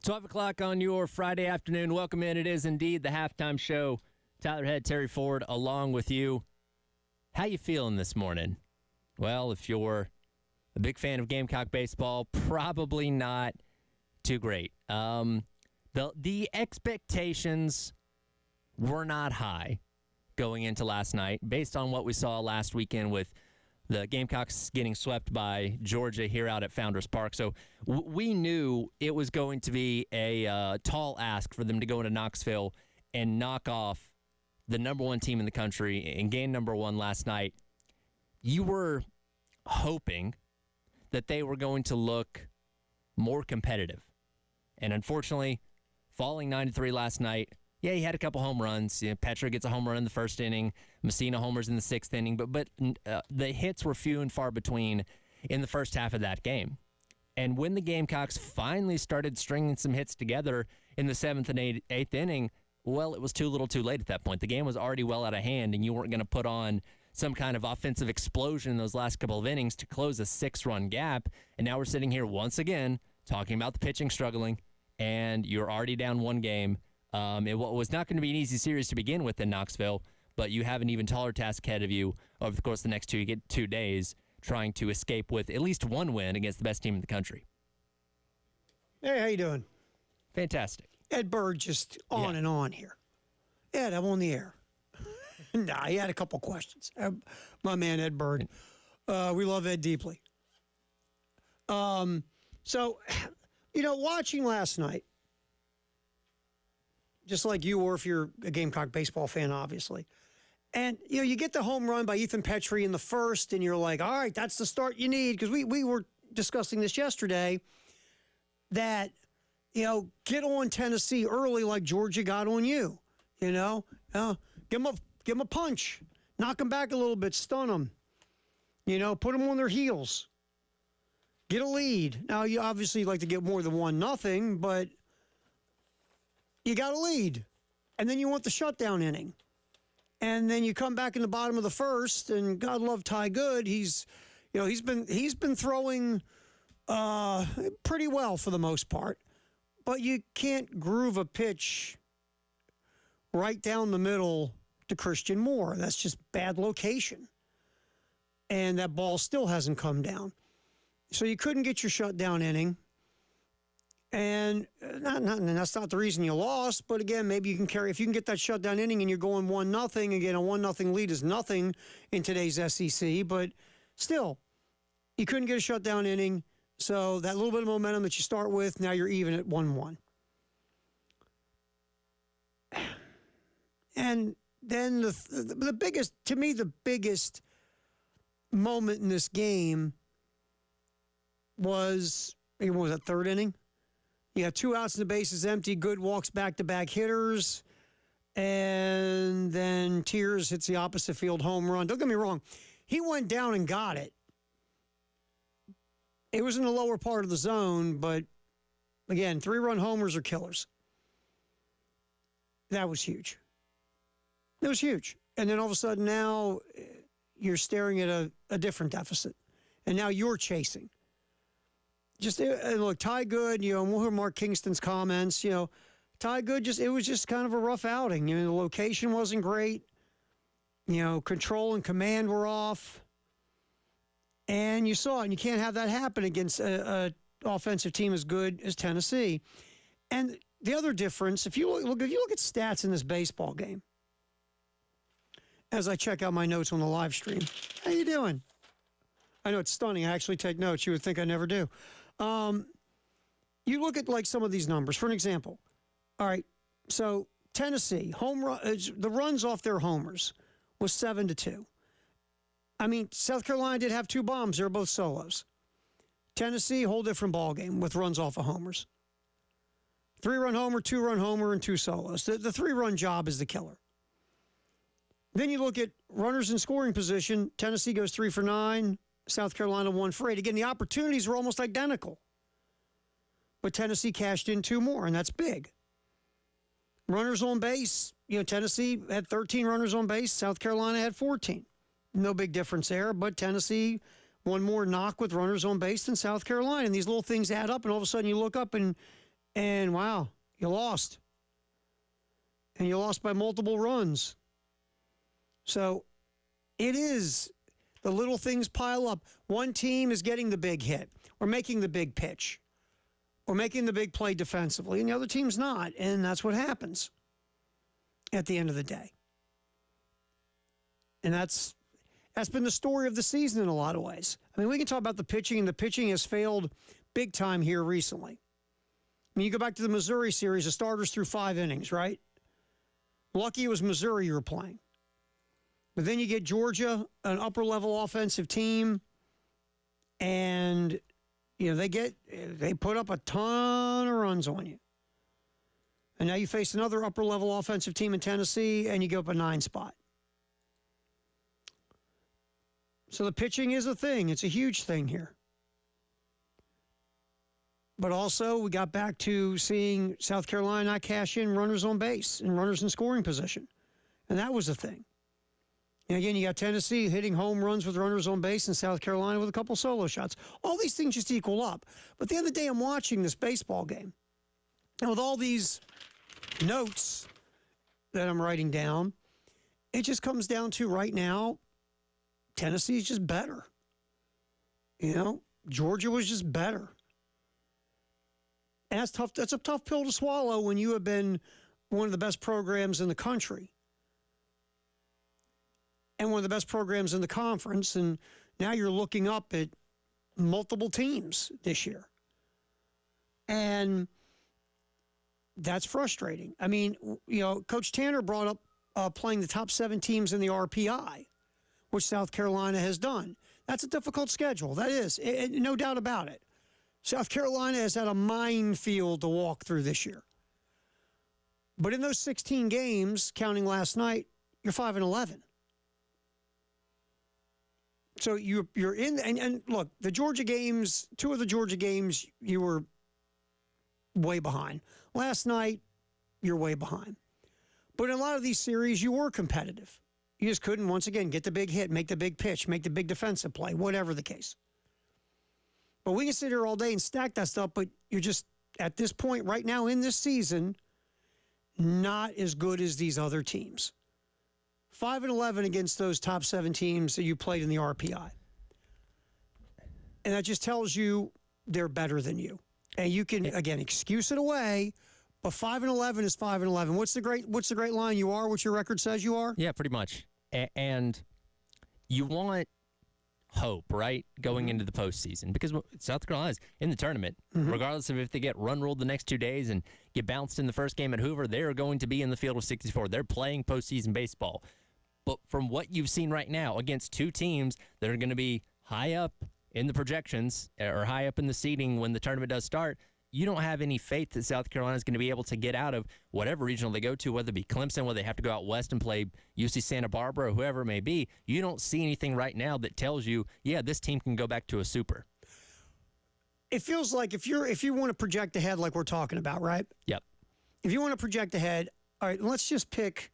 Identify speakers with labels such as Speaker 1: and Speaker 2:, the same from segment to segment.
Speaker 1: 12 o'clock on your Friday afternoon. Welcome in. It is indeed the halftime show. Tyler Head, Terry Ford, along with you. How you feeling this morning? Well, if you're a big fan of Gamecock Baseball, probably not too great. The expectations were not high going into last night based on what we saw last weekend with the Gamecocks getting swept by Georgia here out at Founders Park. So we knew it was going to be a tall ask for them to go into Knoxville and knock off the number one team in the country and gain number one last night. You were hoping that they were going to look more competitive. And unfortunately, falling 9-3 last night, yeah, he had a couple home runs. Petra gets a home run in the first inning. Messina homers in the sixth inning. But the hits were few and far between in the first half of that game. And when the Gamecocks finally started stringing some hits together in the seventh and eighth inning, well, it was too little too late at that point. The game was already well out of hand, and you weren't going to put on some kind of offensive explosion in those last couple of innings to close a 6-run gap. And now we're sitting here once again talking about the pitching struggling, and you're already down one game. It was not going to be an easy series to begin with in Knoxville, but you have an even taller task ahead of you over the course of the next 2 days, trying to escape with at least one win against the best team in the country.
Speaker 2: Hey, how you doing?
Speaker 1: Fantastic.
Speaker 2: Ed Bird just on and on here. Ed, I'm on the air. Nah, he had a couple questions. My man, Ed Bird. We love Ed deeply. So, watching last night, just like you, or if you're a Gamecock baseball fan, obviously. And, you get the home run by Ethan Petrie in the first, and you're like, all right, that's the start you need. Because we were discussing this yesterday, that, get on Tennessee early like Georgia got on you. Give them a punch. Knock them back a little bit. Stun them. Put them on their heels. Get a lead. Now, you obviously like to get more than 1-0, but you got a lead, and then you want the shutdown inning, and then you come back in the bottom of the first. And God love Ty Good, he's been throwing pretty well for the most part, but you can't groove a pitch right down the middle to Christian Moore. That's just bad location, and that ball still hasn't come down. So you couldn't get your shutdown inning. And that's not the reason you lost, but again, maybe you can carry, if you can get that shutdown inning and you're going 1-0, again, a 1-0 lead is nothing in today's SEC, but still, you couldn't get a shutdown inning, so that little bit of momentum that you start with, now you're even at 1-1. And then the biggest moment in this game was that third inning? You have 2 outs and the bases empty. Good walks back-to-back hitters. And then Tears hits the opposite field home run. Don't get me wrong. He went down and got it. It was in the lower part of the zone, but again, 3-run homers are killers. That was huge. It was huge. And then all of a sudden now you're staring at a different deficit. And now you're chasing. Look, Ty Good, and we'll hear Mark Kingston's comments. Ty Good, it was just kind of a rough outing. The location wasn't great. Control and command were off. And you saw it, and you can't have that happen against an offensive team as good as Tennessee. And the other difference, if you look at stats in this baseball game, as I check out my notes on the live stream, how you doing? I know it's stunning. I actually take notes. You would think I never do. You look at some of these numbers. For an example, all right, so Tennessee, home run, the runs off their homers was 7-2. I mean, South Carolina did have 2 bombs. They were both solos. Tennessee, whole different ballgame with runs off of homers. 3-run homer, 2-run homer, and 2 solos. The 3-run job is the killer. Then you look at runners in scoring position. Tennessee goes 3 for 9. South Carolina 1 for 8. Again, the opportunities were almost identical. But Tennessee cashed in 2 more, and that's big. Runners on base, Tennessee had 13 runners on base. South Carolina had 14. No big difference there, but Tennessee one more knock with runners on base than South Carolina. And these little things add up, and all of a sudden you look up and And wow, you lost. And you lost by multiple runs. So it is, the little things pile up. One team is getting the big hit or making the big pitch or making the big play defensively, and the other team's not. And that's what happens at the end of the day. And that's been the story of the season in a lot of ways. I mean, we can talk about the pitching, and the pitching has failed big time here recently. I mean, you go back to the Missouri series, the starters threw 5 innings, right? Lucky it was Missouri you were playing. But then you get Georgia, an upper-level offensive team, and they put up a ton of runs on you. And now you face another upper-level offensive team in Tennessee, and you go up a 9 spot. So the pitching is a thing. It's a huge thing here. But also, we got back to seeing South Carolina not cash in runners on base and runners in scoring position. And that was a thing. And again, you got Tennessee hitting home runs with runners on base and South Carolina with a couple solo shots. All these things just equal up. But at the end of the day, I'm watching this baseball game. And with all these notes that I'm writing down, it just comes down to right now, Tennessee is just better. Georgia was just better. And that's tough. That's a tough pill to swallow when you have been one of the best programs in the country and one of the best programs in the conference, and now you're looking up at multiple teams this year. And that's frustrating. I mean, Coach Tanner brought up playing the top 7 teams in the RPI, which South Carolina has done. That's a difficult schedule. That is, no doubt about it. South Carolina has had a minefield to walk through this year. But in those 16 games, counting last night, you're 5-11. So you're in, and look, the Georgia games, 2 of the Georgia games, you were way behind. Last night, you're way behind. But in a lot of these series, you were competitive. You just couldn't, once again, get the big hit, make the big pitch, make the big defensive play, whatever the case. But we can sit here all day and stack that stuff, but you're just, at this point right now in this season, not as good as these other teams. 5-11 against those top 7 teams that you played in the RPI. And that just tells you they're better than you. And you can, again, excuse it away, but 5-11 is 5-11. What's the great line you are? What your record says you are?
Speaker 1: Yeah, pretty much. And you want hope, right, going into the postseason, because South Carolina's in the tournament, regardless of if they get run ruled the next 2 days and get bounced in the first game at Hoover, they're going to be in the field of 64. They're playing postseason baseball. But from what you've seen right now against 2 teams that are going to be high up in the projections or high up in the seeding when the tournament does start, you don't have any faith that South Carolina is going to be able to get out of whatever regional they go to, whether it be Clemson, whether they have to go out west and play UC Santa Barbara or whoever it may be. You don't see anything right now that tells you, yeah, this team can go back to a super.
Speaker 2: It feels like if you want to project ahead like we're talking about, right?
Speaker 1: Yep.
Speaker 2: If you want to project ahead, all right, let's just pick,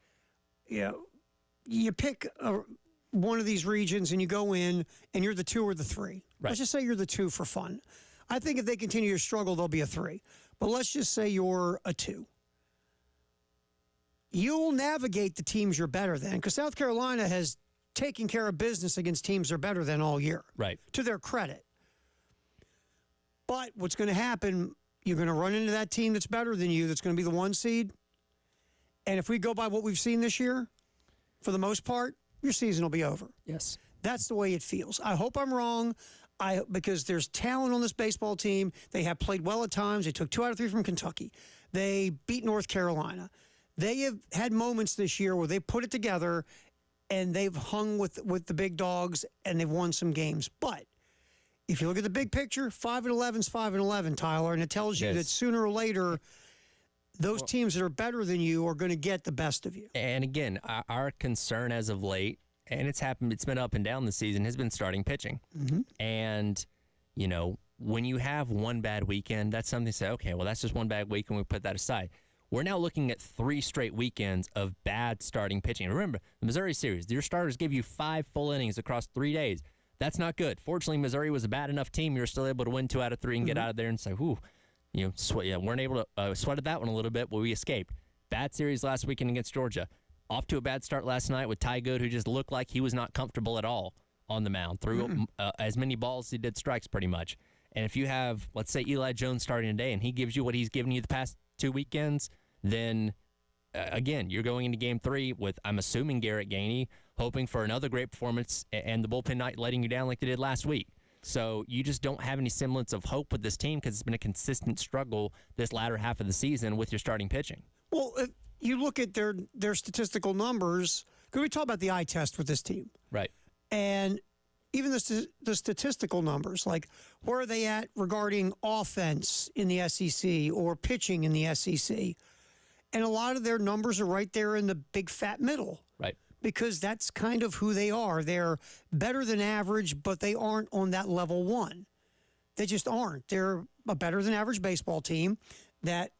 Speaker 2: you pick one of these regions and you go in and you're the 2 or the 3. Right. Let's just say you're the 2 for fun. I think if they continue to struggle, they'll be a 3. But let's just say you're a 2. You'll navigate the teams you're better than, because South Carolina has taken care of business against teams they're better than all year.
Speaker 1: Right.
Speaker 2: To their credit. But what's going to happen, you're going to run into that team that's better than you, that's going to be the 1 seed. And if we go by what we've seen this year, for the most part, your season will be over.
Speaker 1: Yes.
Speaker 2: That's the way it feels. I hope I'm wrong. Because there's talent on this baseball team. They have played well at times. They took 2 out of 3 from Kentucky. They beat North Carolina. They have had moments this year where they put it together and they've hung with the big dogs and they've won some games. But if you look at the big picture, 5-11 is 5-11, Tyler, and it tells you that sooner or later those teams that are better than you are going to get the best of you.
Speaker 1: And again, our concern as of late, and it's been up and down this season, has been starting pitching. And, when you have one bad weekend, that's something to say, okay, well, that's just one bad weekend. We put that aside. We're now looking at 3 straight weekends of bad starting pitching. Remember, the Missouri series, your starters give you 5 full innings across 3 days. That's not good. Fortunately, Missouri was a bad enough team. You were still able to win 2 out of 3 and get out of there and say, whew, weren't able to sweated that one a little bit, but we escaped. Bad series last weekend against Georgia. Off to a bad start last night with Ty Good, who just looked like he was not comfortable at all on the mound. Threw as many balls as he did strikes pretty much. And if you have, let's say, Eli Jones starting today and he gives you what he's given you the past 2 weekends, then, again, you're going into Game 3 with, I'm assuming, Garrett Gainey, hoping for another great performance and the bullpen not letting you down like they did last week. So you just don't have any semblance of hope with this team because it's been a consistent struggle this latter half of the season with your starting pitching.
Speaker 2: Well, if you look at their statistical numbers, because we talk about the eye test with this team.
Speaker 1: Right.
Speaker 2: And even the statistical numbers, like where are they at regarding offense in the SEC or pitching in the SEC? And a lot of their numbers are right there in the big fat middle.
Speaker 1: Right.
Speaker 2: Because that's kind of who they are. They're better than average, but they aren't on that level one. They just aren't. They're a better than average baseball team that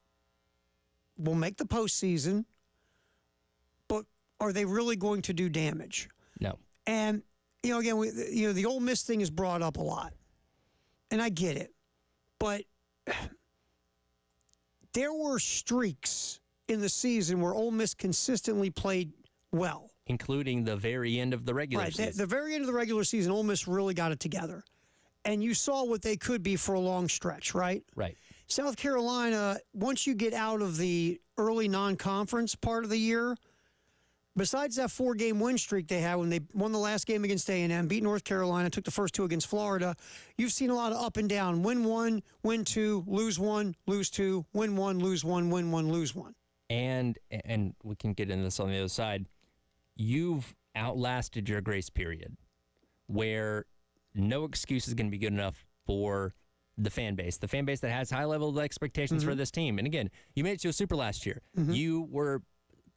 Speaker 2: will make the postseason, but are they really going to do damage?
Speaker 1: No.
Speaker 2: And again, the Ole Miss thing is brought up a lot, and I get it, but there were streaks in the season where Ole Miss consistently played well,
Speaker 1: including the very end of the regular season.
Speaker 2: The very end of the regular season, Ole Miss really got it together, and you saw what they could be for a long stretch, right?
Speaker 1: Right.
Speaker 2: South Carolina, once you get out of the early non-conference part of the year, besides that 4-game win streak they had when they won the last game against A&M, beat North Carolina, took the first 2 against Florida, you've seen a lot of up and down. Win 1, win 2, lose 1, lose 2, win 1, lose 1, win 1, lose 1.
Speaker 1: And we can get into this on the other side. You've outlasted your grace period where no excuse is going to be good enough for the fan base that has high level of expectations for this team. And again, you made it to a super last year. You were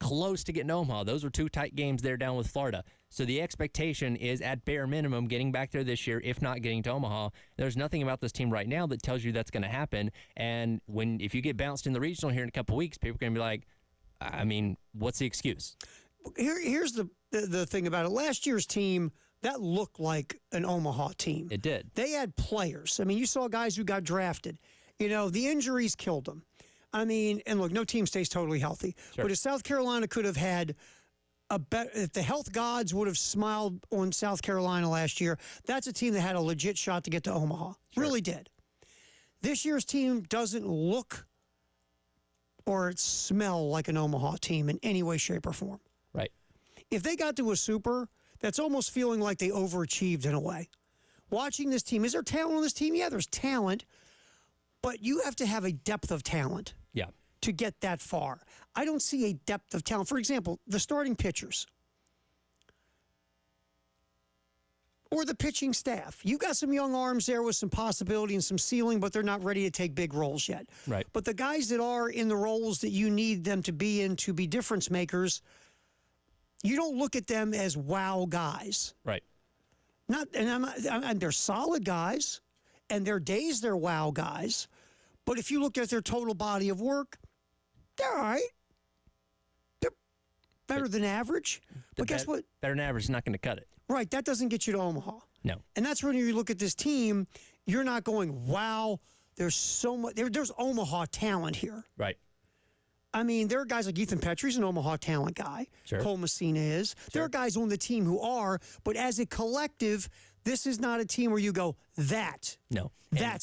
Speaker 1: close to getting Omaha. Those were 2 tight games there down with Florida. So the expectation is at bare minimum getting back there this year, if not getting to Omaha. There's nothing about this team right now that tells you that's going to happen. And if you get bounced in the regional here in a couple weeks, people are going to be like, I mean, what's the excuse?
Speaker 2: Here's the thing about it. Last year's team, that looked like an Omaha team.
Speaker 1: It did.
Speaker 2: They had players. I mean, you saw guys who got drafted. The injuries killed them. I mean, and look, no team stays totally healthy.
Speaker 1: Sure.
Speaker 2: But if South Carolina could have had if the health gods would have smiled on South Carolina last year, that's a team that had a legit shot to get to Omaha.
Speaker 1: Sure.
Speaker 2: Really did. This year's team doesn't look or smell like an Omaha team in any way, shape, or form.
Speaker 1: Right.
Speaker 2: If they got to a super, that's almost feeling like they overachieved in a way. Watching this team, is there talent on this team? Yeah, there's talent, but you have to have a depth of talent.
Speaker 1: Yeah.
Speaker 2: To get that far. I don't see a depth of talent. For example, the starting pitchers or the pitching staff. You got some young arms there with some possibility and some ceiling, but they're not ready to take big roles yet.
Speaker 1: Right.
Speaker 2: But the guys that are in the roles that you need them to be in to be difference makers, you don't look at them as wow guys.
Speaker 1: Right.
Speaker 2: And they're solid guys, and their days they're wow guys. But if you look at their total body of work, they're all right. They're better than average. But guess what?
Speaker 1: Better than average is not going to cut it.
Speaker 2: Right. That doesn't get you to Omaha.
Speaker 1: No.
Speaker 2: And that's when you look at this team, you're not going, wow, there's so much. There's Omaha talent here.
Speaker 1: Right.
Speaker 2: I mean, there are guys like Ethan Petrie's an Omaha talent guy.
Speaker 1: Sure.
Speaker 2: Cole Messina is. Sure. There are guys on the team who are. But as a collective, this is not a team where you go, that's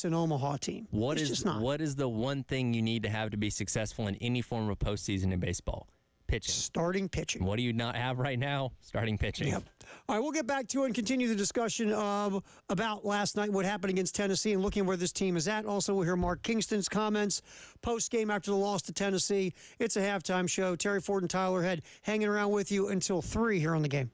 Speaker 2: an Omaha team.
Speaker 1: What is the one thing you need to have to be successful in any form of postseason in baseball? Pitching.
Speaker 2: Starting pitching.
Speaker 1: What do you not have right now? Starting pitching.
Speaker 2: Yep. All right, we'll get back to it and continue the discussion about last night, what happened against Tennessee, and looking where this team is at. Also, we'll hear Mark Kingston's comments post-game after the loss to Tennessee. It's a halftime show. Terry Ford and Tyler Head hanging around with you until 3 here on The Game.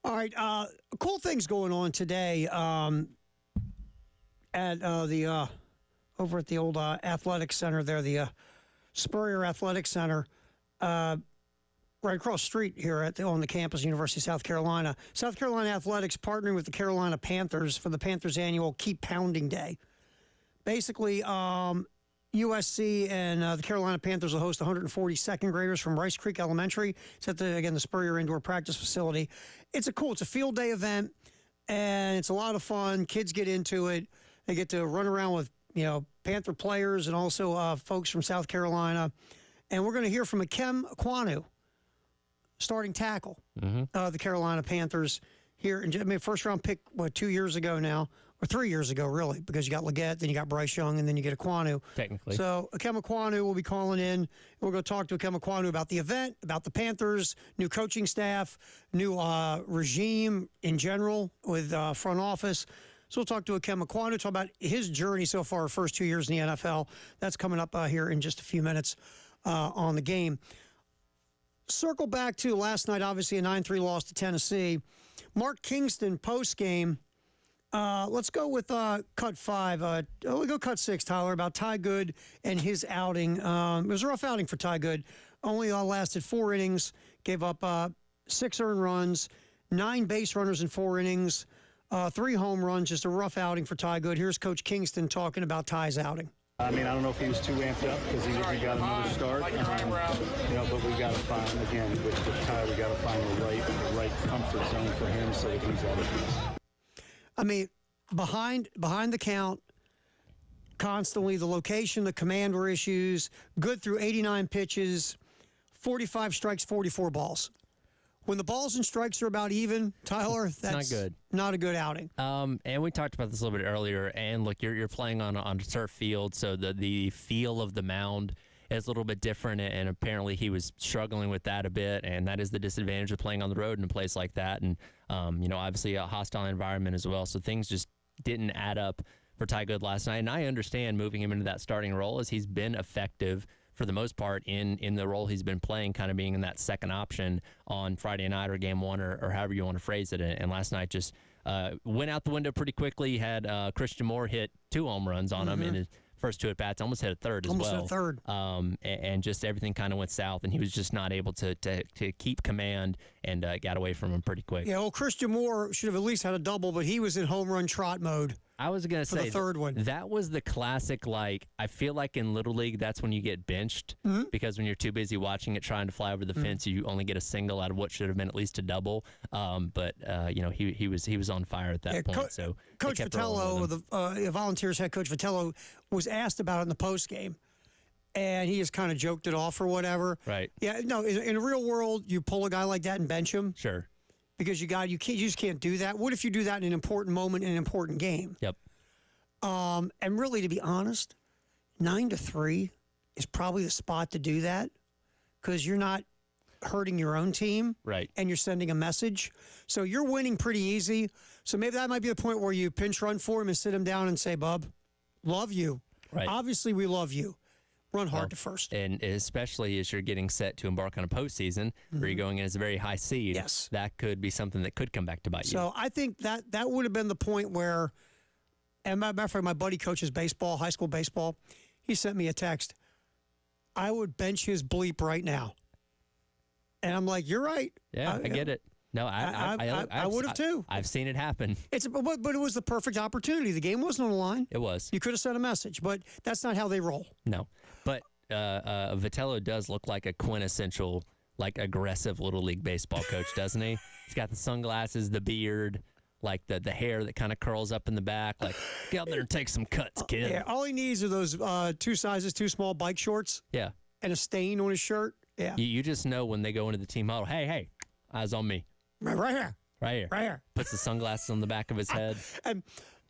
Speaker 2: All right, cool things going on today at the over at the old athletic center there, the Spurrier Athletic Center, right across the street here on the campus, University of South Carolina. South Carolina Athletics partnering with the Carolina Panthers for the Panthers annual Keep Pounding Day. Basically, USC and the Carolina Panthers will host 140 second graders from Rice Creek Elementary. It's at the Spurrier Indoor Practice Facility. It's a field day event, and it's a lot of fun. Kids get into it. They get to run around with, Panther players and also folks from South Carolina. And we're going to hear from Ikem Ekwonu, starting tackle, the Carolina Panthers here. First round pick, 2 years ago now? Or 3 years ago, really, because you got Leggett, then you got Bryce Young, and then you get Ekwonu.
Speaker 1: Technically.
Speaker 2: So Ikem Ekwonu will be calling in. We're going to talk to Ikem Ekwonu about the event, about the Panthers, new coaching staff, new regime in general with front office. So we'll talk to Ikem Ekwonu, talk about his journey so far, first 2 years in the NFL. That's coming up here in just a few minutes on the game. Circle back to last night, obviously a 9-3 loss to Tennessee. Mark Kingston post-game. Let's go with cut 5. We'll go cut 6, Tyler, about Ty Good and his outing. It was a rough outing for Ty Good. Only lasted 4 innings, gave up 6 earned runs, 9 base runners in 4 innings, 3 home runs. Just a rough outing for Ty Good. Here's Coach Kingston talking about Ty's outing.
Speaker 3: I don't know if he was too amped up because he got another start. But we got to find, again, with Ty, we got to find the right comfort zone for him so that he's out of peace.
Speaker 2: Behind the count, constantly, the location, the command were issues. Good through 89 pitches, 45 strikes, 44 balls. When the balls and strikes are about even, Tyler, that's
Speaker 1: not good.
Speaker 2: Not a good outing.
Speaker 1: And we talked about this a little bit earlier. And look, you're playing on a turf field, so the feel of the mound is a little bit different. And apparently he was struggling with that a bit. And that is the disadvantage of playing on the road in a place like that. And obviously a hostile environment as well. So things just didn't add up for Ty Good last night. And I understand moving him into that starting role as he's been effective for the most part in the role he's been playing, kind of being in that second option on Friday night or game 1 or however you want to phrase it. And last night just went out the window pretty quickly. Had Christian Moore hit 2 home runs on him in his first 2 at-bats, almost hit a third as well.
Speaker 2: Almost hit a third.
Speaker 1: And just everything kind of went south, and he was just not able to keep command and got away from him pretty quick.
Speaker 2: Yeah, well, Christian Moore should have at least had a double, but he was in home run trot mode.
Speaker 1: I was going to say,
Speaker 2: the third one.
Speaker 1: That was the classic, I feel like in Little League, that's when you get benched because when you're too busy watching it, trying to fly over the fence, you only get a single out of what should have been at least a double. But he was on fire at that point. So
Speaker 2: Coach Vitello, the Volunteers head coach Vitello, was asked about it in the post game, and he just kind of joked it off or whatever.
Speaker 1: Right.
Speaker 2: Yeah. No. In the real world, you pull a guy like that and bench him.
Speaker 1: Sure.
Speaker 2: Because you just can't do that. What if you do that in an important moment in an important game?
Speaker 1: Yep.
Speaker 2: And really, to be honest, 9-3 is probably the spot to do that because you're not hurting your own team,
Speaker 1: right?
Speaker 2: And you're sending a message, so you're winning pretty easy. So maybe that might be the point where you pinch run for him and sit him down and say, "Bub, love you.
Speaker 1: Right.
Speaker 2: Obviously, we love you. Run hard to first."
Speaker 1: And especially as you're getting set to embark on a postseason where you're going in as a very high seed,
Speaker 2: yes,
Speaker 1: that could be something that could come back to bite you.
Speaker 2: So I think that would have been the point where, and matter of fact, my buddy coaches baseball, high school baseball. He sent me a text. I would bench his bleep right now. And I'm like, you're right.
Speaker 1: Yeah, I get it. No,
Speaker 2: I would have too.
Speaker 1: I've seen it happen.
Speaker 2: But it was the perfect opportunity. The game wasn't on the line.
Speaker 1: It was.
Speaker 2: You could have sent a message, but that's not how they roll.
Speaker 1: No, but Vitello does look like a quintessential, aggressive Little League baseball coach, doesn't he? He's got the sunglasses, the beard, the hair that kind of curls up in the back. Get out there and take some cuts, kid.
Speaker 2: Yeah, all he needs are those 2 sizes too small bike shorts.
Speaker 1: Yeah.
Speaker 2: And a stain on his shirt. Yeah.
Speaker 1: You just know when they go into the team huddle, hey, eyes on me.
Speaker 2: Right here.
Speaker 1: Right here.
Speaker 2: Right here.
Speaker 1: Puts the sunglasses on the back of his head.
Speaker 2: And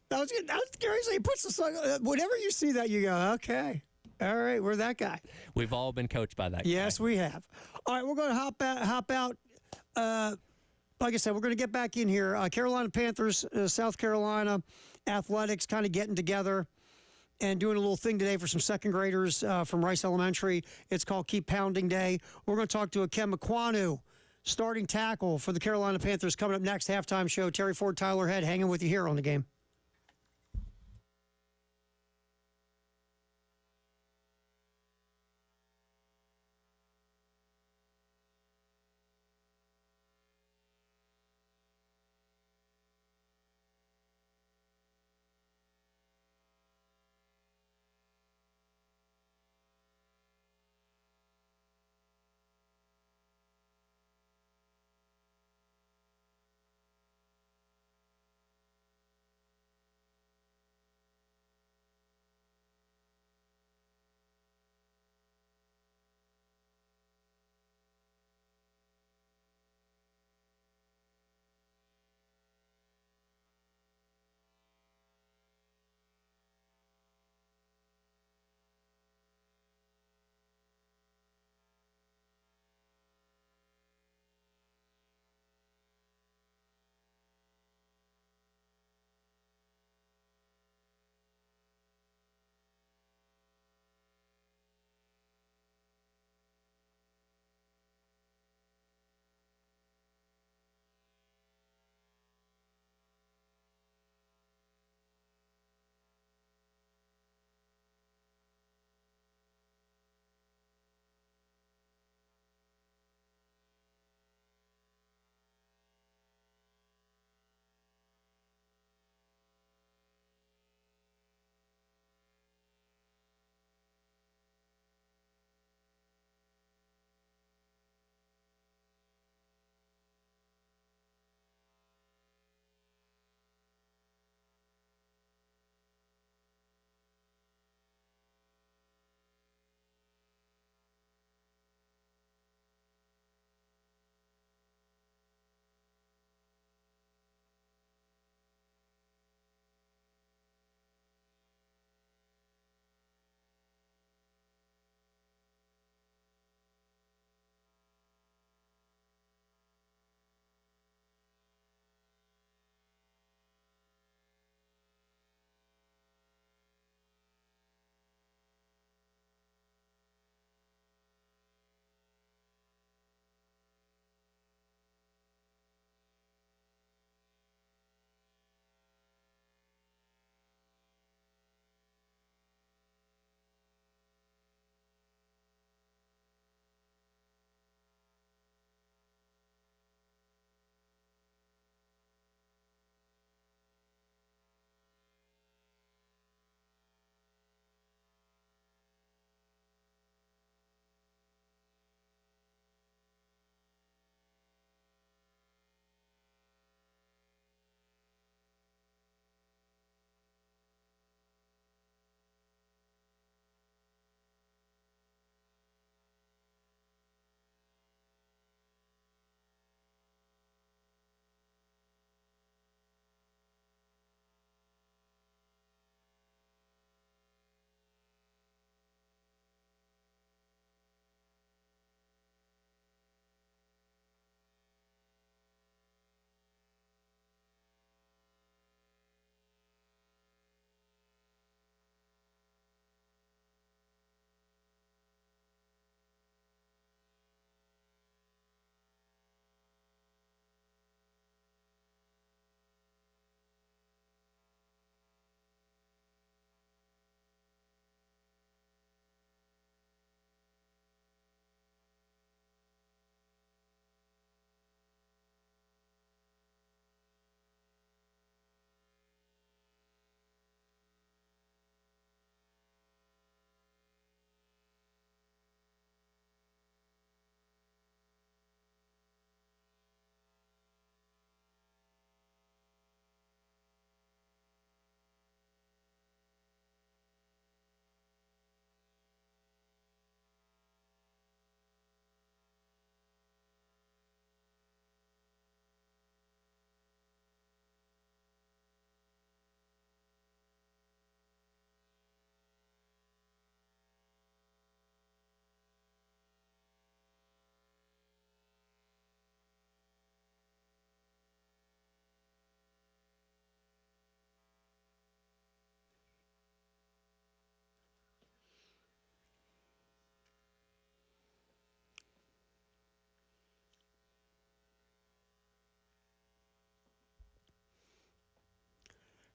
Speaker 2: that was curious. He puts the sunglasses. Whenever you see that, you go, okay. All right, we're that guy.
Speaker 1: We've all been coached by that guy.
Speaker 2: Yes, we have. All right, we're going to hop out. Like I said, we're going to get back in here. Carolina Panthers, South Carolina Athletics kind of getting together and doing a little thing today for some second graders from Rice Elementary. It's called Keep Pounding Day. We're going to talk to Ikem Ekwonu, starting tackle for the Carolina Panthers, coming up next. Halftime show. Terry Ford, Tyler Head, hanging with you here on the game.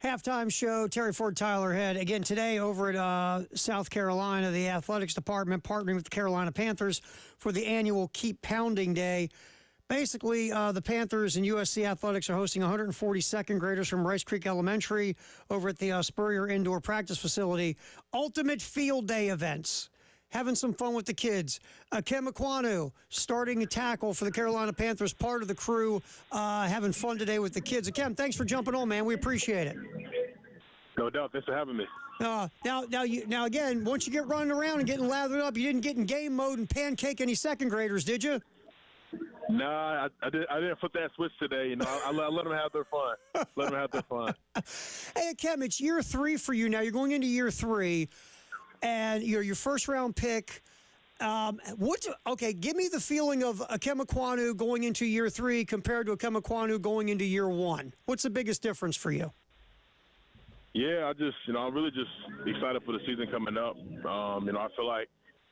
Speaker 2: Halftime show, Terry Ford, Tyler Head. Again, today over at South Carolina, the athletics department partnering with the Carolina Panthers for the annual Keep Pounding Day. Basically, the Panthers and USC Athletics are hosting 140 second graders from Rice Creek Elementary over at the Spurrier Indoor Practice Facility. Ultimate field day events. Having some fun with the kids. Kem Ekwonu starting a tackle for the Carolina Panthers, part of the crew, having fun today with the kids. Kem, thanks for jumping on, man. We appreciate it.
Speaker 4: No doubt. Thanks for having me.
Speaker 2: Now, again, once you get running around and getting lathered up, you didn't get in game mode and pancake any second graders, did you?
Speaker 4: Nah, I didn't flip that switch today. You know, I let them have their fun.
Speaker 2: Hey, Kem, it's year 3 for you now. You're going into year 3. And you're your first-round pick. Give me the feeling of a Kem Ekwonu going into year 3 compared to a Kem Ekwonu going into year 1. What's the biggest difference for you?
Speaker 4: Yeah, I'm really just excited for the season coming up. I feel like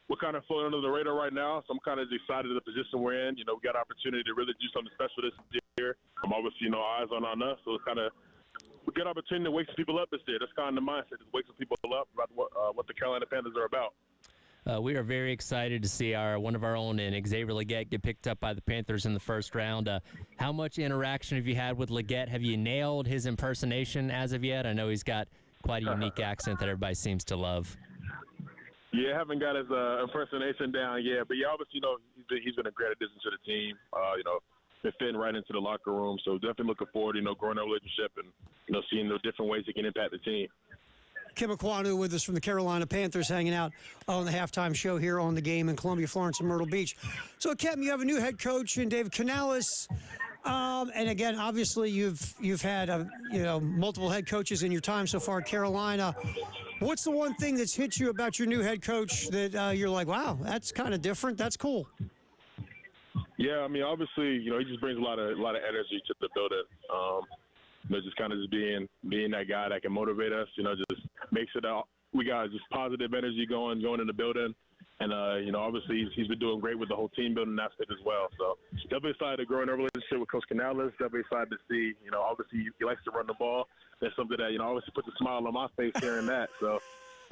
Speaker 4: we're kind of floating under the radar right now, so I'm kind of excited at the position we're in. You know, we got an opportunity to really do something special this year. Obviously, eyes on us, so it's kind of a good opportunity to wake some people up this year. That's kind of the mindset, just wake some people up about what the Carolina Panthers are about.
Speaker 1: We are very excited to see one of our own in Xavier Legette get picked up by the Panthers in the first round. How much interaction have you had with Legette? Have you nailed his impersonation as of yet? I know he's got quite a unique accent that everybody seems to love.
Speaker 4: Yeah, I haven't got his impersonation down yet, but yeah, obviously, he's been a great addition to the team. Been fitting right into the locker room, so definitely looking forward, growing our relationship and seeing the different ways he can impact the team.
Speaker 2: Kem Ekwonu with us from the Carolina Panthers, hanging out on the halftime show here on The Game in Columbia, Florence, and Myrtle Beach. So, Kem, you have a new head coach in David Canales, and again, obviously, you've had multiple head coaches in your time so far at Carolina. What's the one thing that's hit you about your new head coach that you're like, wow, that's kind of different, that's cool?
Speaker 4: Yeah, I mean, obviously, he just brings a lot of energy to the building. Just kind of being that guy that can motivate us. Just makes it out. We got just positive energy going in the building, and obviously he's been doing great with the whole team building aspect as well. So definitely excited to grow in our relationship with Coach Canales. Definitely excited to see. Obviously he likes to run the ball. That's something that obviously puts a smile on my face hearing that. So.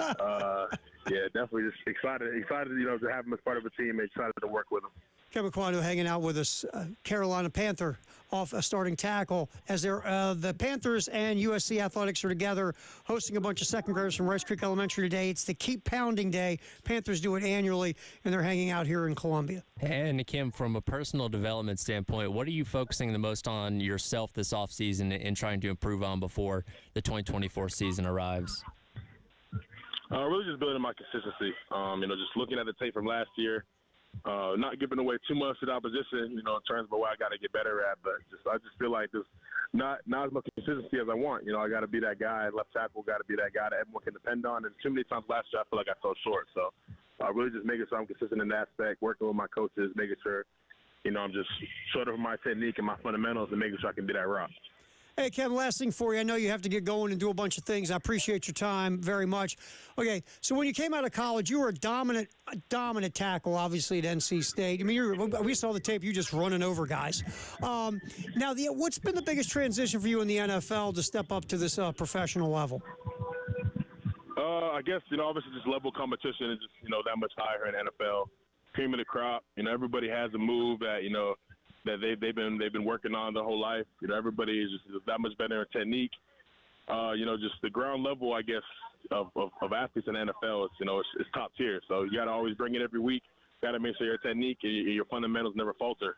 Speaker 4: Yeah, definitely just excited to have him as part of a team and excited to work with him.
Speaker 2: Kem Ekwonu hanging out with us, Carolina Panther off a starting tackle as the Panthers and USC Athletics are together hosting a bunch of second graders from Rice Creek Elementary today. It's the Keep Pounding Day. Panthers do it annually, and they're hanging out here in Columbia.
Speaker 1: And Kim, from a personal development standpoint, what are you focusing the most on yourself this offseason and trying to improve on before the 2024 season arrives?
Speaker 4: Really just building my consistency. Just looking at the tape from last year, not giving away too much to the opposition, in terms of what I got to get better at. But I just feel like there's not as much consistency as I want. I got to be that guy, left tackle, got to be that guy that everyone can depend on. And too many times last year, I feel like I fell short. So really just making sure I'm consistent in that aspect, working with my coaches, making sure, I'm just sort of my technique and my fundamentals and making sure I can be that rock.
Speaker 2: Hey, Kevin, last thing for you. I know you have to get going and do a bunch of things. I appreciate your time very much. Okay, so when you came out of college, you were a dominant tackle, obviously, at NC State. I mean, we saw the tape, you just running over guys. Now, what's been the biggest transition for you in the NFL to step up to this professional level?
Speaker 4: I guess, obviously just level competition is just, that much higher in NFL. Cream of the crop. Everybody has a move that, that they've been working on their whole life. Everybody is just that much better in technique. Just the ground level, I guess, of athletes in the NFL, it's top tier. So you got to always bring it every week. Got to make sure your technique and your fundamentals never falter.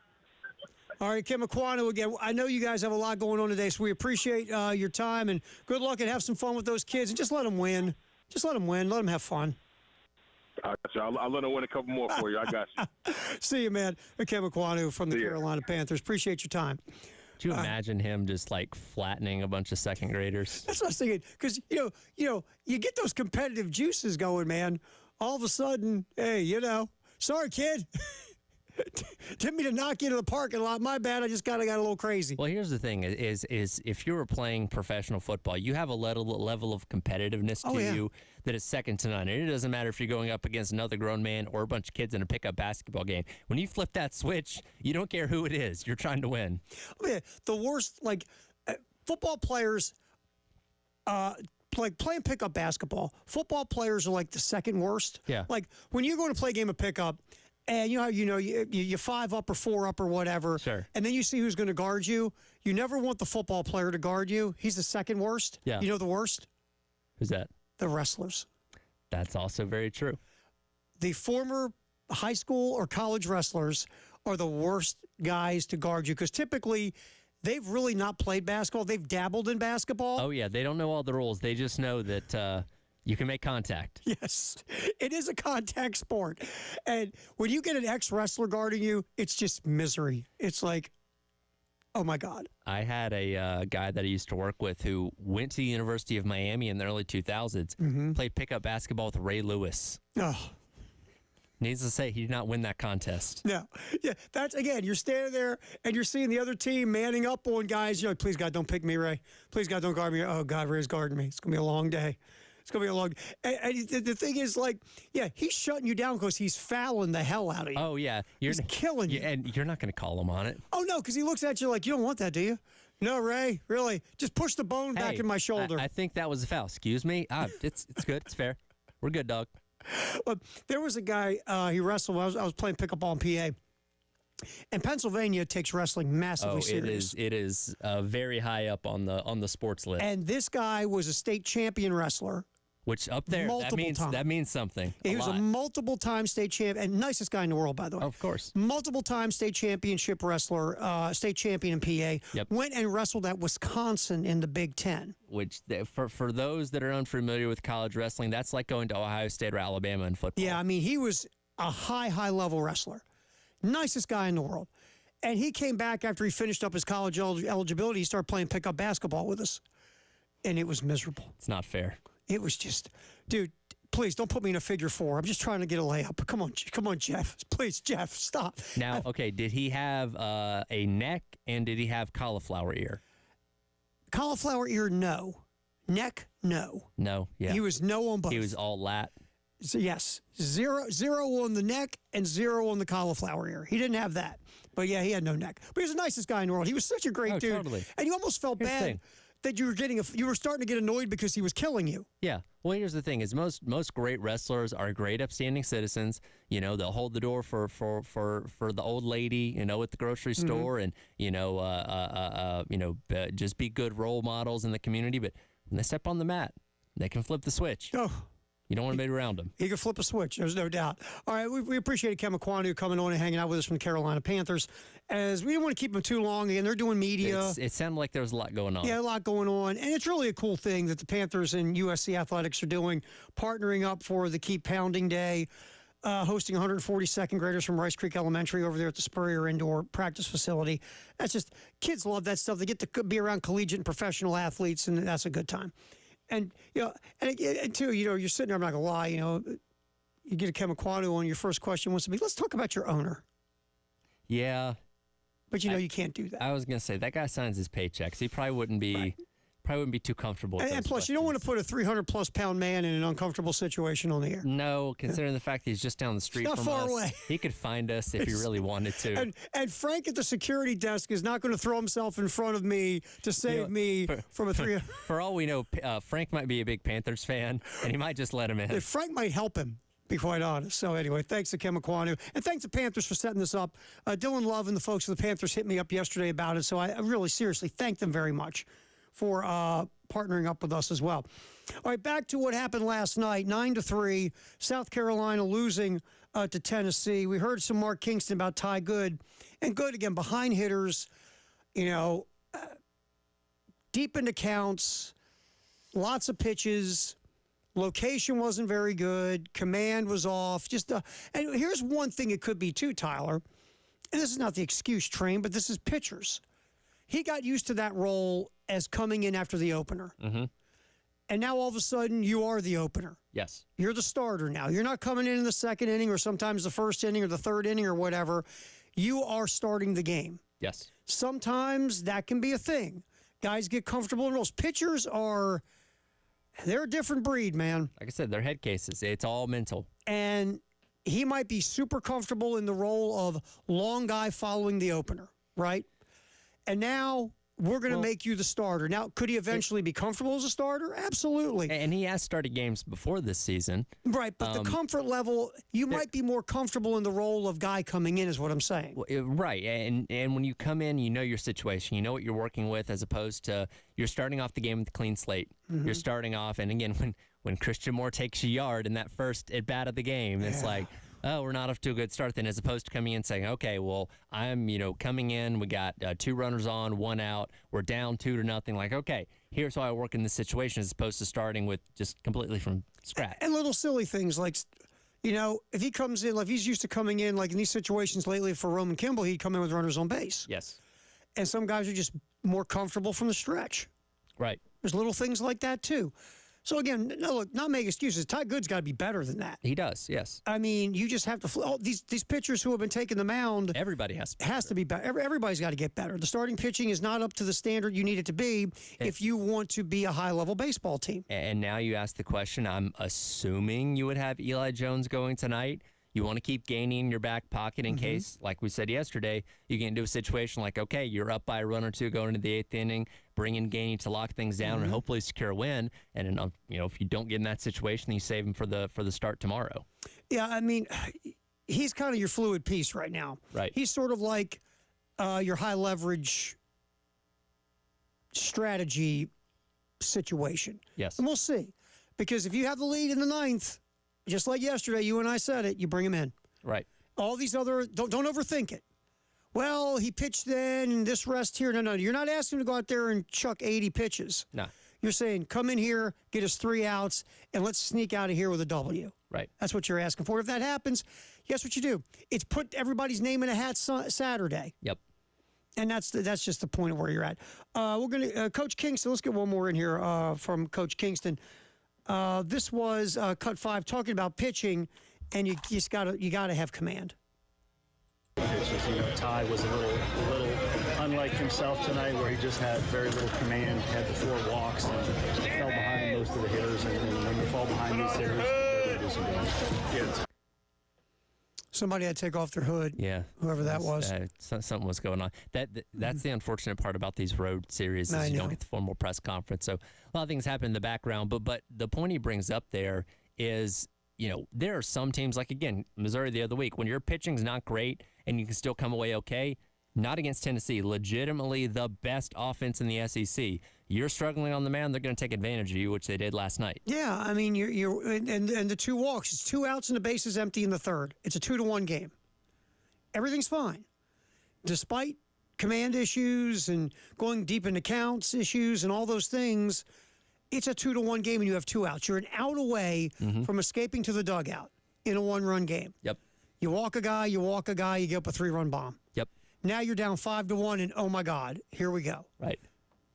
Speaker 2: All right, Kem Ekwonu again. I know you guys have a lot going on today, so we appreciate your time and good luck and have some fun with those kids and just let them win. Just let them win. Let them have fun.
Speaker 4: I'll let them win a couple more for you. I got you.
Speaker 2: See you, man. Kem Ekwonu from the Carolina Panthers. Appreciate your time.
Speaker 1: Do you imagine him just flattening a bunch of second graders?
Speaker 2: That's what I was thinking. Because you get those competitive juices going, man. All of a sudden, hey, sorry, kid. Didn't mean to knock you into the parking lot. My bad. I just got a little crazy.
Speaker 1: Well, here's the thing: is if you were playing professional football, you have a level of competitiveness to you that is second to none. And it doesn't matter if you're going up against another grown man or a bunch of kids in a pickup basketball game. When you flip that switch, you don't care who it is. You're trying to win.
Speaker 2: The worst, football players like playing pickup basketball, football players are like the second worst.
Speaker 1: Yeah.
Speaker 2: Like when you go to play a game of pickup, and you 5 up or 4 up or whatever,
Speaker 1: Sure.
Speaker 2: and then you see who's going to guard you. You never want the football player to guard you. He's the second worst.
Speaker 1: Yeah.
Speaker 2: You know the worst?
Speaker 1: Who's that?
Speaker 2: The wrestlers.
Speaker 1: That's also very true.
Speaker 2: The former high school or college wrestlers are the worst guys to guard you because typically they've really not played basketball. They've dabbled in basketball.
Speaker 1: Oh, yeah. They don't know all the rules. They just know that you can make contact.
Speaker 2: Yes, it is a contact sport. And when you get an ex-wrestler guarding you, it's just misery. It's like, oh, my God.
Speaker 1: I had a guy that I used to work with who went to the University of Miami in the early 2000s, played pickup basketball with Ray Lewis.
Speaker 2: Oh,
Speaker 1: Needless to say, he did not win that contest.
Speaker 2: no. Yeah, that's, again, you're standing there and you're seeing the other team manning up on guys. You're like, please, God, don't pick me, Ray. Please, God, don't guard me. Oh, God, Ray's guarding me. It's going to be a long day. It's going to be a long and the thing is, like, yeah, he's shutting you down because he's fouling the hell out of you.
Speaker 1: Oh, yeah.
Speaker 2: He's killing you.
Speaker 1: And you're not going to call him on it.
Speaker 2: Oh, no, because he looks at you like, you don't want that, do you? No, Ray, really? Just push the bone back
Speaker 1: Hey,
Speaker 2: in my shoulder.
Speaker 1: I think that was a foul. Excuse me. It's good. It's fair. We're good, dog.
Speaker 2: There was a guy, he wrestled. I was playing pickup ball in PA. And Pennsylvania takes wrestling massively serious.
Speaker 1: It is very high up on the sports list.
Speaker 2: And this guy was a state champion wrestler.
Speaker 1: Which up there, that means something.
Speaker 2: He was a multiple-time state champ, and nicest guy in the world, by the way.
Speaker 1: Of course.
Speaker 2: Multiple-time state championship wrestler, state champion in PA.
Speaker 1: Yep.
Speaker 2: Went and wrestled at Wisconsin in the Big Ten.
Speaker 1: Which, for those that are unfamiliar with college wrestling, that's like going to Ohio State or Alabama in football.
Speaker 2: Yeah, I mean, he was a high-level wrestler. Nicest guy in the world. And he came back after he finished up his college eligibility. He started playing pickup basketball with us. And it was miserable.
Speaker 1: It's not fair.
Speaker 2: It was just, dude, please don't put me in a figure 4. I'm just trying to get a layup. Come on, Jeff. Please, Jeff, stop.
Speaker 1: Now, okay, did he have a neck and did he have cauliflower ear?
Speaker 2: Cauliflower ear, no. Neck, no.
Speaker 1: No, yeah.
Speaker 2: He was no on both.
Speaker 1: He was all lat.
Speaker 2: So yes, zero on the neck and 0 on the cauliflower ear. He didn't have that. But yeah, he had no neck. But he was the nicest guy in the world. He was such a great dude.
Speaker 1: Totally.
Speaker 2: And you almost felt
Speaker 1: Here's the
Speaker 2: bad
Speaker 1: thing.
Speaker 2: that you were starting to get annoyed because he was killing you.
Speaker 1: Yeah. Well, here's the thing: is most great wrestlers are great, upstanding citizens. You know, they'll hold the door for the old lady, you know, at the grocery store, and just be good role models in the community. But when they step on the mat, they can flip the switch.
Speaker 2: Oh.
Speaker 1: You don't want to be around them.
Speaker 2: He could flip a switch. There's no doubt. All right, we appreciate Ken McQuanu coming on and hanging out with us from the Carolina Panthers. As we didn't want to keep him too long, and they're doing media.
Speaker 1: It sounded like there was a lot going on.
Speaker 2: Yeah, a lot going on. And it's really a cool thing that the Panthers and USC Athletics are doing, partnering up for the Keep Pounding Day, hosting 140 second graders from Rice Creek Elementary over there at the Spurrier Indoor Practice Facility. That's just, kids love that stuff. They get to be around collegiate and professional athletes, and that's a good time. And, and too, you're sitting there, I'm not going to lie, you get a Ken McQuanu on, your first question wants to be, let's talk about your owner.
Speaker 1: Yeah.
Speaker 2: But, you can't do that.
Speaker 1: I was going to say, that guy signs his paychecks. He probably wouldn't be too comfortable with
Speaker 2: And
Speaker 1: those
Speaker 2: plus, you don't want to put a 300-plus pound man in an uncomfortable situation on the air.
Speaker 1: No, considering the fact that he's just down the street
Speaker 2: not
Speaker 1: from
Speaker 2: far
Speaker 1: us.
Speaker 2: Away.
Speaker 1: He could find us if he really wanted to.
Speaker 2: And Frank at the security desk is not going to throw himself in front of me to save me from a 300.
Speaker 1: For all we know, Frank might be a big Panthers fan, and he might just let him in.
Speaker 2: Frank might help him, be quite honest. So anyway, thanks to Ken McQuanu. And thanks to Panthers for setting this up. Dylan Love and the folks of the Panthers hit me up yesterday about it, so I really seriously thank them very much for partnering up with us as well. All right, back to what happened last night, 9-3, South Carolina losing to Tennessee. We heard some Mark Kingston about Ty Good. And Good, again, behind hitters, deep into counts, lots of pitches. Location wasn't very good. Command was off. And here's one thing it could be too, Tyler. And this is not the excuse train, but this is pitchers. He got used to that role as coming in after the opener. Mm-hmm. And now all of a sudden you are the opener.
Speaker 1: Yes.
Speaker 2: You're the starter now. You're not coming in the second inning or sometimes the first inning or the third inning or whatever. You are starting the game.
Speaker 1: Yes.
Speaker 2: Sometimes that can be a thing. Guys get comfortable in roles. Pitchers they're a different breed, man.
Speaker 1: Like I said, they're head cases. It's all mental.
Speaker 2: And he might be super comfortable in the role of long guy following the opener, right? And now we're going to make you the starter. Now, could he eventually be comfortable as a starter? Absolutely.
Speaker 1: And he has started games before this season.
Speaker 2: Right, but the comfort level, you might be more comfortable in the role of guy coming in is what I'm saying.
Speaker 1: Right, and when you come in, you know your situation. You know what you're working with as opposed to you're starting off the game with a clean slate. You're starting off, and again, when Christian Moore takes a yard in that first at-bat of the game, it's like, oh, we're not off to a good start then, as opposed to coming in saying, okay, well, I'm, coming in, we got 2 runners on, 1 out, we're down 2-0. Like, okay, here's how I work in this situation, as opposed to starting with just completely from scratch.
Speaker 2: And little silly things like, if he comes in, like if he's used to coming in, like in these situations lately for Roman Kimball, he'd come in with runners on base.
Speaker 1: Yes.
Speaker 2: And some guys are just more comfortable from the stretch.
Speaker 1: Right.
Speaker 2: There's little things like that, too. So, again, no, look, not make excuses. Ty Good's got to be better than that.
Speaker 1: He does, yes.
Speaker 2: I mean, you just have to these pitchers who have been taking the mound.
Speaker 1: Everybody has
Speaker 2: to be better. Everybody's got to get better. The starting pitching is not up to the standard you need it to be if you want to be a high-level baseball team.
Speaker 1: And now you ask the question, I'm assuming you would have Eli Jones going tonight. You want to keep Gainey in your back pocket in case, like we said yesterday, you get into a situation like, okay, you're up by a run or 2 going into the 8th inning, bring in Gainey to lock things down and hopefully secure a win. And if you don't get in that situation, then you save him for the start tomorrow.
Speaker 2: Yeah, I mean, he's kind of your fluid piece right now.
Speaker 1: Right.
Speaker 2: He's sort of like your high leverage strategy situation.
Speaker 1: Yes.
Speaker 2: And we'll see. Because if you have the lead in the 9th, just like yesterday, you and I said it, you bring him in.
Speaker 1: Right.
Speaker 2: All these other, don't overthink it. Well, he pitched then, and this rest here. No. You're not asking him to go out there and chuck 80 pitches.
Speaker 1: No.
Speaker 2: You're saying, come in here, get us 3 outs, and let's sneak out of here with a W.
Speaker 1: Right.
Speaker 2: That's what you're asking for. If that happens, guess what you do? It's put everybody's name in a hat Saturday.
Speaker 1: Yep.
Speaker 2: And that's just the point of where you're at. We're going to, Coach Kingston, let's get one more in here from Coach Kingston. This was Cut 5 talking about pitching, and you just got to have command.
Speaker 3: It's just, Ty was a little unlike himself tonight, where he just had very little command, had the 4 walks, and fell behind most of the hitters. And when you fall behind these hitters, they're going to do some damage.
Speaker 2: Somebody had to take off their hood.
Speaker 1: Yeah.
Speaker 2: Whoever that was.
Speaker 1: Something was going on. That's the unfortunate part about these road series is you don't get the formal press conference. So a lot of things happen in the background. But the point he brings up there is, there are some teams, like, again, Missouri the other week, when your pitching's not great and you can still come away okay, not against Tennessee, legitimately the best offense in the SEC. You're struggling on the mound, they're going to take advantage of you, which they did last night.
Speaker 2: Yeah, I mean, and the 2 walks, it's 2 outs and the base is empty in the 3rd. It's a 2-1 game. Everything's fine. Despite command issues and going deep into counts issues and all those things, it's a 2-1 game and you have 2 outs. You're an out away from escaping to the dugout in a 1-run game.
Speaker 1: Yep.
Speaker 2: You walk a guy, you get up a 3-run bomb.
Speaker 1: Yep.
Speaker 2: Now you're down 5-1 and oh my God, here we go.
Speaker 1: Right.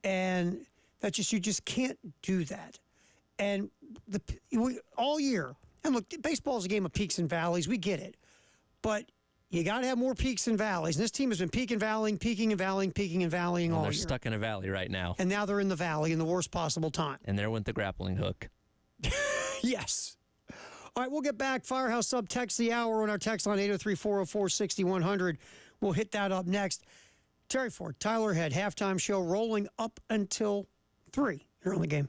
Speaker 2: And you just can't do that. And all year, and look, baseball is a game of peaks and valleys. We get it. But you got to have more peaks and valleys. And this team has been peaking and valleying all
Speaker 1: They're
Speaker 2: year.
Speaker 1: stuck in a valley right now.
Speaker 2: And now they're in the valley in the worst possible time.
Speaker 1: And there went the grappling hook.
Speaker 2: Yes. All right, we'll get back. Firehouse Sub text the hour on our text line 803-404-6100. We'll hit that up next. Terry Ford, Tyler Head, halftime show rolling up until 3 here on the game.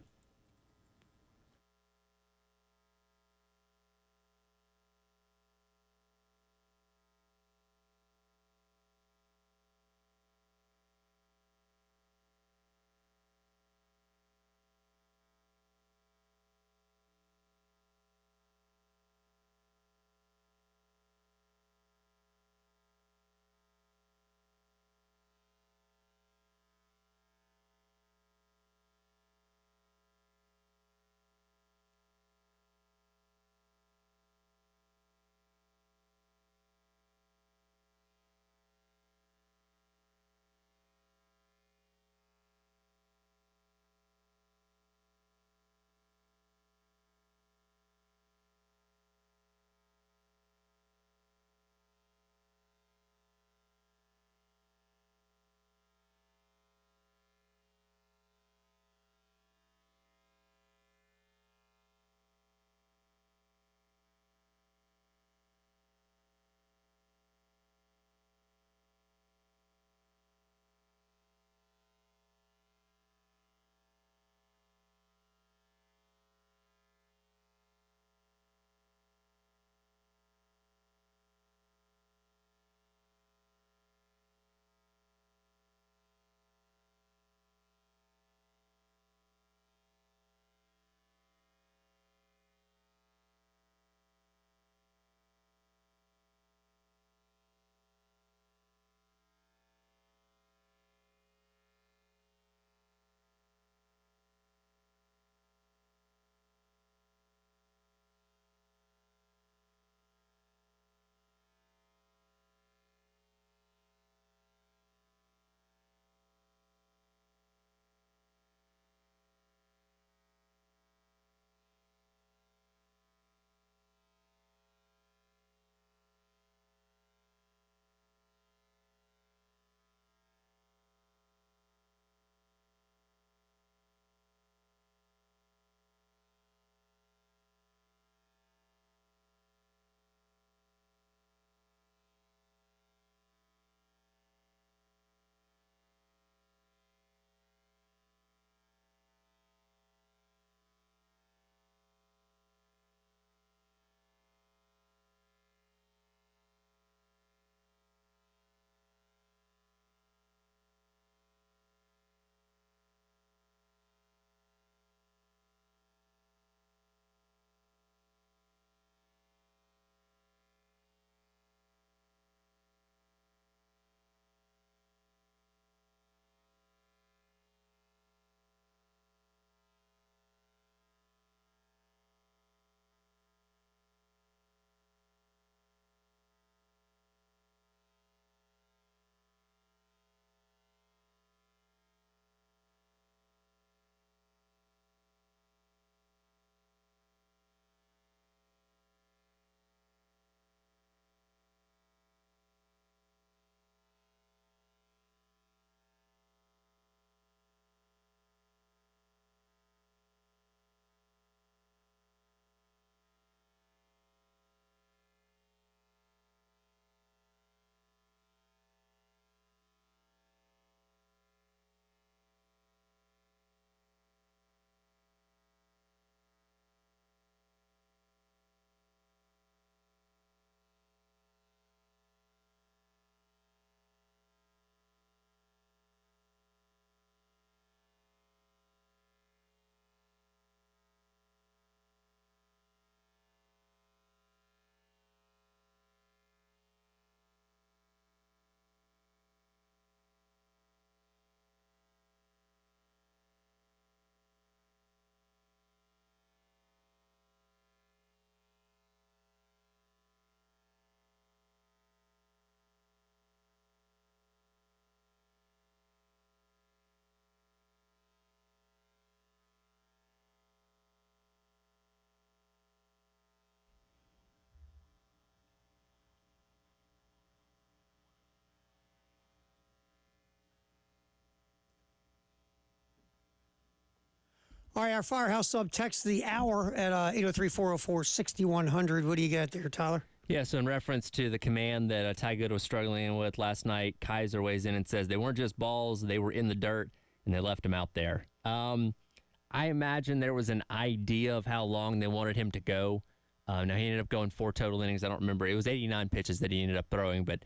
Speaker 2: All right, our Firehouse sub text the hour at 803-404-6100. What do you got there, Tyler?
Speaker 1: Yeah, so in reference to the command that Ty Good was struggling with last night, Kaiser weighs in and says they weren't just balls, they were in the dirt, and they left him out there. I imagine there was an idea of how long they wanted him to go. Now, he ended up going 4 total innings. I don't remember. It was 89 pitches that he ended up throwing. But,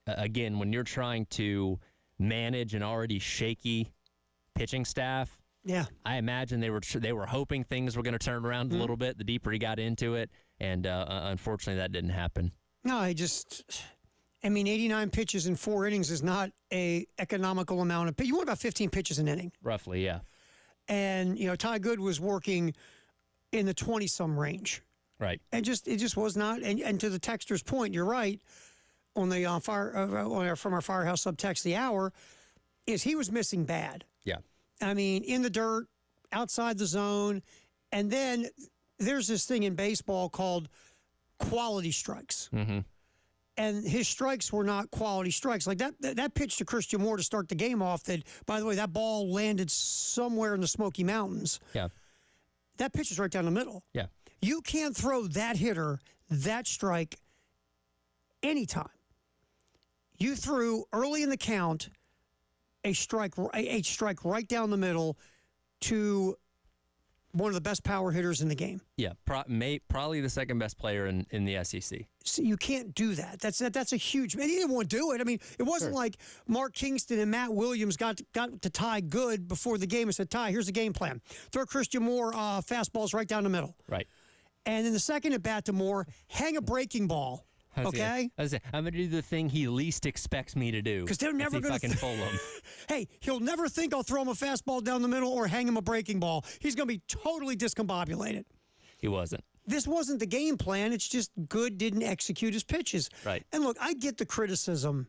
Speaker 1: again, when you're trying to manage an already shaky pitching staff,
Speaker 2: yeah,
Speaker 1: I imagine they were hoping things were going to turn around a little bit the deeper he got into it. And unfortunately, that didn't happen.
Speaker 2: No, 89 pitches in 4 innings is not a economical amount of. You want about 15 pitches an inning,
Speaker 1: Roughly, yeah.
Speaker 2: And Ty Good was working in the 20-some range,
Speaker 1: Right.
Speaker 2: and it just was not. And to the texter's point, you're right. On the from our Firehouse subtext the hour, is he was missing bad.
Speaker 1: Yeah.
Speaker 2: I mean, in the dirt, outside the zone, and then there's this thing in baseball called quality strikes.
Speaker 1: Mm-hmm.
Speaker 2: And his strikes were not quality strikes. Like that pitch to Christian Moore to start the game off, that, by the way, that ball landed somewhere in the Smoky Mountains.
Speaker 1: Yeah.
Speaker 2: That pitch is right down the middle.
Speaker 1: Yeah.
Speaker 2: You can't throw that hitter, that strike, anytime. You threw early in the count a strike right down the middle to one of the best power hitters in the game.
Speaker 1: Yeah, probably the second best player in the SEC.
Speaker 2: So you can't do that. That's a huge. And he didn't want to do it. I mean, it wasn't like Mark Kingston and Matt Williams got to Ty Good before the game and said, Ty, here's the game plan. Throw Christian Moore fastballs right down the middle.
Speaker 1: Right.
Speaker 2: And in the second at bat to Moore, hang a breaking ball. Okay?
Speaker 1: I'm going to do the thing he least expects me to do.
Speaker 2: Because they're never going to
Speaker 1: fool him.
Speaker 2: Hey, he'll never think I'll throw him a fastball down the middle or hang him a breaking ball. He's going to be totally discombobulated.
Speaker 1: He wasn't.
Speaker 2: This wasn't the game plan. It's just Good didn't execute his pitches.
Speaker 1: Right.
Speaker 2: And look, I get the criticism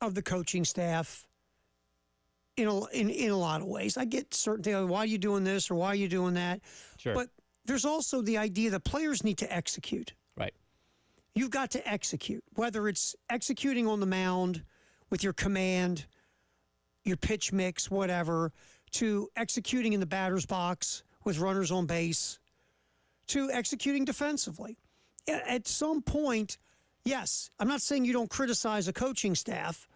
Speaker 2: of the coaching staff in a lot of ways. I get certain things. Why are you doing this or why are you doing that?
Speaker 1: Sure.
Speaker 2: But there's also the idea that players need to execute.
Speaker 1: Right.
Speaker 2: You've got to execute, whether it's executing on the mound with your command, your pitch mix, whatever, to executing in the batter's box with runners on base, to executing defensively. At some point, yes, I'm not saying you don't criticize a coaching staff,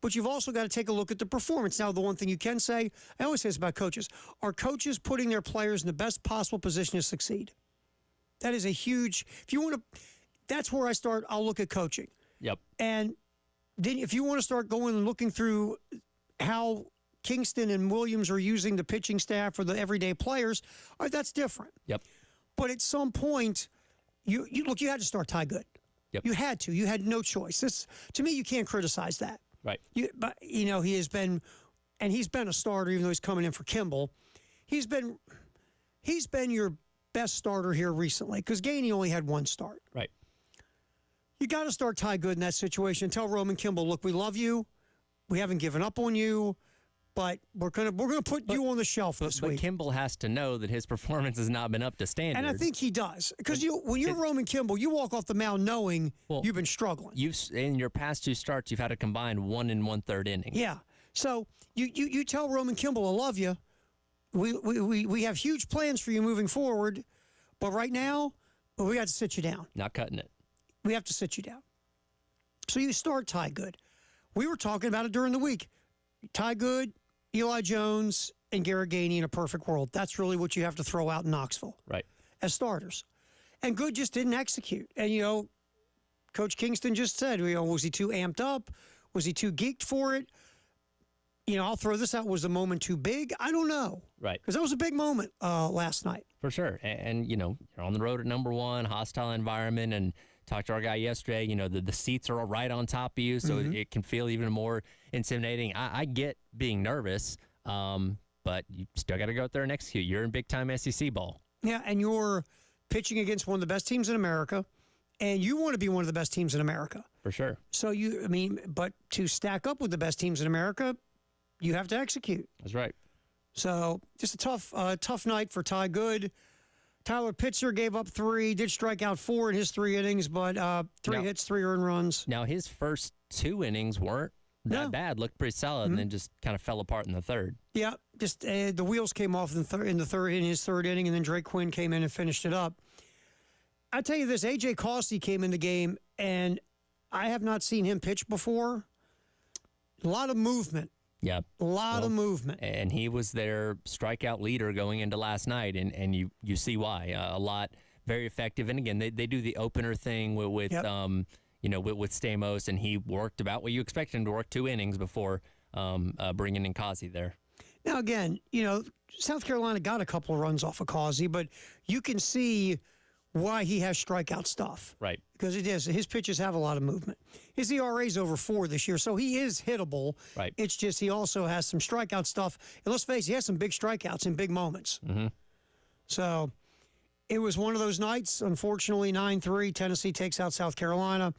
Speaker 2: but you've also got to take a look at the performance. Now, the one thing you can say, I always say this about coaches, are coaches putting their players in the best possible position to succeed? That is a huge, if you want to, that's where I start. I'll look at coaching.
Speaker 1: Yep.
Speaker 2: And then if you want to start going and looking through how Kingston and Williams are using the pitching staff or the everyday players, all right, that's different.
Speaker 1: Yep.
Speaker 2: But at some point, you had to start Ty Good.
Speaker 1: Yep.
Speaker 2: You had to. You had no choice. This, to me, you can't criticize that.
Speaker 1: Right.
Speaker 2: But he has been, and he's been a starter, even though he's coming in for Kimball. He's been your best starter here recently because Gainey only had one start.
Speaker 1: Right.
Speaker 2: You got to start Ty Good in that situation. Tell Roman Kimball, look, we love you. We haven't given up on you, but we're gonna put you on the shelf this week.
Speaker 1: But Kimball has to know that his performance has not been up to standard.
Speaker 2: And I think he does. Because when you're Roman Kimball, you walk off the mound knowing you've been struggling.
Speaker 1: In your past 2 starts, you've had a combined 1 1/3 inning.
Speaker 2: Yeah. So you tell Roman Kimball, I love you. We have huge plans for you moving forward, but right now, we got to sit you down.
Speaker 1: Not cutting it.
Speaker 2: We have to sit you down. So you start Ty Good. We were talking about it during the week. Ty Good, Eli Jones, and Garrett Gainey in a perfect world. That's really what you have to throw out in Knoxville.
Speaker 1: Right.
Speaker 2: As starters. And Good just didn't execute. And, Coach Kingston just said, was he too amped up? Was he too geeked for it? I'll throw this out. Was the moment too big? I don't know.
Speaker 1: Right.
Speaker 2: Because that was a big moment last night.
Speaker 1: For sure. And you're on the road at number 1, hostile environment, and talked to our guy yesterday, the seats are right on top of you, so it can feel even more intimidating. I get being nervous, but you still got to go out there and execute. You're in big-time SEC ball.
Speaker 2: Yeah, and you're pitching against one of the best teams in America, and you want to be one of the best teams in America.
Speaker 1: For sure.
Speaker 2: So but to stack up with the best teams in America, you have to execute.
Speaker 1: That's right.
Speaker 2: So just a tough night for Ty Good. Tyler Pitzer gave up 3, did strike out 4 in his 3 innings, but 3 hits, 3 earned runs.
Speaker 1: Now, his first 2 innings weren't that bad, looked pretty solid, and then just kind of fell apart in the third.
Speaker 2: Yeah, just the wheels came off in his third inning, and then Drake Quinn came in and finished it up. I tell you this, A.J. Causey came in the game, and I have not seen him pitch before. A lot of movement.
Speaker 1: Yeah.
Speaker 2: A lot of movement.
Speaker 1: And he was their strikeout leader going into last night, and you see why. A lot, very effective. And again, they do the opener thing with with Stamos, and he worked about what you expect him to work 2 innings before bringing in Causey there.
Speaker 2: Now, again, South Carolina got a couple of runs off of Causey, but you can see why he has strikeout stuff.
Speaker 1: Right.
Speaker 2: Because it is. His pitches have a lot of movement. His ERA is over 4 this year, so he is hittable.
Speaker 1: Right.
Speaker 2: It's just he also has some strikeout stuff. And let's face it, he has some big strikeouts in big moments.
Speaker 1: Mm-hmm.
Speaker 2: So it was one of those nights. Unfortunately, 9-3, Tennessee takes out South Carolina.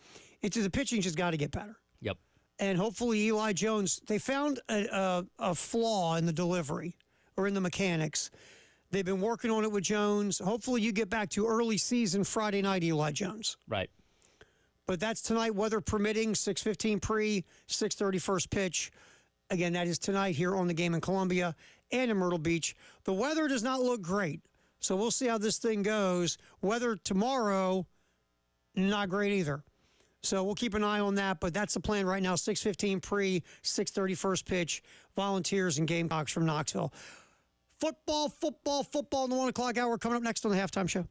Speaker 2: The pitching just got to get better.
Speaker 1: Yep.
Speaker 2: And hopefully Eli Jones, they found a flaw in the delivery or in the mechanics. They've been working on it with Jones. Hopefully you get back to early season Friday night Eli Jones.
Speaker 1: Right.
Speaker 2: But that's tonight, weather permitting, 6:15 pre, 6:30 first pitch. Again, that is tonight here on the game in Columbia and in Myrtle Beach. The weather does not look great, so we'll see how this thing goes. Weather tomorrow, not great either. So we'll keep an eye on that, but that's the plan right now, 6:15 pre, 6:30 first pitch, Volunteers and Gamecocks from Knoxville. Football in the 1 o'clock hour coming up next on the Halftime Show.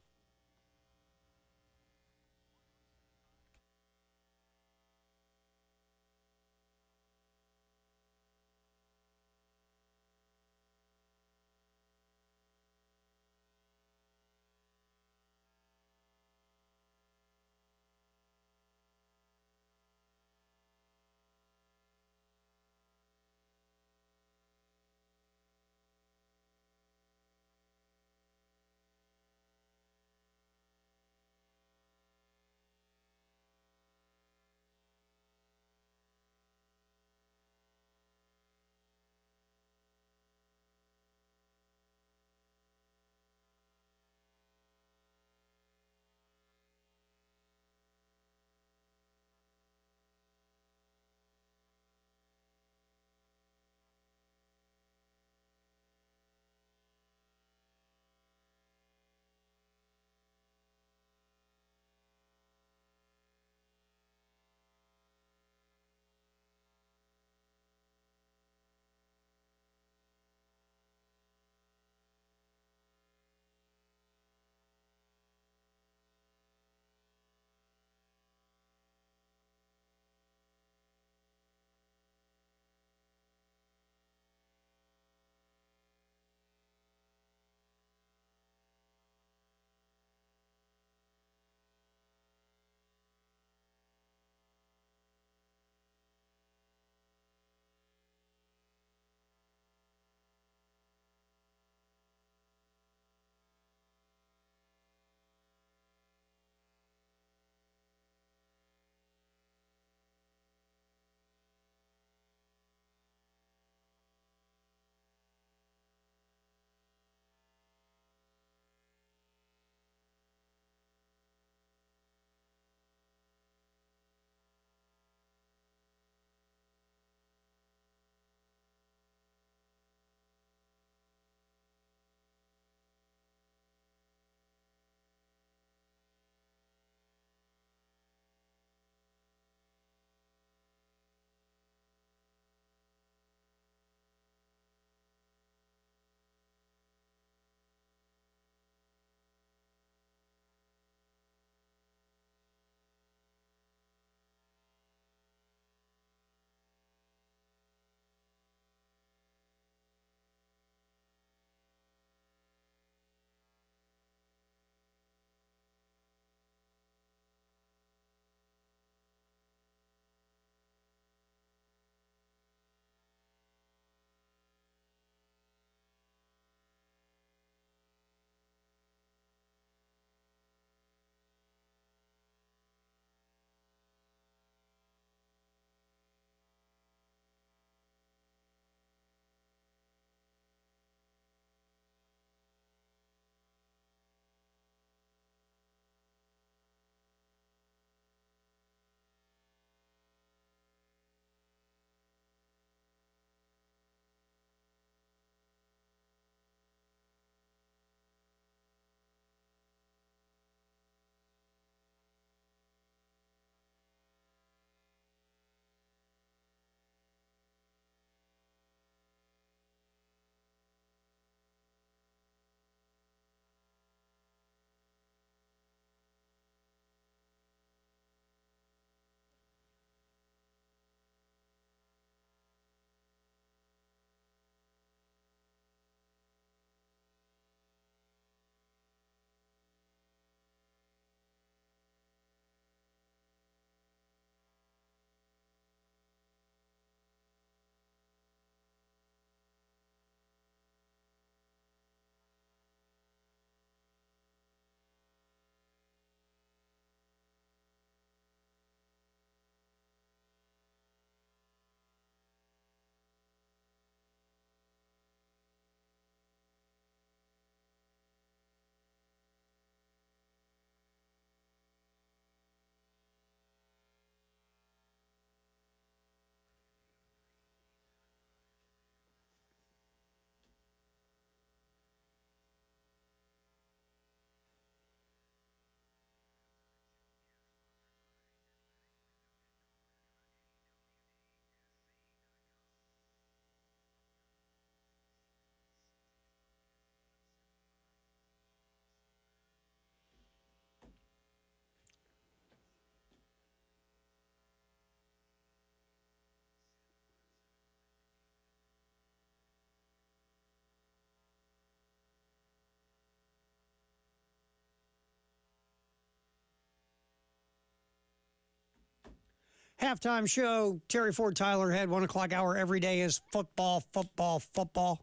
Speaker 2: Halftime show, Terry Ford, Tyler Head, 1 o'clock hour every day is football, football, football.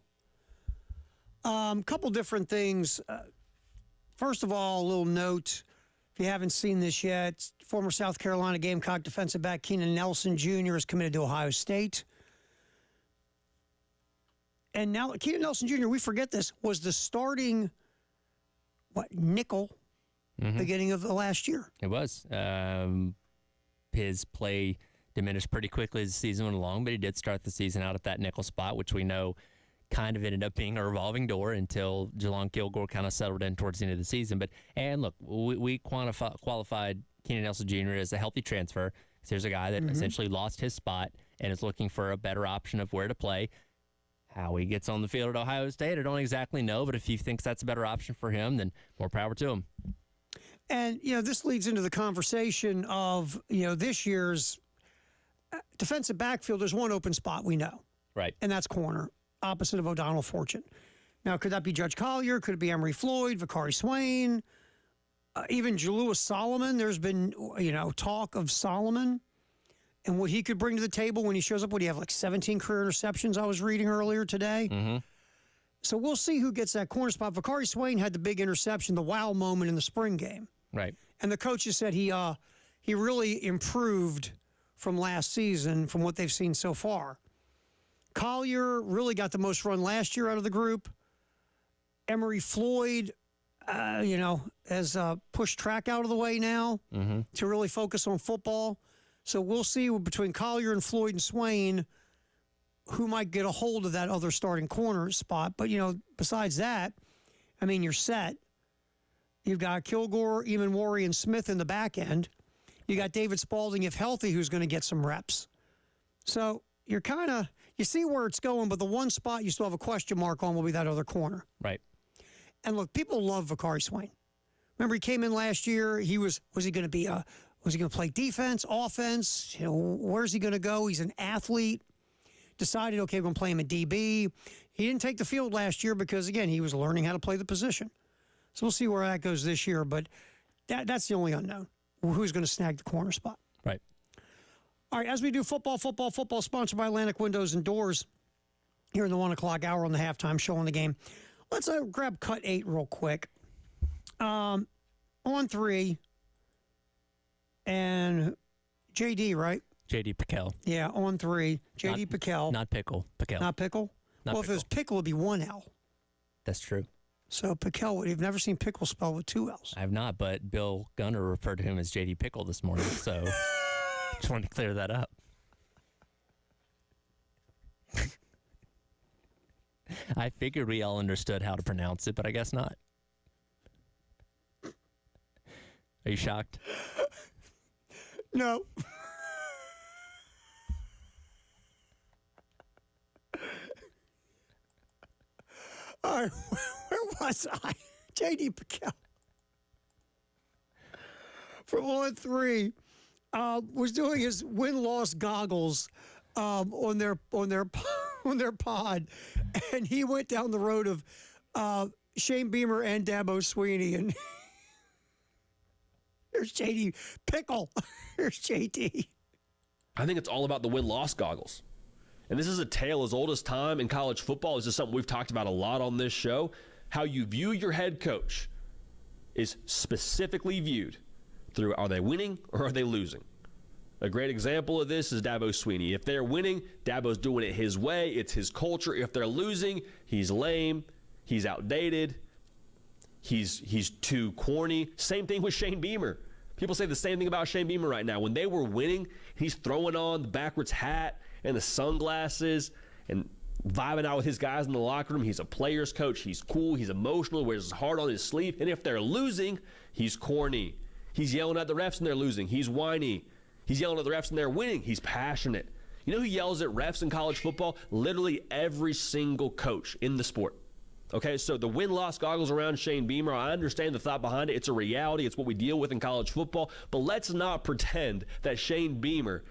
Speaker 2: Couple different things. First of all, a little note, if you haven't seen this yet, former South Carolina Gamecock defensive back Keenan Nelson Jr. is committed to Ohio State. And now Keenan Nelson Jr., we forget this, was the starting, nickel beginning of the last year.
Speaker 1: It was. His play diminished pretty quickly as the season went along, but he did start the season out at that nickel spot, which we know kind of ended up being a revolving door until Jelon Kilgore kind of settled in towards the end of the season. And look, we qualified Keenan Nelson Jr. as a healthy transfer. So there's a guy that essentially lost his spot and is looking for a better option of where to play. How he gets on the field at Ohio State, I don't exactly know, but if he thinks that's a better option for him, then more power to him.
Speaker 2: And, this leads into the conversation of, this year's defensive backfield. There's one open spot we know.
Speaker 1: Right.
Speaker 2: And that's corner, opposite of O'Donnell Fortune. Now, could that be Judge Collier? Could it be Emery Floyd, Vakari Swain, even Jalewis Solomon? There's been, talk of Solomon and what he could bring to the table when he shows up. Would he have 17 career interceptions I was reading earlier today?
Speaker 1: Mm-hmm.
Speaker 2: So we'll see who gets that corner spot. Vakari Swain had the big interception, the wow moment in the spring game.
Speaker 1: Right.
Speaker 2: And the coaches said he really improved from last season from what they've seen so far. Collier really got the most run last year out of the group. Emery Floyd, has pushed track out of the way now to really focus on football. So we'll see between Collier and Floyd and Swain who might get a hold of that other starting corner spot. But, besides that, you're set. You've got Kilgore, Eamon and Smith in the back end. You got David Spalding, if healthy, who's going to get some reps. So you see where it's going, but the one spot you still have a question mark on will be that other corner.
Speaker 1: Right.
Speaker 2: And look, people love Vakari Swain. Remember, he came in last year. Was he going to play defense, offense? Where's he going to go? He's an athlete. Decided, okay, we're going to play him at DB. He didn't take the field last year because, again, he was learning how to play the position. So we'll see where that goes this year, but that's the only unknown. Who's going to snag the corner spot?
Speaker 1: Right.
Speaker 2: All right, as we do football, sponsored by Atlantic Windows and Doors here in the 1 o'clock hour on the halftime show on the game. Let's grab cut 8 real quick. On 3, and JD, right?
Speaker 1: JD Pickell.
Speaker 2: Yeah, on 3. JD Pickell.
Speaker 1: Not Pickle. Pickell.
Speaker 2: Not Pickle?
Speaker 1: Not
Speaker 2: If it was Pickle, it'd be 1 L.
Speaker 1: That's true.
Speaker 2: So Pickell, you've never seen Pickle spelled with 2 L's.
Speaker 1: I have not, but Bill Gunner referred to him as JD Pickle this morning, so just wanted to clear that up. I figured we all understood how to pronounce it, but I guess not. Are you shocked?
Speaker 2: No. All right, where was I? JD Pickell. From on 3, was doing his win-loss goggles on their pod, and he went down the road of Shane Beamer and Dabo Sweeney, and there's JD Pickle. Here's JD.
Speaker 5: I think it's all about the win-loss goggles. And this is a tale as old as time in college football. This is something we've talked about a lot on this show. How you view your head coach is specifically viewed through, are they winning or are they losing? A great example of this is Dabo Sweeney. If they're winning, Dabo's doing it his way. It's his culture. If they're losing, he's lame. He's outdated. He's too corny. Same thing with Shane Beamer. People say the same thing about Shane Beamer right now. When they were winning, he's throwing on the backwards hat and the sunglasses and vibing out with his guys in the locker room. He's a player's coach. He's cool. He's emotional. Wears his heart on his sleeve. And if they're losing, he's corny. He's yelling at the refs and they're losing. He's whiny. He's yelling at the refs and they're winning. He's passionate. You know who yells at refs in college football? Literally every single coach in the sport. Okay, so the win-loss goggles around Shane Beamer, I understand the thought behind it. It's a reality. It's what we deal with in college football. But let's not pretend that Shane Beamer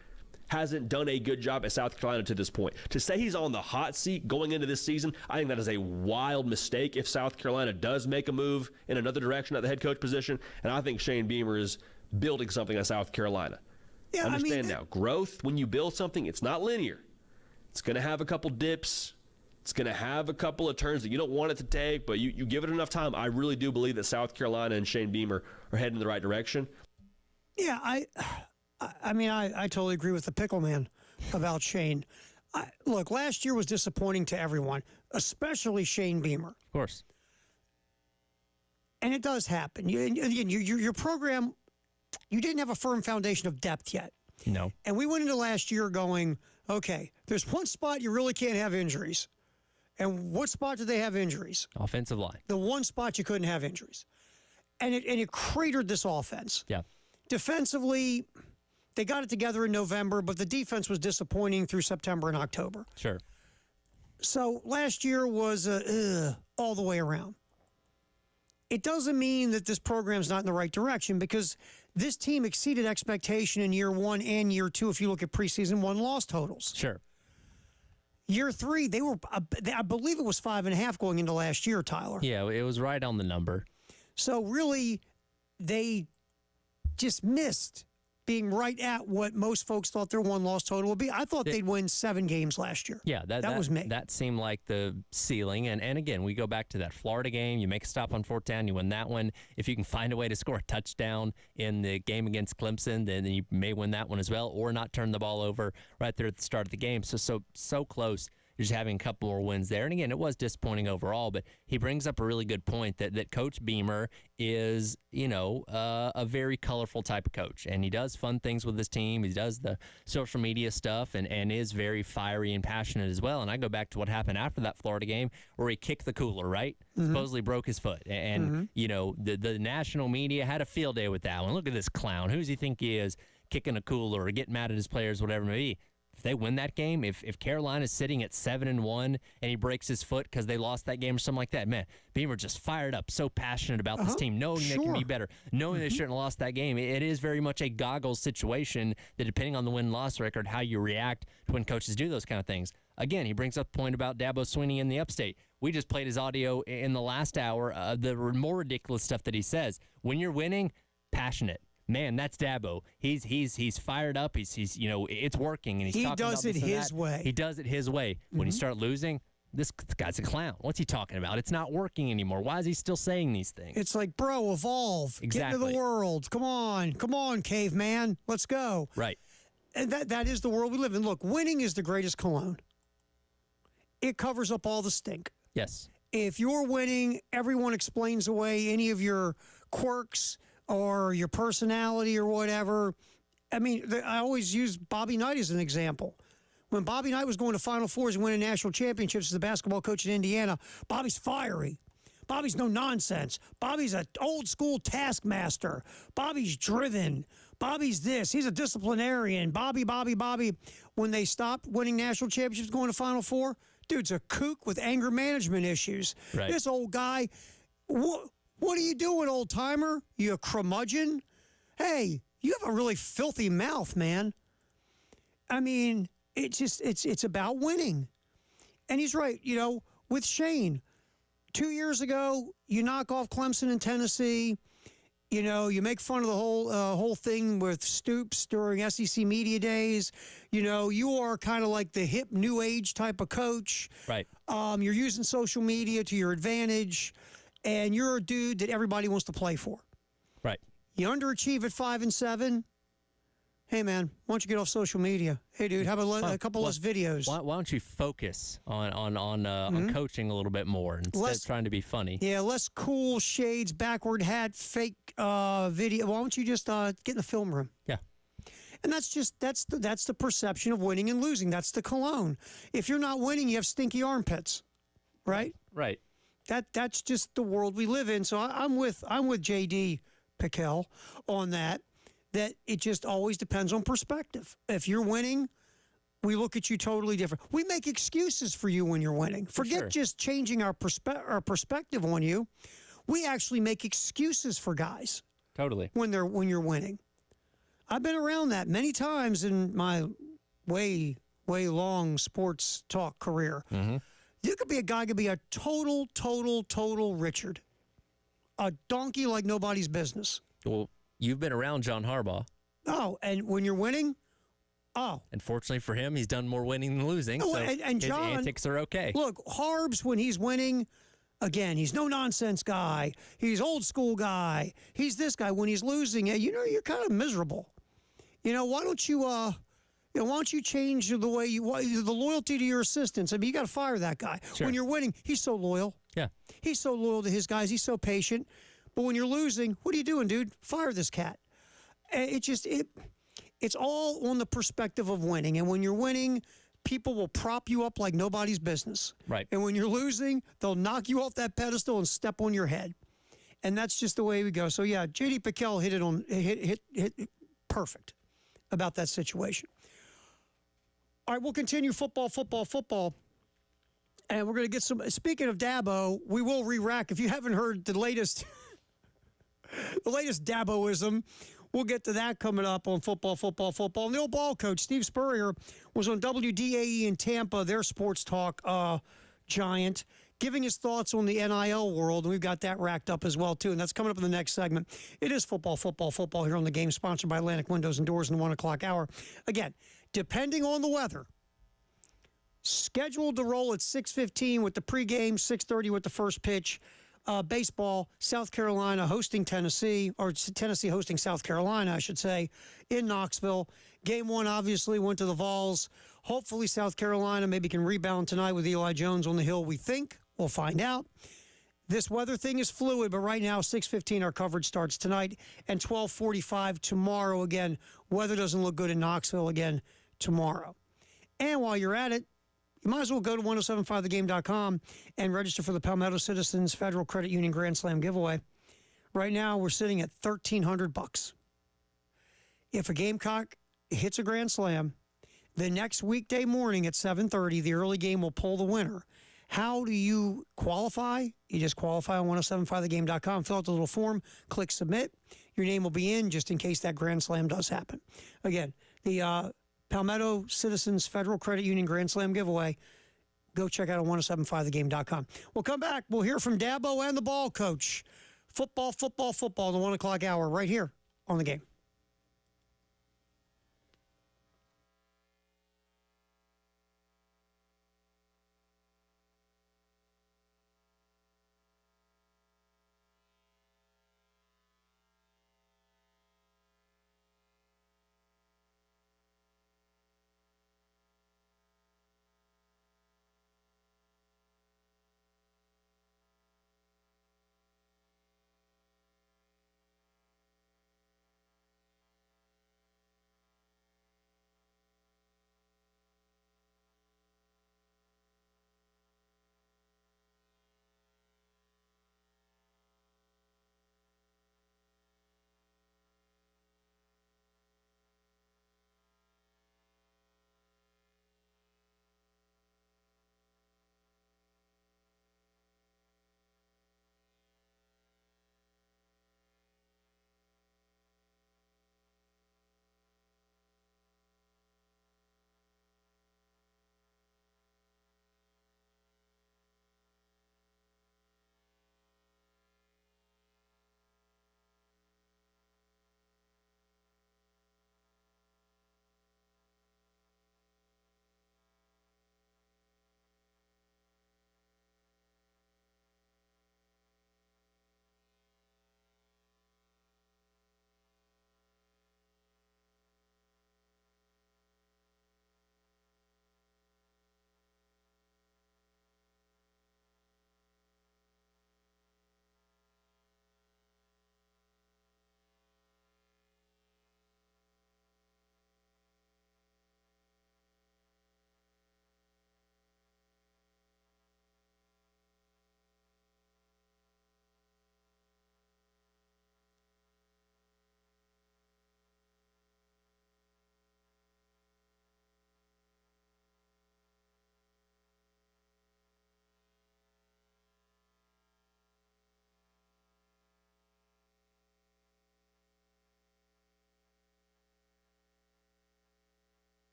Speaker 5: hasn't done a good job at South Carolina to this point. To say he's on the hot seat going into this season, I think that is a wild mistake if South Carolina does make a move in another direction at the head coach position. And I think Shane Beamer is building something at South Carolina.
Speaker 2: Yeah,
Speaker 5: Understand now, growth, when you build something, it's not linear. It's going to have a couple dips. It's going to have a couple of turns that you don't want it to take, but you give it enough time. I really do believe that South Carolina and Shane Beamer are heading in the right direction.
Speaker 2: Yeah, I mean, I totally agree with the pickle man about Shane. Look, last year was disappointing to everyone, especially Shane Beamer.
Speaker 1: Of course.
Speaker 2: And it does happen. Your program, you didn't have a firm foundation of depth yet.
Speaker 1: No.
Speaker 2: And we went into last year going, okay, there's one spot you really can't have injuries. And what spot did they have injuries?
Speaker 1: Offensive line.
Speaker 2: The one spot you couldn't have injuries. And it cratered this offense.
Speaker 1: Yeah.
Speaker 2: Defensively, they got it together in November, but the defense was disappointing through September and October.
Speaker 1: Sure.
Speaker 2: So last year was all the way around. It doesn't mean that this program's not in the right direction, because this team exceeded expectation in year 1 and year 2 if you look at preseason 1-loss totals.
Speaker 1: Sure.
Speaker 2: Year 3, they were, I believe it was 5.5 going into last year, Tyler.
Speaker 1: Yeah, it was right on the number.
Speaker 2: So really, they just missed being right at what most folks thought their 1-loss total would be. I thought they'd win 7 games last year.
Speaker 1: Yeah, that
Speaker 2: was me.
Speaker 1: That seemed like the ceiling. And again, we go back to that Florida game. You make a stop on 4th down, you win that one. If you can find a way to score a touchdown in the game against Clemson, then you may win that one as well, or not turn the ball over right there at the start of the game. So close. Just having a couple more wins there. And again, it was disappointing overall, but he brings up a really good point that Coach Beamer is, a very colorful type of coach. And he does fun things with his team. He does the social media stuff and is very fiery and passionate as well. And I go back to what happened after that Florida game where he kicked the cooler, right? Mm-hmm. Supposedly broke his foot. And, the national media had a field day with that one. Look at this clown. Who does he think he is, kicking a cooler or getting mad at his players, whatever it may be? If they win that game, if Carolina's sitting at 7-1 and he breaks his foot because they lost that game or something like that, man, Beamer just fired up, so passionate about this team, knowing they can be better, knowing they shouldn't have lost that game. It is very much a goggles situation that, depending on the win-loss record, how you react to when coaches do those kind of things. Again, he brings up the point about Dabo Swinney in the Upstate. We just played his audio in the last hour, the more ridiculous stuff that he says. When you're winning, passionate. Man, that's Dabo. He's fired up. He's it's working, and he
Speaker 2: does it his way.
Speaker 1: He does it his way. When you start losing, this guy's a clown. What's he talking about? It's not working anymore. Why is he still saying these things?
Speaker 2: It's like, bro, evolve.
Speaker 1: Exactly.
Speaker 2: Get into the world. Come on, caveman. Let's go.
Speaker 1: Right.
Speaker 2: And that is the world we live in. Look, winning is the greatest cologne. It covers up all the stink.
Speaker 1: Yes.
Speaker 2: If you're winning, everyone explains away any of your quirks or your personality or whatever. I mean, I always use Bobby Knight as an example. When Bobby Knight was going to Final Fours and winning national championships as the basketball coach in Indiana, Bobby's fiery. Bobby's no nonsense. Bobby's an old school taskmaster. Bobby's driven. Bobby's this. He's a disciplinarian. Bobby. When they stopped winning national championships going to Final Four, dude's a kook with anger management issues.
Speaker 1: Right.
Speaker 2: This old guy, what are you doing, old timer? You a curmudgeon? Hey, you have a really filthy mouth, man. I mean, it's about winning. And he's right, with Shane. 2 years ago, you knock off Clemson and Tennessee. You make fun of the whole thing with Stoops during SEC media days. You are kind of like the hip new age type of coach.
Speaker 1: Right.
Speaker 2: You're using social media to your advantage. And you're a dude that everybody wants to play for.
Speaker 1: Right.
Speaker 2: You underachieve at 5-7. Hey, man, why don't you get off social media? Hey, dude, how about a couple of those videos?
Speaker 1: Why don't you focus on coaching a little bit more instead of trying to be funny?
Speaker 2: Yeah, less cool shades, backward hat, fake video. Why don't you just get in the film room?
Speaker 1: Yeah.
Speaker 2: And that's the perception of winning and losing. That's the cologne. If you're not winning, you have stinky armpits, right?
Speaker 1: Right.
Speaker 2: That's just the world we live in. So I'm with JD Pickell on that it just always depends on perspective. If you're winning, we look at you totally different. We make excuses for you when you're winning. Forget just changing our perspective on you. We actually make excuses for guys.
Speaker 1: Totally.
Speaker 2: When you're winning. I've been around that many times in my way long sports talk career. Mm-hmm. A guy could be a total Richard. A donkey like nobody's business.
Speaker 1: Well, you've been around John Harbaugh.
Speaker 2: Oh, and when you're winning, oh.
Speaker 1: And fortunately for him, he's done more winning than losing.
Speaker 2: Oh,
Speaker 1: So
Speaker 2: and
Speaker 1: his
Speaker 2: John,
Speaker 1: antics are okay.
Speaker 2: Look, Harbs, when he's winning, again, he's no-nonsense guy. He's old-school guy. He's this guy. When he's losing, you're kind of miserable. Why don't you, why don't you change the way the loyalty to your assistants? I mean, you got to fire that guy.
Speaker 1: Sure.
Speaker 2: When you're winning, he's so loyal.
Speaker 1: Yeah.
Speaker 2: He's so loyal to his guys. He's so patient. But when you're losing, what are you doing, dude? Fire this cat. It's all on the perspective of winning. And when you're winning, people will prop you up like nobody's business.
Speaker 1: Right.
Speaker 2: And when you're losing, they'll knock you off that pedestal and step on your head. And that's just the way we go. So yeah, J.D. Piquel hit perfect about that situation. All right, we'll continue football. And we're going to get some. Speaking of Dabo, we will re-rack. If you haven't heard the latest Daboism, we'll get to that coming up on football. And the old ball coach, Steve Spurrier, was on WDAE in Tampa, their sports talk giant, giving his thoughts on the NIL world. And we've got that racked up as well, too. And that's coming up in the next segment. It is football here on the game, sponsored by Atlantic Windows and Doors in the 1 o'clock hour. Again, depending on the weather, scheduled to roll at 6:15 with the pregame, 6:30 with the first pitch. Baseball, South Carolina hosting Tennessee, or Tennessee hosting South Carolina, I should say, in Knoxville. Game 1 obviously went to the Vols. Hopefully South Carolina maybe can rebound tonight with Eli Jones on the hill, we think. We'll find out. This weather thing is fluid, but right now, 6:15, our coverage starts tonight, and 12:45 tomorrow. Again, weather doesn't look good in Knoxville again tomorrow. And while you're at it, you might as well go to 1075thegame.com and register for the Palmetto Citizens Federal Credit Union Grand Slam giveaway. Right now, we're sitting at $1,300. If a Gamecock hits a Grand Slam, the next weekday morning at 7:30, the early game will pull the winner. How do you qualify? You just qualify on 1075thegame.com, fill out the little form, click submit. Your name will be in just in case that Grand Slam does happen. Again, the Palmetto Citizens Federal Credit Union Grand Slam giveaway. Go check out on 1075thegame.com. We'll come back. We'll hear from Dabo and the ball coach. Football, the 1 o'clock hour right here on the game.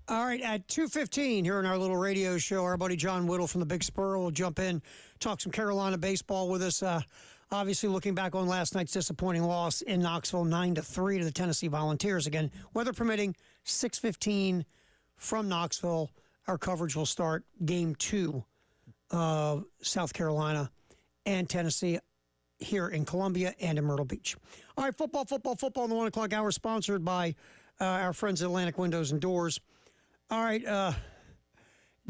Speaker 2: All right, at 2:15 here in our little radio show, our buddy John Whittle from the Big Spur will jump in, talk some Carolina baseball with us. Obviously, looking back on last night's disappointing loss in Knoxville, 9-3 to the Tennessee Volunteers. Again, weather permitting, 6:15 from Knoxville. Our coverage will start Game 2 of South Carolina and Tennessee here in Columbia and in Myrtle Beach. All right, football in the 1 o'clock hour, sponsored by our friends at Atlantic Windows and Doors. All right,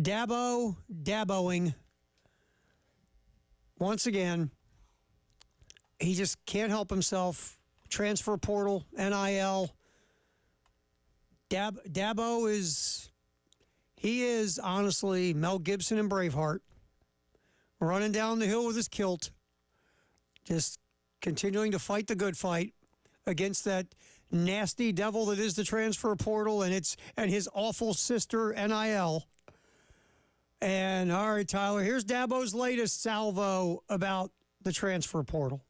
Speaker 2: Daboing. Once again, he just can't help himself. Transfer portal, NIL. Dabo is honestly Mel Gibson and Braveheart, running down the hill with his kilt, just continuing to fight the good fight against that nasty devil that is the transfer portal and his awful sister NIL. And all right, Tyler, here's Dabo's latest salvo about the transfer portal.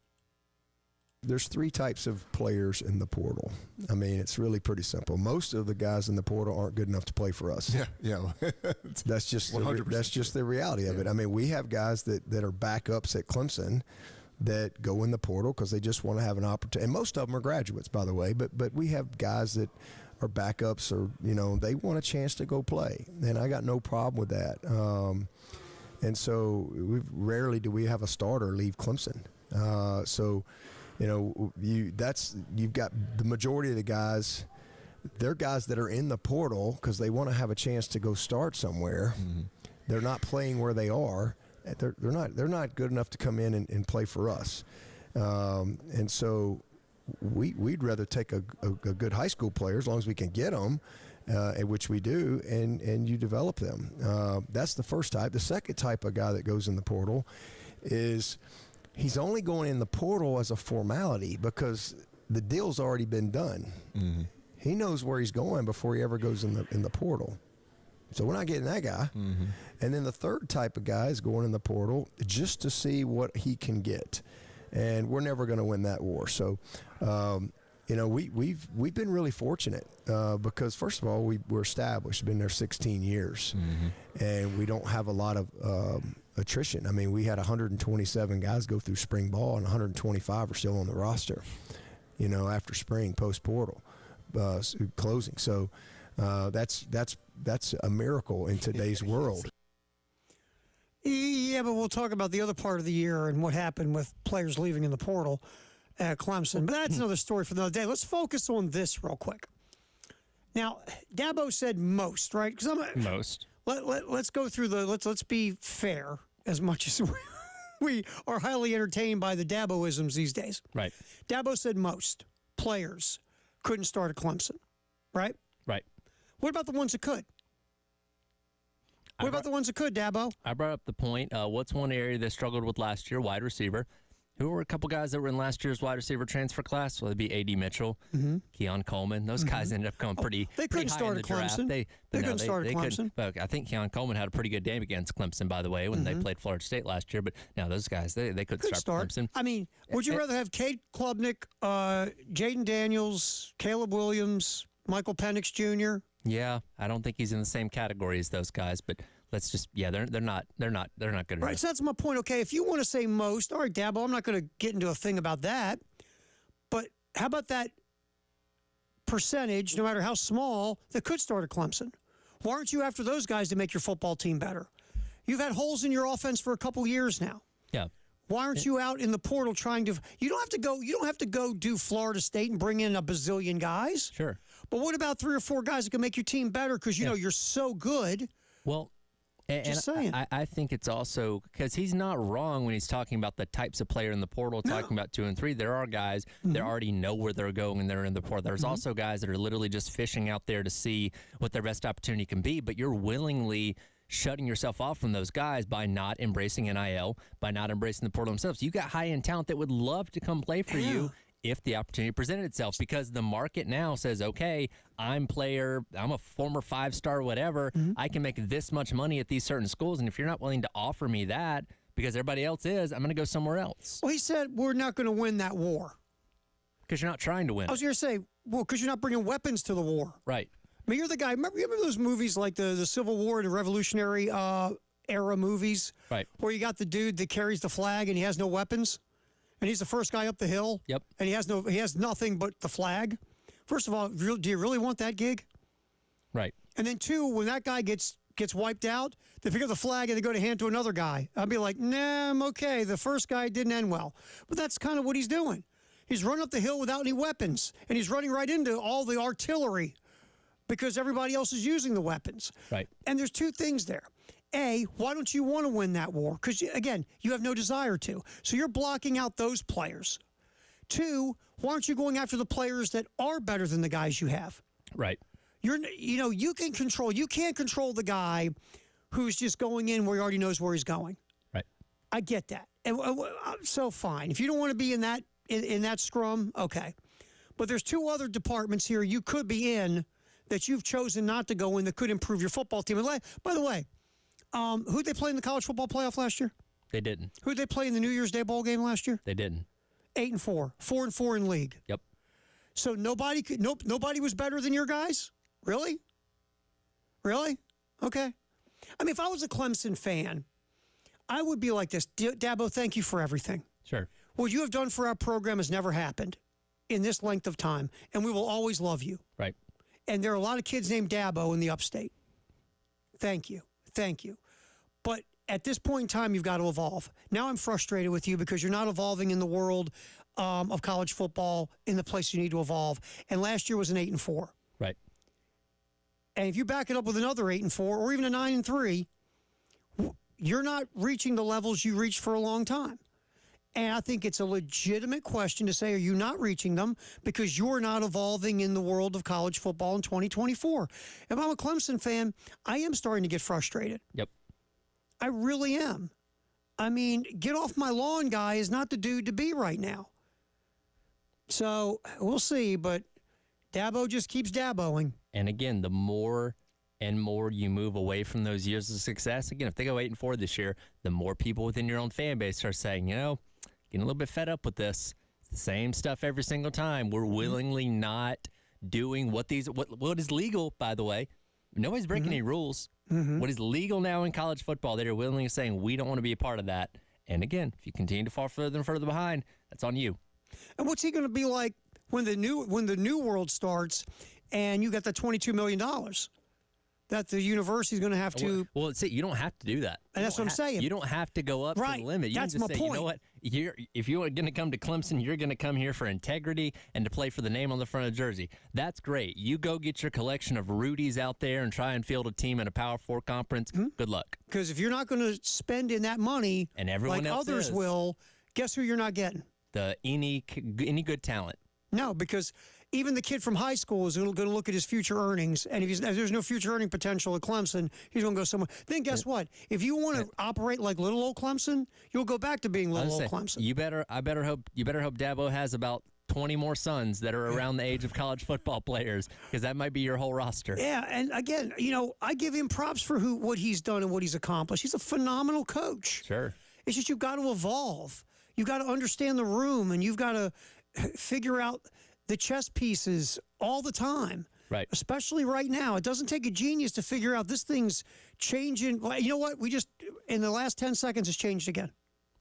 Speaker 6: There's 3 types of players in the portal. I mean, it's really pretty simple. Most of the guys in the portal aren't good enough to play for us.
Speaker 7: Yeah.
Speaker 6: That's just the reality of it. I mean, we have guys that are backups at Clemson that go in the portal because they just want to have an opportunity. And most of them are graduates, by the way. But we have guys that are backups, or they want a chance to go play, and I got no problem with that. And so rarely do we have a starter leave Clemson. You've got the majority of the guys. They're guys that are in the portal because they want to have a chance to go start somewhere. Mm-hmm. They're not playing where they are. They're not good enough to come in and play for us. And so we'd rather take a good high school player as long as we can get them, which we do, and you develop them. That's the first type. The second type of guy that goes in the portal is he's only going in the portal as a formality because the deal's already been done. Mm-hmm. He knows where he's going before he ever goes in the portal. So we're not getting that guy. Mm-hmm. And then the third type of guy is going in the portal just to see what he can get. And we're never going to win that war. So, we've been really fortunate because, first of all, we're established, been there 16 years. Mm-hmm. And we don't have a lot of attrition. I mean, we had 127 guys go through spring ball, and 125 are still on the roster, after spring, post-portal closing. So that's a miracle in today's world.
Speaker 2: Yeah, but we'll talk about the other part of the year and what happened with players leaving in the portal at Clemson. But that's another story for another day. Let's focus on this real quick. Now, Dabo said most, right?
Speaker 1: Most.
Speaker 2: Let's go through let's be fair as much as we are highly entertained by the Daboisms these days.
Speaker 1: Right.
Speaker 2: Dabo said most players couldn't start at Clemson, right?
Speaker 1: Right.
Speaker 2: What about the ones that could? What about the ones that could, Dabo?
Speaker 1: I brought up the point. What's one area they struggled with last year? Wide receiver. Who were a couple guys that were in last year's wide receiver transfer class? Well, it'd be A.D. Mitchell, Keon Coleman. Those guys ended up going pretty
Speaker 2: They couldn't
Speaker 1: high
Speaker 2: start
Speaker 1: in the
Speaker 2: at
Speaker 1: draft.
Speaker 2: Clemson. They couldn't start at Clemson.
Speaker 1: But I think Keon Coleman had a pretty good game against Clemson, by the way, when they played Florida State last year. But now those guys, they couldn't start for Clemson.
Speaker 2: I mean, would you rather have Cade Klubnik, Jaden Daniels, Caleb Williams, Michael Penix Jr.?
Speaker 1: Yeah, I don't think he's in the same category as those guys, but let's just they're not good enough.
Speaker 2: Right, so that's my point. Okay, if you want to say most, all right, Dabo, I'm not going to get into a thing about that. But how about that percentage, no matter how small, that could start at Clemson? Why aren't you after those guys to make your football team better? You've had holes in your offense for a couple years now.
Speaker 1: Yeah.
Speaker 2: Why aren't you out in the portal trying to? You don't have to go do Florida State and bring in a bazillion guys.
Speaker 1: Sure.
Speaker 2: But what about 3 or 4 guys that can make your team better because you know you're so good?
Speaker 1: Well,
Speaker 2: just saying.
Speaker 1: I think it's also because he's not wrong when he's talking about the types of player in the portal, talking about 2 and 3. There are guys that already know where they're going and they're in the portal. There's also guys that are literally just fishing out there to see what their best opportunity can be, but you're willingly shutting yourself off from those guys by not embracing NIL, by not embracing the portal themselves. You got high-end talent that would love to come play for you if the opportunity presented itself, because the market now says, okay, I'm a former 5-star whatever, I can make this much money at these certain schools, and if you're not willing to offer me that because everybody else is, I'm going to go somewhere else.
Speaker 2: Well, he said we're not going to win that war.
Speaker 1: Because you're not trying to win.
Speaker 2: I was going to say, well, because you're not bringing weapons to the war.
Speaker 1: Right.
Speaker 2: I mean, you're the guy. Remember those movies like the Civil War and the Revolutionary era movies?
Speaker 1: Right.
Speaker 2: Where you got the dude that carries the flag and he has no weapons, and he's the first guy up the hill.
Speaker 1: Yep.
Speaker 2: And he has nothing but the flag. First of all, do you really want that gig?
Speaker 1: Right.
Speaker 2: And then two, when that guy gets wiped out, they pick up the flag and they go to hand to another guy. I'd be like, nah, I'm okay. The first guy didn't end well. But that's kind of what he's doing. He's running up the hill without any weapons, and he's running right into all the artillery because everybody else is using the weapons.
Speaker 1: Right.
Speaker 2: And there's two things there. A, why don't you want to win that war? Because, again, you have no desire to. So you're blocking out those players. Two, why aren't you going after the players that are better than the guys you have?
Speaker 1: Right.
Speaker 2: You can't control the guy who's just going in where he already knows where he's going.
Speaker 1: Right.
Speaker 2: I get that. And so fine. If you don't want to be in that scrum, okay. But there's two other departments here you could be in that you've chosen not to go in that could improve your football team. And by the way, who'd they play in the college football playoff last year?
Speaker 1: They didn't.
Speaker 2: Who'd they play in the New Year's Day bowl game last year?
Speaker 1: They didn't.
Speaker 2: 8-4, 4-4 in league.
Speaker 1: Yep.
Speaker 2: So nobody was better than your guys? Really? Really? Okay. I mean, if I was a Clemson fan, I would be like this. Dabo, thank you for everything.
Speaker 1: Sure.
Speaker 2: What you have done for our program has never happened in this length of time, and we will always love you.
Speaker 1: Right.
Speaker 2: And there are a lot of kids named Dabo in the upstate. Thank you. Thank you. But at this point in time, you've got to evolve. Now I'm frustrated with you because you're not evolving in the world of college football in the place you need to evolve. And last year was an 8-4.
Speaker 1: Right.
Speaker 2: And if you back it up with another 8-4 or even a 9-3, you're not reaching the levels you reached for a long time. And I think it's a legitimate question to say, are you not reaching them because you're not evolving in the world of college football in 2024? If I'm a Clemson fan, I am starting to get frustrated.
Speaker 1: Yep.
Speaker 2: I really am. I mean, get off my lawn guy is not the dude to be right now. So we'll see, but Dabo just keeps Daboing.
Speaker 1: And again, the more and more you move away from those years of success, again, if they go 8-4 this year, the more people within your own fan base are saying, getting a little bit fed up with this. It's the same stuff every single time. We're willingly not doing what is legal, by the way. Nobody's breaking any rules. What is legal now in college football, they are willingly saying, we don't want to be a part of that. And again, if you continue to fall further and further behind, that's on you.
Speaker 2: And what's he going to be like when the new world starts and you got the $22 million that the university is going to have to?
Speaker 1: Well, see, you don't have to do that.
Speaker 2: And that's what I'm saying.
Speaker 1: You don't have to go up to the limit. You
Speaker 2: That's
Speaker 1: can just
Speaker 2: my
Speaker 1: say,
Speaker 2: point.
Speaker 1: you know what? If you're going to come to Clemson, you're going to come here for integrity and to play for the name on the front of the jersey. That's great. You go get your collection of Rudies out there and try and field a team in a Power 4 conference. Good luck.
Speaker 2: Because if you're not going to spend in that money
Speaker 1: And everyone
Speaker 2: like
Speaker 1: else
Speaker 2: others
Speaker 1: is.
Speaker 2: will, guess who you're not getting?
Speaker 1: Any good talent.
Speaker 2: No, because even the kid from high school is going to look at his future earnings, and if there's no future earning potential at Clemson, he's going to go somewhere. Then guess what? If you want to operate like little old Clemson, you'll go back to being little old Clemson.
Speaker 1: I better hope Dabo has about 20 more sons that are around the age of college football players, because that might be your whole roster.
Speaker 2: Yeah, and again, I give him props for what he's done and what he's accomplished. He's a phenomenal coach.
Speaker 1: Sure.
Speaker 2: It's just you've got to evolve. You've got to understand the room, and you've got to figure out the chess pieces all the time.
Speaker 1: Right.
Speaker 2: Especially right now. It doesn't take a genius to figure out this thing's changing. You know what? In the last 10 seconds, it's changed again.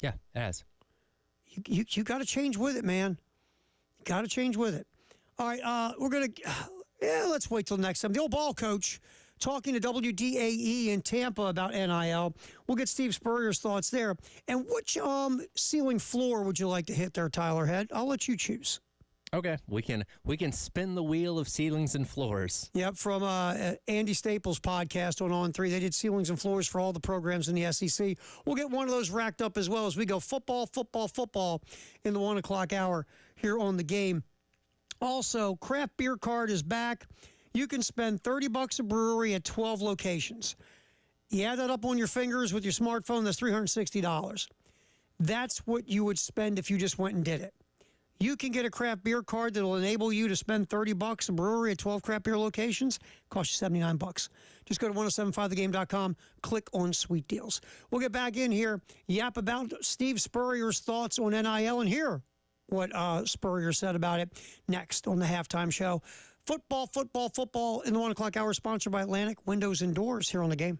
Speaker 1: Yeah, it has.
Speaker 2: You got to change with it, man. You got to change with it. All right, we're going to, let's wait till next time. The old ball coach talking to WDAE in Tampa about NIL. We'll get Steve Spurrier's thoughts there. And which ceiling floor would you like to hit there, Tyler Head? I'll let you choose.
Speaker 1: Okay, we can spin the wheel of ceilings and floors.
Speaker 2: Yep, from Andy Staples' podcast on 3. They did ceilings and floors for all the programs in the SEC. We'll get one of those racked up as well as we go football in the 1 o'clock hour here on the game. Also, craft beer card is back. You can spend $30 a brewery at 12 locations. You add that up on your fingers with your smartphone, that's $360. That's what you would spend if you just went and did it. You can get a craft beer card that will enable you to spend $30 a brewery at 12 craft beer locations. Cost you $79. Just go to 1075thegame.com, click on Sweet Deals. We'll get back in here, yap about Steve Spurrier's thoughts on NIL, and hear what Spurrier said about it next on the halftime show. Football in the 1 o'clock hour, sponsored by Atlantic Windows and Doors here on the Game.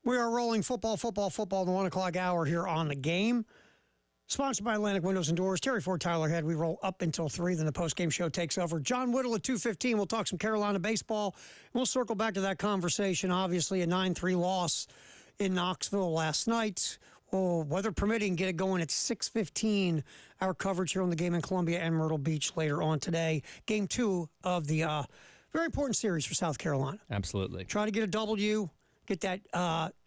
Speaker 2: We are rolling football, the 1 o'clock hour here on the game. Sponsored by Atlantic Windows and Doors. Terry Ford, Tyler Head. We roll up until 3, then the post-game show takes over. John Whittle at 2:15. We'll talk some Carolina baseball. We'll circle back to that conversation. Obviously, a 9-3 loss in Knoxville last night. Well, weather permitting, get it going at 6:15. Our coverage here on the game in Columbia and Myrtle Beach later on today. Game 2 of the very important series for South Carolina.
Speaker 1: Absolutely.
Speaker 2: Try to get a W, get that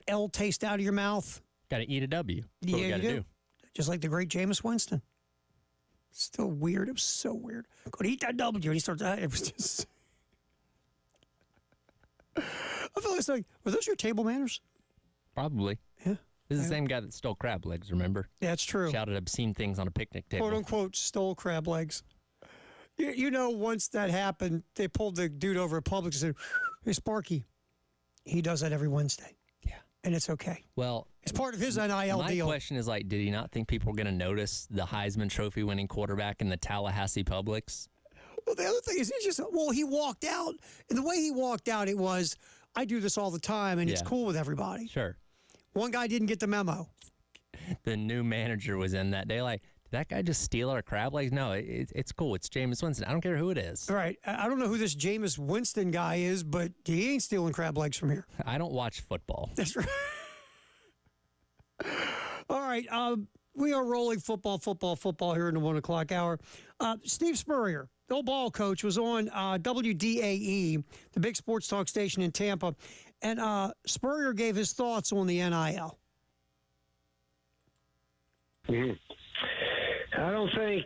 Speaker 2: L taste out of your mouth.
Speaker 1: Got to eat a W. That's what we got to do.
Speaker 2: Just like the great Jameis Winston. Still weird. It was so weird. Go to eat that W. And he starts, it was just. I feel like, were those your table manners?
Speaker 1: Probably.
Speaker 2: Yeah.
Speaker 1: This is the same guy that stole crab legs, remember?
Speaker 2: Yeah, it's true.
Speaker 1: Shouted obscene things on a picnic table.
Speaker 2: Quote unquote, stole crab legs. You know, once that happened, they pulled the dude over at Publix and said, hey, Sparky, he does that every Wednesday.
Speaker 1: Yeah.
Speaker 2: And it's okay.
Speaker 1: Well,
Speaker 2: it's part of his NIL
Speaker 1: my
Speaker 2: deal.
Speaker 1: My question is, like, did he not think people were going to notice the Heisman Trophy winning quarterback in the Tallahassee Publix?
Speaker 2: Well, the other thing is, he walked out. And the way he walked out, it was, I do this all the time, and it's cool with everybody.
Speaker 1: Sure.
Speaker 2: One guy didn't get the memo.
Speaker 1: The new manager was in that day, like, did that guy just steal our crab legs? No, it's cool. It's Jameis Winston. I don't care who it is.
Speaker 2: All right. I don't know who this Jameis Winston guy is, but he ain't stealing crab legs from here.
Speaker 1: I don't watch football.
Speaker 2: That's right. All right. We are rolling football here in the 1 o'clock hour. Steve Spurrier, the old ball coach, was on WDAE, the big sports talk station in Tampa, and Spurrier gave his thoughts on the NIL.
Speaker 7: Mm-hmm. I don't think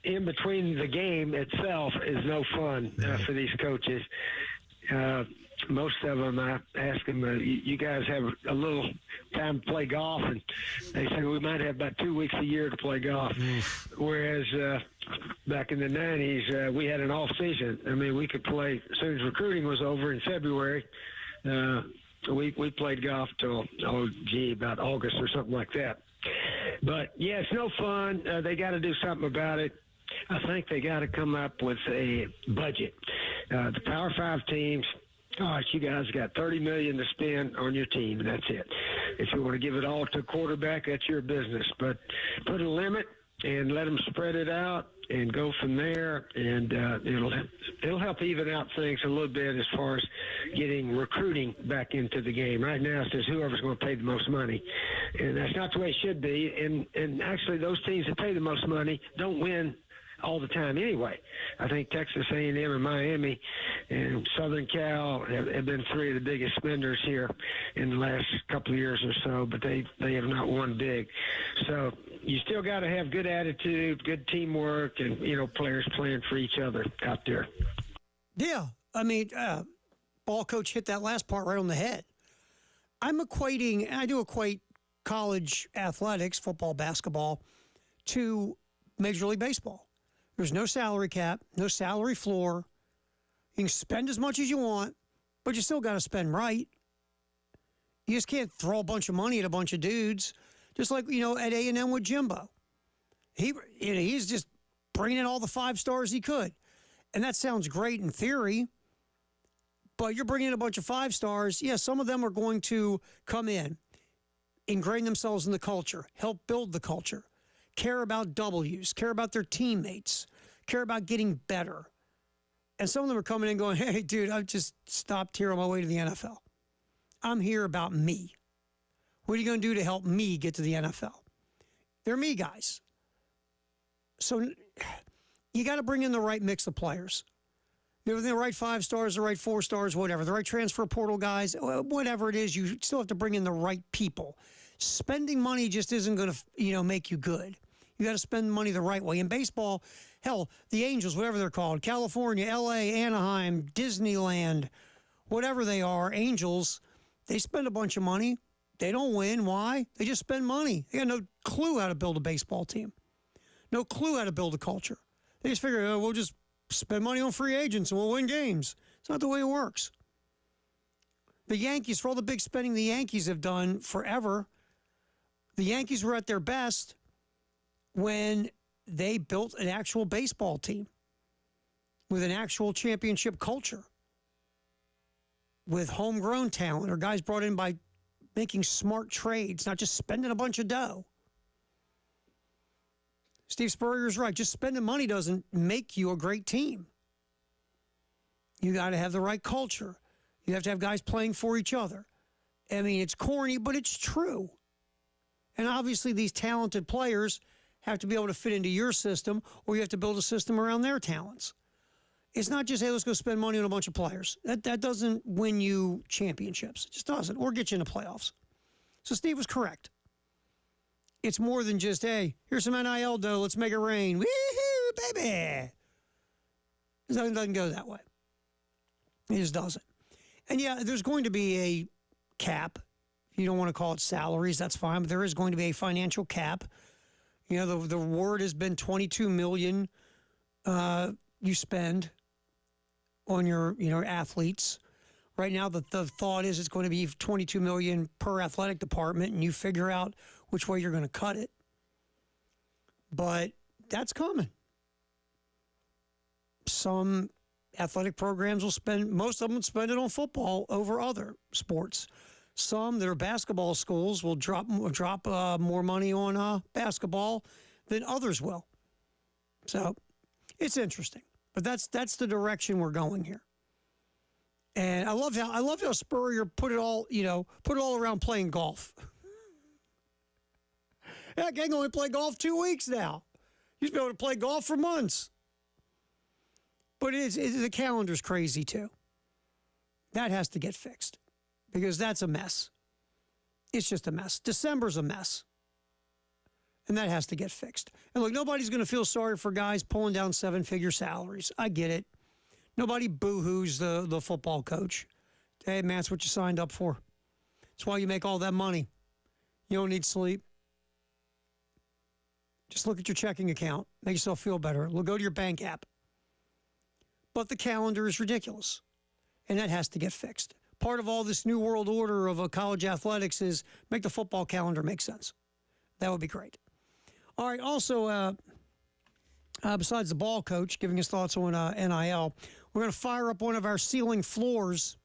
Speaker 7: in between the game itself is no fun for these coaches. Most of them, I ask them, you guys have a little time to play golf? And they say we might have about 2 weeks a year to play golf. Whereas back in the 90s, we had an off season. I mean, we could play as soon as recruiting was over in February. We played golf till, about August or something like that. But, yeah, it's no fun. They got to do something about it. I think they got to come up with a budget. The Power 5 teams, gosh, you guys got $30 million to spend on your team, and that's it. If you want to give it all to a quarterback, that's your business. But put a limit and let them spread it out and go from there, and it'll help even out things a little bit as far as getting recruiting back into the game. Right now, it's just whoever's going to pay the most money, and that's not the way it should be. And actually, those teams that pay the most money don't win all the time anyway. I think Texas A&M and Miami and Southern Cal have been three of the biggest spenders here in the last couple of years or so, but they have not won big. So you still got to have good attitude, good teamwork, and, players playing for each other out there.
Speaker 2: Yeah. I mean, ball coach hit that last part right on the head. I'm equating, and I do equate college athletics, football, basketball, to Major League Baseball. There's no salary cap, no salary floor. You can spend as much as you want, but you still got to spend right. You just can't throw a bunch of money at a bunch of dudes, just like, at A&M with Jimbo. He's just bringing in all the 5 stars he could. And that sounds great in theory, but you're bringing in a bunch of 5 stars. Yeah, some of them are going to come in, ingrain themselves in the culture, help build the culture, care about W's, care about their teammates, care about getting better. And some of them are coming in going, hey, dude, I've just stopped here on my way to the NFL. I'm here about me. What are you going to do to help me get to the NFL? They're me guys. So you got to bring in the right mix of players. The right 5 stars, the right 4 stars, whatever. The right transfer portal guys, whatever it is, you still have to bring in the right people. Spending money just isn't going to, make you good. You got to spend money the right way. In baseball, hell, the Angels, whatever they're called, California, L.A., Anaheim, Disneyland, whatever they are, Angels, they spend a bunch of money. They don't win. Why? They just spend money. They got no clue how to build a baseball team. No clue how to build a culture. They just figure, we'll just spend money on free agents and we'll win games. It's not the way it works. The Yankees, for all the big spending the Yankees have done forever, the Yankees were at their best when they built an actual baseball team with an actual championship culture, with homegrown talent or guys brought in by making smart trades, not just spending a bunch of dough. Steve Spurrier's right. Just spending money doesn't make you a great team. You got to have the right culture. You have to have guys playing for each other. I mean, it's corny, but it's true. And obviously, these talented players have to be able to fit into your system, or you have to build a system around their talents. It's not just, hey, let's go spend money on a bunch of players. That doesn't win you championships. It just doesn't, or get you into playoffs. So Steve was correct. It's more than just, hey, here's some NIL dough, let's make it rain. Woo-hoo, baby. It doesn't go that way. It just doesn't. And yeah, there's going to be a cap. If you don't want to call it salaries, that's fine, but there is going to be a financial cap. You know, the word has been $22 million you spend on your athletes. Right now, the thought is it's going to be $22 million per athletic department, and you figure out which way you're going to cut it. But that's coming. Some athletic programs will spend, most of them would spend it on football over other sports. Some that are basketball schools will drop more money on basketball than others will. So it's interesting, but that's the direction we're going here. And I love how Spurrier put it all around playing golf. Heck, I can only play golf 2 weeks now. You used to be able to play golf for months. But the calendar's crazy too. That has to get fixed because that's a mess. It's just a mess. December's a mess. And that has to get fixed. And look, nobody's going to feel sorry for guys pulling down 7-figure salaries. I get it. Nobody boo-hoos the football coach. Hey, man, that's what you signed up for. That's why you make all that money. You don't need sleep. Just look at your checking account. Make yourself feel better. Go to your bank app. But the calendar is ridiculous, and that has to get fixed. Part of all this new world order of college athletics is make the football calendar make sense. That would be great. All right, also, besides the ball coach giving his thoughts on NIL, we're going to fire up one of our ceiling floors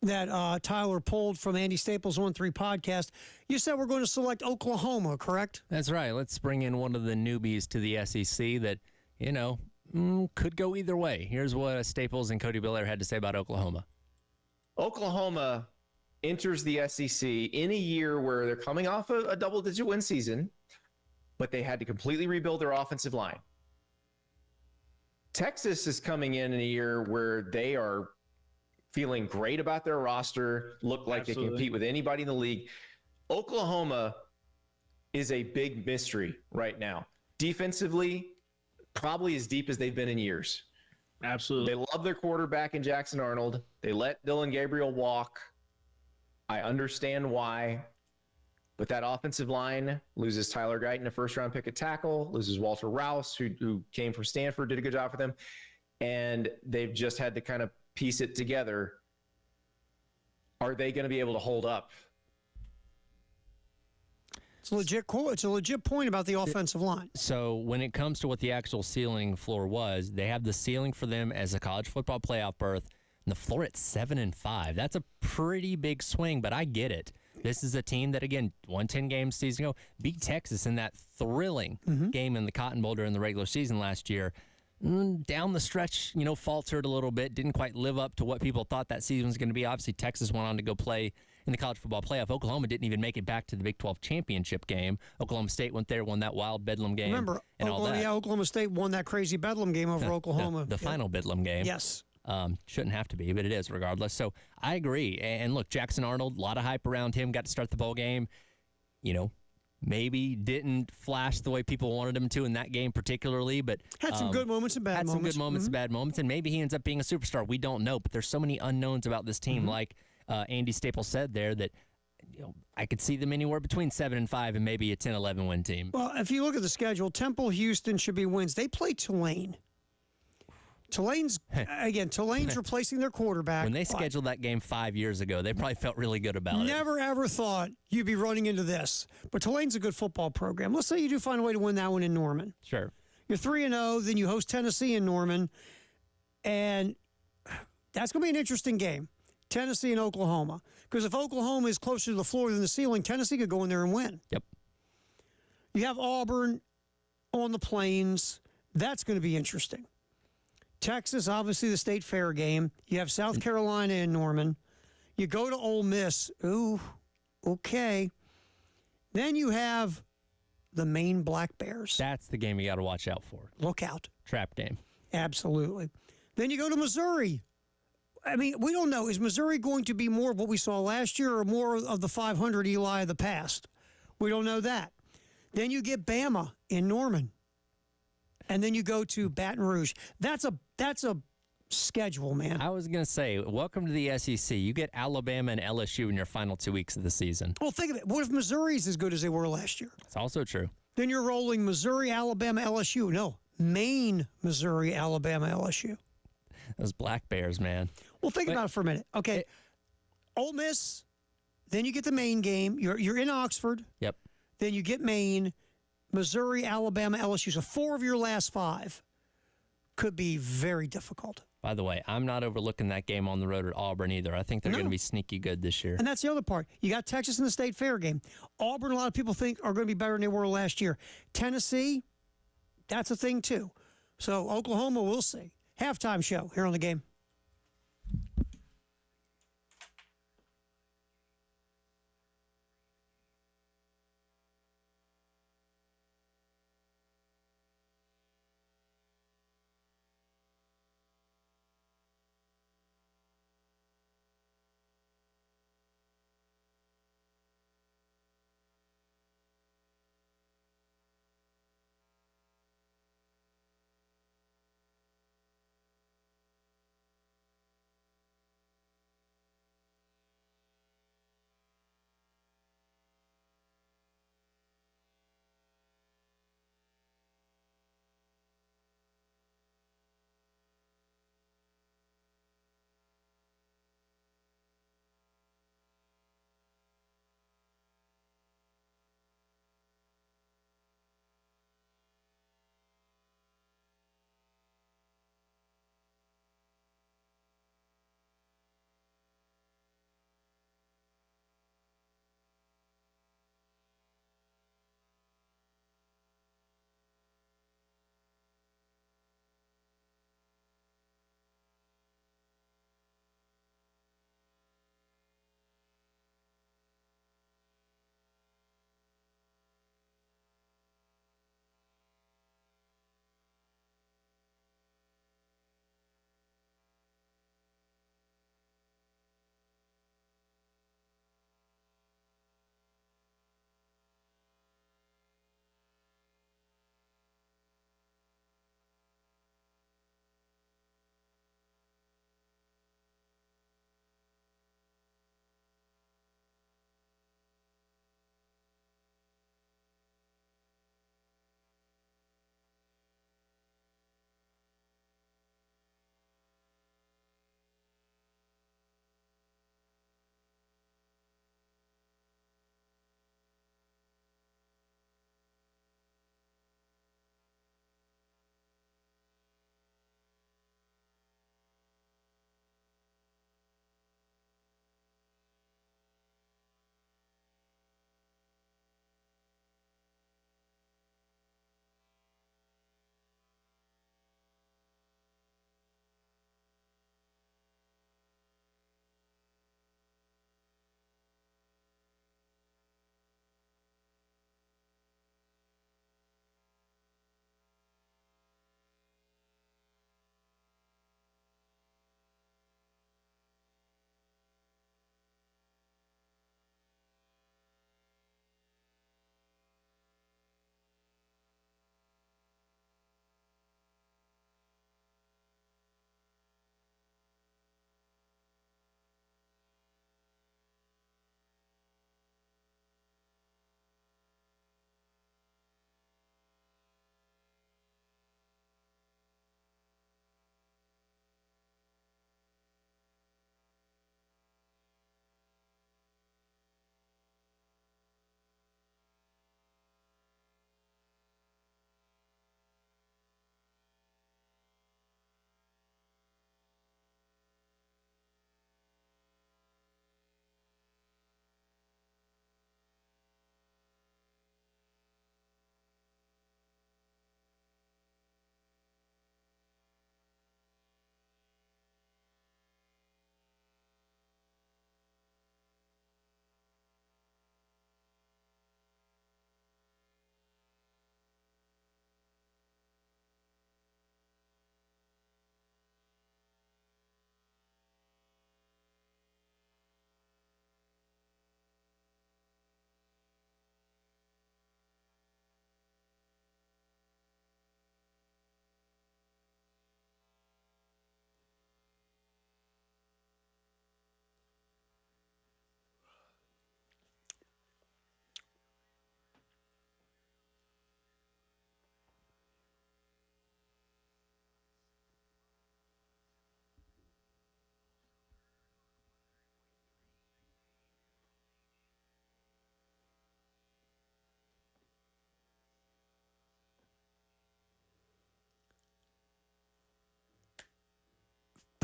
Speaker 2: that Tyler pulled from Andy Staples' On 3 podcast. You said we're going to select Oklahoma, correct?
Speaker 1: That's right. Let's bring in one of the newbies to the SEC that, could go either way. Here's what Staples and Cody Belair had to say about Oklahoma.
Speaker 8: Oklahoma enters the SEC in a year where they're coming off a double-digit win season, but they had to completely rebuild their offensive line. Texas is coming in a year where they are feeling great about their roster, look like Absolutely. They compete with anybody in the league. Oklahoma is a big mystery right now. Defensively, probably as deep as they've been in years.
Speaker 3: Absolutely.
Speaker 8: They love their quarterback in Jackson Arnold. They let Dylan Gabriel walk. I understand why. But that offensive line loses Tyler Guyton, a first-round pick at tackle, loses Walter Rouse, who came from Stanford, did a good job for them. And they've just had to kind of piece it together. Are they going to be able to hold up?
Speaker 2: It's a legit point about the offensive line.
Speaker 1: So when it comes to what the actual ceiling floor was, they have the ceiling for them as a college football playoff berth, and the floor at 7-5. That's a pretty big swing, but I get it. This is a team that, again, won 10 games season ago, beat Texas in that thrilling game in the Cotton Bowl during the regular season last year. Down the stretch, faltered a little bit, didn't quite live up to what people thought that season was going to be. Obviously, Texas went on to go play in the college football playoff. Oklahoma didn't even make it back to the Big 12 championship game. Oklahoma State went there, won that wild Bedlam game.
Speaker 2: Remember, Oklahoma State won that crazy Bedlam game over Oklahoma.
Speaker 1: The final Bedlam game.
Speaker 2: Yes.
Speaker 1: Shouldn't have to be, but it is regardless. So I agree. And look, Jackson Arnold, a lot of hype around him, got to start the bowl game. Maybe didn't flash the way people wanted him to in that game particularly, but
Speaker 2: had some good moments and bad moments.
Speaker 1: Had some good moments and bad moments, and maybe he ends up being a superstar. We don't know, but there's so many unknowns about this team. Like Andy Staples said there, that I could see them anywhere between 7-5 and maybe a 10-11 win team.
Speaker 2: Well, if you look at the schedule, Temple, Houston should be wins. They play Tulane. Tulane's replacing their quarterback.
Speaker 1: When they scheduled that game 5 years ago, they probably felt really good about it.
Speaker 2: Never, ever thought you'd be running into this. But Tulane's a good football program. Let's say you do find a way to win that one in Norman.
Speaker 1: Sure.
Speaker 2: You're 3-0, then you host Tennessee in Norman, and that's going to be an interesting game, Tennessee and Oklahoma. Because if Oklahoma is closer to the floor than the ceiling, Tennessee could go in there and win.
Speaker 1: Yep.
Speaker 2: You have Auburn on the Plains. That's going to be interesting. Texas, obviously the State Fair game. You have South Carolina and Norman. You go to Ole Miss. Ooh, okay. Then you have the Maine Black Bears.
Speaker 1: That's the game you got to watch out for.
Speaker 2: Look out.
Speaker 1: Trap game.
Speaker 2: Absolutely. Then you go to Missouri. I mean, we don't know. Is Missouri going to be more of what we saw last year or more of the 500 Eli of the past? We don't know that. Then you get Bama in Norman. And then you go to Baton Rouge. That's a schedule, man.
Speaker 1: I was going to say, welcome to the SEC. You get Alabama and LSU in your final 2 weeks of the season.
Speaker 2: Well, think of it. What if Missouri's as good as they were last year?
Speaker 1: It's also true.
Speaker 2: Then you're rolling Missouri, Alabama, LSU. No, Maine, Missouri, Alabama, LSU.
Speaker 1: Those Black Bears, man.
Speaker 2: Well, think about it for a minute. Okay, Ole Miss, then you get the Maine game. You're in Oxford.
Speaker 1: Yep.
Speaker 2: Then you get Maine, Missouri, Alabama, LSU. So 4 of your last 5 could be very difficult.
Speaker 1: By the way, I'm not overlooking that game on the road at Auburn either. I think they're going to be sneaky good this year.
Speaker 2: And that's the other part. You got Texas in the State Fair game. Auburn, a lot of people think, are going to be better than they were last year. Tennessee, that's a thing too. So Oklahoma, we'll see. Halftime show here on the game.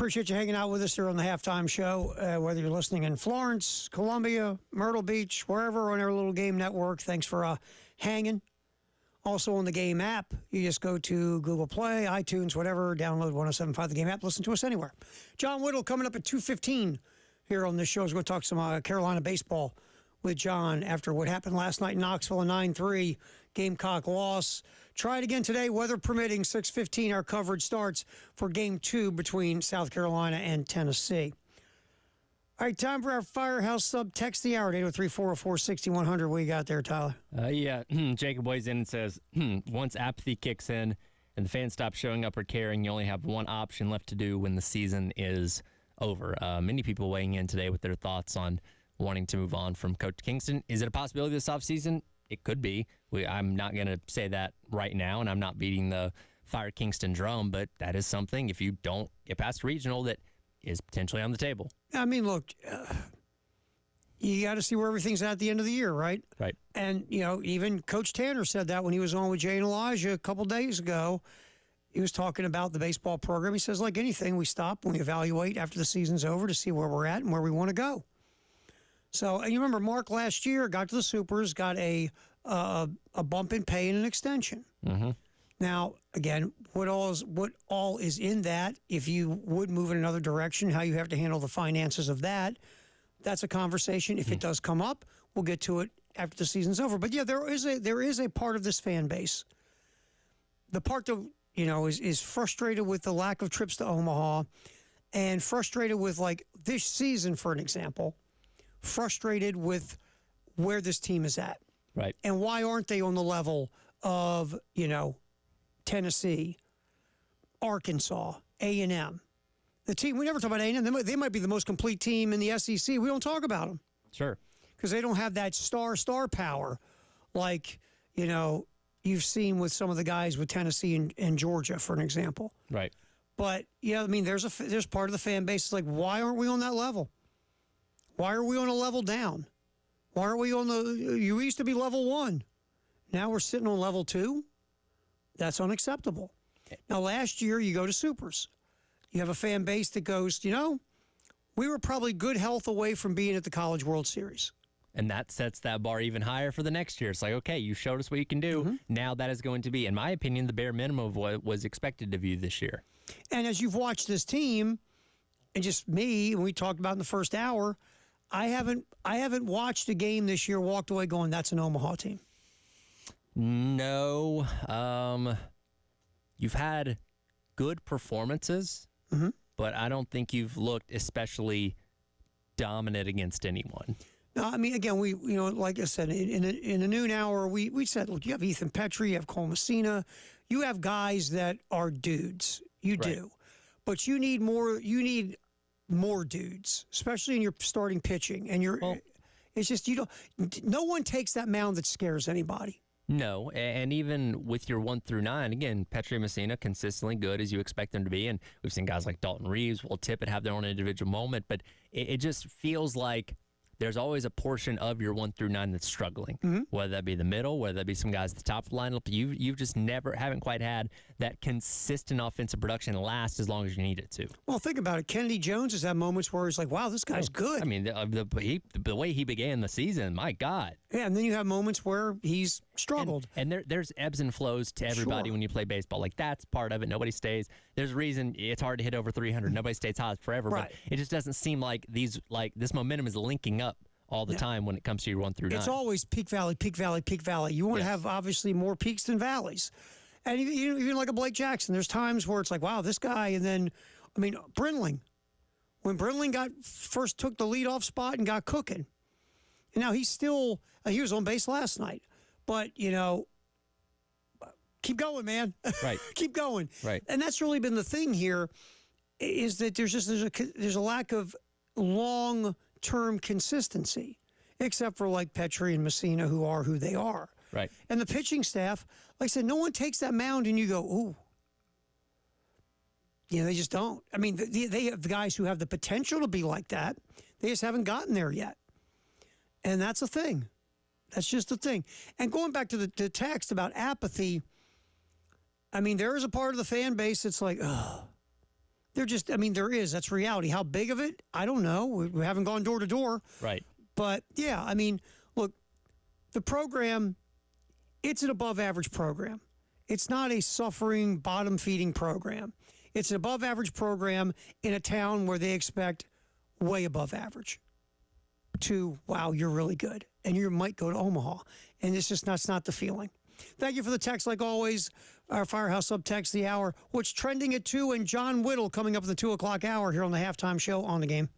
Speaker 2: Appreciate you hanging out with us here on the halftime show, whether you're listening in Florence, Columbia, Myrtle Beach, wherever on our little game network. Thanks for hanging. Also on the Game app, you just go to Google Play, iTunes, whatever, download 107.5 the Game app, listen to us anywhere. John Whittle coming up at 2:15 here on this show. We're going to talk some Carolina baseball with John after what happened last night in Knoxville, a 9-3 Gamecock loss. Try it again today, weather permitting. 6:15 our coverage starts for Game 2 between South Carolina and Tennessee. All right, time for our Firehouse sub. Text the hour at 803-404-6100. What you got there, Tyler?
Speaker 1: Yeah, Jacob weighs in and says, once apathy kicks in and the fans stop showing up or caring, you only have one option left to do when the season is over. Many people weighing in today with their thoughts on wanting to move on from Coach Kingston. Is it a possibility this offseason? It could be. I'm not going to say that right now, and I'm not beating the Fire Kingston drum, but that is something, if you don't get past regional, that is potentially on the table.
Speaker 2: I mean, look, you got to see where everything's at the end of the year, right?
Speaker 1: Right.
Speaker 2: And, even Coach Tanner said that when he was on with Jay and Elijah a couple days ago. He was talking about the baseball program. He says, like anything, we stop and we evaluate after the season's over to see where we're at and where we want to go. So, and you remember Mark last year got to the Supers, got a bump in pay and an extension.
Speaker 1: Mm-hmm.
Speaker 2: Now, again, what all is in that? If you would move in another direction, how you have to handle the finances of that, that's a conversation. If it does come up, we'll get to it after the season's over. But yeah, there is a part of this fan base. The part that is frustrated with the lack of trips to Omaha, and frustrated with, like, this season, for an example, frustrated with where this team is at.
Speaker 1: Right.
Speaker 2: And why aren't they on the level of, Tennessee, Arkansas, A&M? The team, we never talk about A&M. They might be the most complete team in the SEC. We don't talk about them.
Speaker 1: Sure.
Speaker 2: Because they don't have that star power like, you've seen with some of the guys with Tennessee and Georgia, for an example.
Speaker 1: Right.
Speaker 2: But, I mean, there's part of the fan base that's like, why aren't we on that level? Why are we on a level down? Why aren't we you used to be level 1. Now we're sitting on level 2? That's unacceptable. Now, last year, you go to Supers. You have a fan base that goes, we were probably good health away from being at the College World Series.
Speaker 1: And that sets that bar even higher for the next year. It's like, okay, you showed us what you can do. Mm-hmm. Now that is going to be, in my opinion, the bare minimum of what was expected of you this year.
Speaker 2: And as you've watched this team, and just me, and we talked about in the first hour, I haven't watched a game this year, walked away going, that's an Omaha team.
Speaker 1: No. You've had good performances,
Speaker 2: mm-hmm.
Speaker 1: but I don't think you've looked especially dominant against anyone.
Speaker 2: No, I mean, again, we like I said, in a noon hour, we said, look, you have Ethan Petrie, you have Cole Messina, you have guys that are dudes. You
Speaker 1: right.
Speaker 2: do. But you need more dudes, especially in your starting pitching. And it's just, no one takes that mound that scares anybody.
Speaker 1: No, and even with your 1 through 9, again, Petrie and Messina consistently good as you expect them to be, and we've seen guys like Dalton Reeves, Will Tippett have their own individual moment, but it just feels like there's always a portion of your 1 through 9 that's struggling,
Speaker 2: mm-hmm.
Speaker 1: whether that be the middle, whether that be some guys at the top of the lineup. You've just haven't quite had that consistent offensive production last as long as you need it to.
Speaker 2: Well, think about it. Kennedy Jones has had moments where he's like, wow, this guy's good.
Speaker 1: I mean, the way he began the season, my God.
Speaker 2: Yeah, and then you have moments where he's struggled.
Speaker 1: And there's ebbs and flows to everybody
Speaker 2: sure.
Speaker 1: when you play baseball. Like, that's part of it. Nobody stays. There's a reason it's hard to hit over 300. Nobody stays hot forever.
Speaker 2: Right.
Speaker 1: But it just doesn't seem like this momentum is linking up all the time when it comes to your 1 through 9.
Speaker 2: It's always peak valley, peak valley, peak valley. You want to have, obviously, more peaks than valleys. And even like a Blake Jackson, there's times where it's like, wow, this guy, and then, I mean, Brindling. When Brindling first took the leadoff spot and got cooking. And now he was on base last night. But, keep going, man.
Speaker 1: Right.
Speaker 2: Keep going.
Speaker 1: Right.
Speaker 2: And that's really been the thing here, is that there's a lack of long-term consistency, except for like Petrie and Messina, who are who they are.
Speaker 1: Right.
Speaker 2: And the pitching staff, like I said, no one takes that mound and you go, ooh. They just don't. I mean, they have the guys who have the potential to be like that. They just haven't gotten there yet. And that's a thing. That's just a thing. And going back to the text about apathy, I mean, there is a part of the fan base that's like, oh, They're just, I mean, there is. That's reality. How big of it? I don't know. We haven't gone door to door.
Speaker 1: Right.
Speaker 2: But, yeah, I mean, look, the program, it's an above average program. It's not a suffering, bottom feeding program. It's an above average program in a town where they expect way above average to, wow, you're really good. And you might go to Omaha. And it's just that's not the feeling. Thank you for the text, like always. Our Firehouse Subtext, the hour. What's trending at 2, and John Whittle coming up at the 2 o'clock hour here on the Halftime Show on the Game.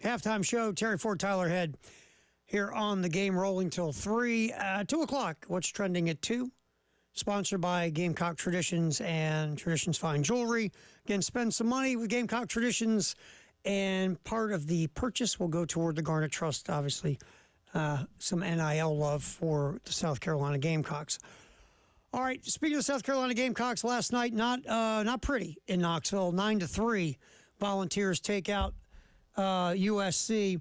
Speaker 2: Halftime show, Terry Ford, Tyler Head, here on the game, rolling till 3. 2 o'clock, what's trending at 2? Sponsored by Gamecock Traditions and Traditions Fine Jewelry. Again, spend some money with Gamecock Traditions, and part of the purchase will go toward the Garnet Trust, obviously. Some NIL love for the South Carolina Gamecocks. All right, speaking of the South Carolina Gamecocks, last night, not pretty in Knoxville. 9-3, Volunteers take out USC.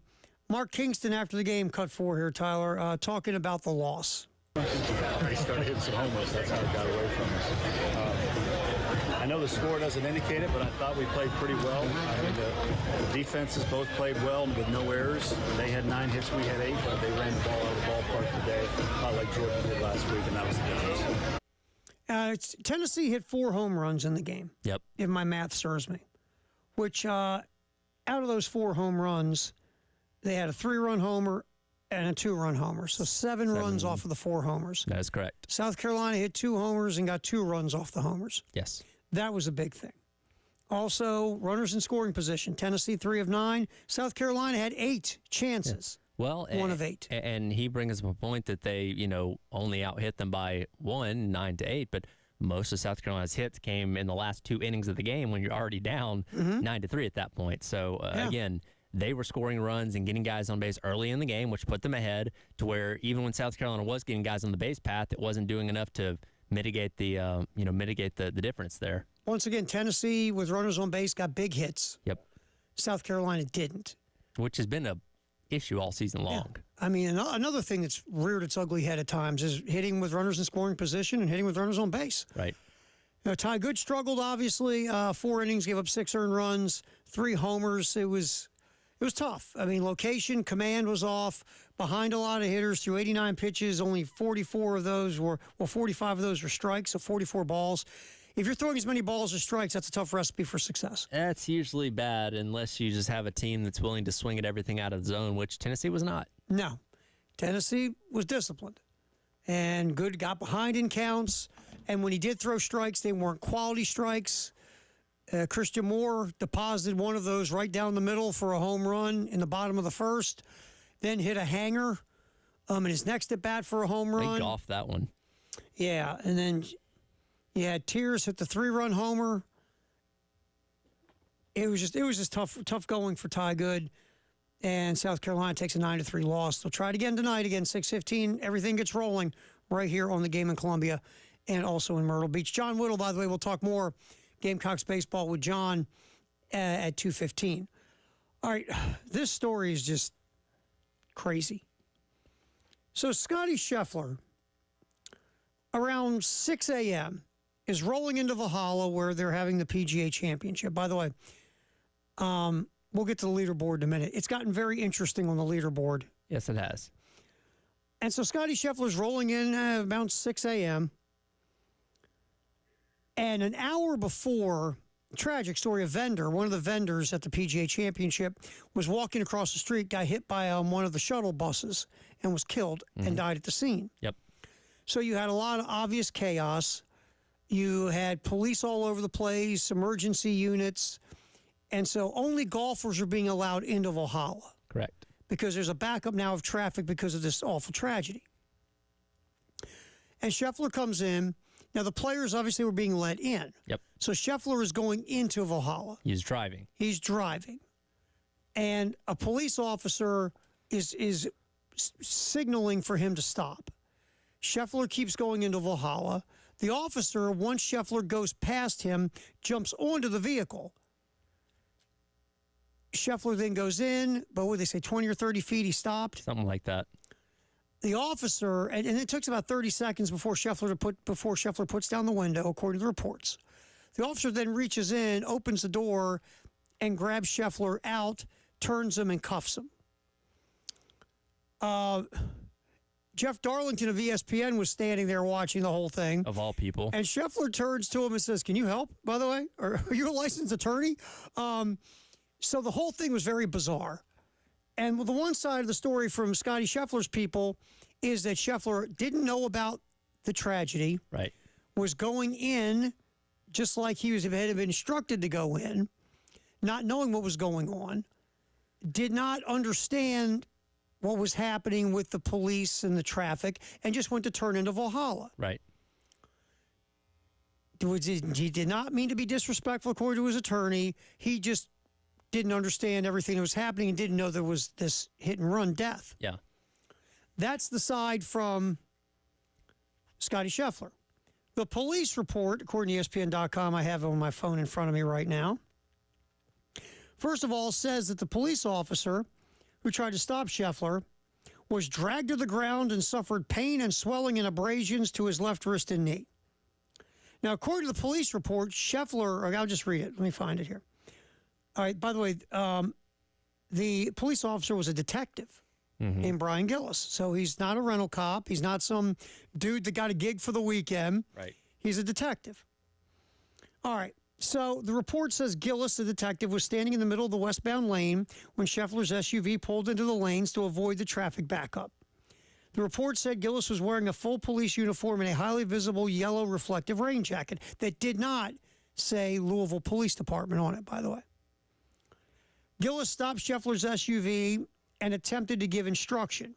Speaker 2: Mark Kingston, after the game, cut 4 here, Tyler, talking about the loss.
Speaker 3: He started hitting some homers. That's how it got away from us. I know the score doesn't indicate it, but I thought we played pretty well. I mean, the defenses both played well with no errors. They had 9 hits, we had 8, but they ran the ball out of the ballpark today, like Jordan did last week, and that was the difference.
Speaker 2: Tennessee hit 4 home runs in the game.
Speaker 1: Yep.
Speaker 2: If my math serves me. Which, out of those 4 home runs, they had a 3-run homer and a 2-run homer. So 7 runs off of the 4 homers.
Speaker 1: That is correct.
Speaker 2: South Carolina hit 2 homers and got 2 runs off the homers.
Speaker 1: Yes.
Speaker 2: That was a big thing. Also, runners in scoring position. Tennessee, 3 of 9. South Carolina had 8 chances.
Speaker 1: Yeah. Well,
Speaker 2: 1 of 8.
Speaker 1: And he brings up a point that they, only out-hit them by 1, 9-8, but most of South Carolina's hits came in the last 2 innings of the game when you're already down 9-3 at that point. So, again, they were scoring runs and getting guys on base early in the game, which put them ahead to where even when South Carolina was getting guys on the base path, it wasn't doing enough to mitigate the difference there.
Speaker 2: Once again, Tennessee, with runners on base, got big hits.
Speaker 1: Yep.
Speaker 2: South Carolina didn't. Which
Speaker 1: has been a issue all season long.
Speaker 2: Yeah. I mean, another thing that's reared its ugly head at times is hitting with runners in scoring position and hitting with runners on base.
Speaker 1: Right.
Speaker 2: Ty Good struggled, obviously. 4 innings, gave up 6 earned runs, 3 homers. It was tough. I mean, location, command was off, behind a lot of hitters, through 89 pitches. Only 45 of those were strikes, so 44 balls. If you're throwing as many balls as strikes, that's a tough recipe for success.
Speaker 1: That's usually bad unless you just have a team that's willing to swing at everything out of the zone, which Tennessee was not.
Speaker 2: No. Tennessee was disciplined. And Good got behind in counts. And when he did throw strikes, they weren't quality strikes. Christian Moore deposited one of those right down the middle for a home run in the bottom of the first, then hit a hanger in his next at bat for a home run.
Speaker 1: They golfed that one.
Speaker 2: Yeah, and then you had Tears hit the 3-run homer. It was just tough going for Ty Good, and South Carolina takes a 9-3 loss. They'll try it again tonight, 6:15. Everything gets rolling right here on the game in Columbia and also in Myrtle Beach. John Whittle, by the way, we'll talk more Gamecocks baseball with John at 2:15. All right, this story is just crazy. So Scotty Scheffler, around 6 a.m., is rolling into Valhalla where they're having the PGA Championship. By the way, we'll get to the leaderboard in a minute. It's gotten very interesting on the leaderboard.
Speaker 1: Yes, it has.
Speaker 2: And so Scotty Scheffler's rolling in about 6 a.m., and an hour before, tragic story, one of the vendors at the PGA Championship was walking across the street, got hit by one of the shuttle buses and was killed and died at the scene.
Speaker 1: Yep.
Speaker 2: So you had a lot of obvious chaos. You had police all over the place, emergency units. And so only golfers are being allowed into Valhalla.
Speaker 1: Correct.
Speaker 2: Because there's a backup now of traffic because of this awful tragedy. And Scheffler comes in. Now, the players obviously were being let in.
Speaker 1: Yep.
Speaker 2: So Scheffler is going into Valhalla.
Speaker 1: He's driving.
Speaker 2: And a police officer is signaling for him to stop. Scheffler keeps going into Valhalla. The officer, once Scheffler goes past him, jumps onto the vehicle. Scheffler then goes in, but what did they say, 20 or 30 feet, he stopped?
Speaker 1: Something like that.
Speaker 2: The officer, and it took about 30 seconds before Scheffler puts down the window, according to the reports. The officer then reaches in, opens the door, and grabs Scheffler out, turns him, and cuffs him. Jeff Darlington of ESPN was standing there watching the whole thing.
Speaker 1: Of all people.
Speaker 2: And Scheffler turns to him and says, "Can you help, by the way? Or are you a licensed attorney?" So the whole thing was very bizarre. And the one side of the story from Scotty Scheffler's people is that Scheffler didn't know about the tragedy.
Speaker 1: Right.
Speaker 2: Was going in just like had been instructed to go in, not knowing what was going on. did not understand what was happening with the police and the traffic and just went to turn into Valhalla.
Speaker 1: Right.
Speaker 2: He did not mean to be disrespectful according to his attorney. He just didn't understand everything that was happening and didn't know there was this hit and run death.
Speaker 1: Yeah.
Speaker 2: That's the side from Scotty Scheffler. The police report, according to ESPN.com, I have it on my phone in front of me right now. First of all, says that the police officer who tried to stop Scheffler was dragged to the ground and suffered pain and swelling and abrasions to his left wrist and knee. Now, according to the police report, Scheffler, I'll just read it. Let me find it here. All right, by the way, the police officer was a detective named Brian Gillis. So he's not a rental cop. He's not some dude that got a gig for the weekend.
Speaker 1: Right.
Speaker 2: He's a detective. All right. So the report says Gillis, the detective, was standing in the middle of the westbound lane when Scheffler's SUV pulled into the lanes to avoid the traffic backup. The report said Gillis was wearing a full police uniform and a highly visible yellow reflective rain jacket that did not say Louisville Police Department on it, by the way. Gillis stopped Scheffler's SUV and attempted to give instruction.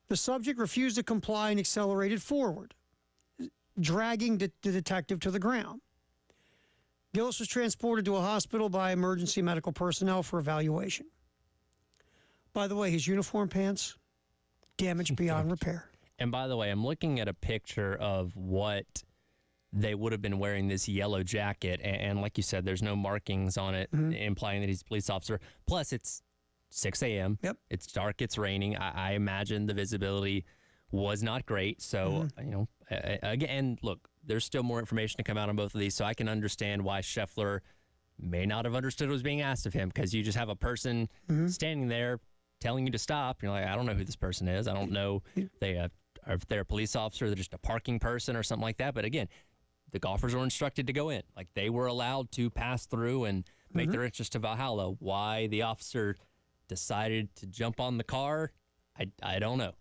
Speaker 2: The subject refused to comply and accelerated forward, dragging the detective to the ground. Gillis was transported to a hospital by emergency medical personnel for evaluation. By the way, his uniform pants, damaged beyond repair.
Speaker 1: And by the way, I'm looking at a picture of what they would have been wearing, this yellow jacket. And like you said, there's no markings on it implying that he's a police officer. Plus, it's 6 a.m.
Speaker 2: Yep.
Speaker 1: It's dark. It's raining. I imagine the visibility was not great. So, again, look, there's still more information to come out on both of these. So I can understand why Scheffler may not have understood what was being asked of him, because you just have a person standing there telling you to stop. You're like, I don't know who this person is. I don't know if they're a police officer, they're just a parking person or something like that. But again, the golfers were instructed to go in. Like, they were allowed to pass through and make their entrance to Valhalla. Why the officer decided to jump on the car, I don't know.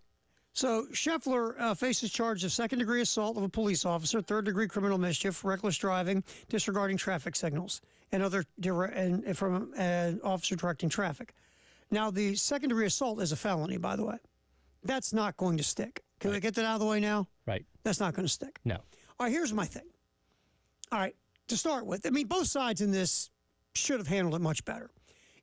Speaker 2: So Scheffler faces charge of second-degree assault of a police officer, third-degree criminal mischief, reckless driving, disregarding traffic signals, and other from an officer directing traffic. Now, the second-degree assault is a felony, by the way. That's not going to stick. Can we get that out of the way now?
Speaker 1: Right.
Speaker 2: That's not going to stick.
Speaker 1: No.
Speaker 2: All right, here's my thing. All right, to start with, I mean, both sides in this should have handled it much better.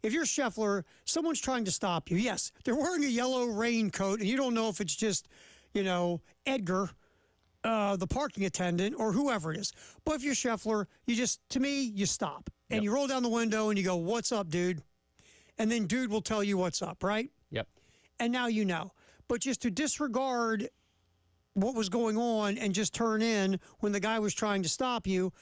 Speaker 2: If you're Scheffler, someone's trying to stop you. Yes, they're wearing a yellow raincoat, and you don't know if it's just, Edgar, the parking attendant, or whoever it is. But if you're Scheffler, you stop. And you roll down the window and you go, "What's up, dude?" And then dude will tell you what's up, right?
Speaker 1: Yep.
Speaker 2: And now you know. But just to disregard what was going on and just turn in when the guy was trying to stop you,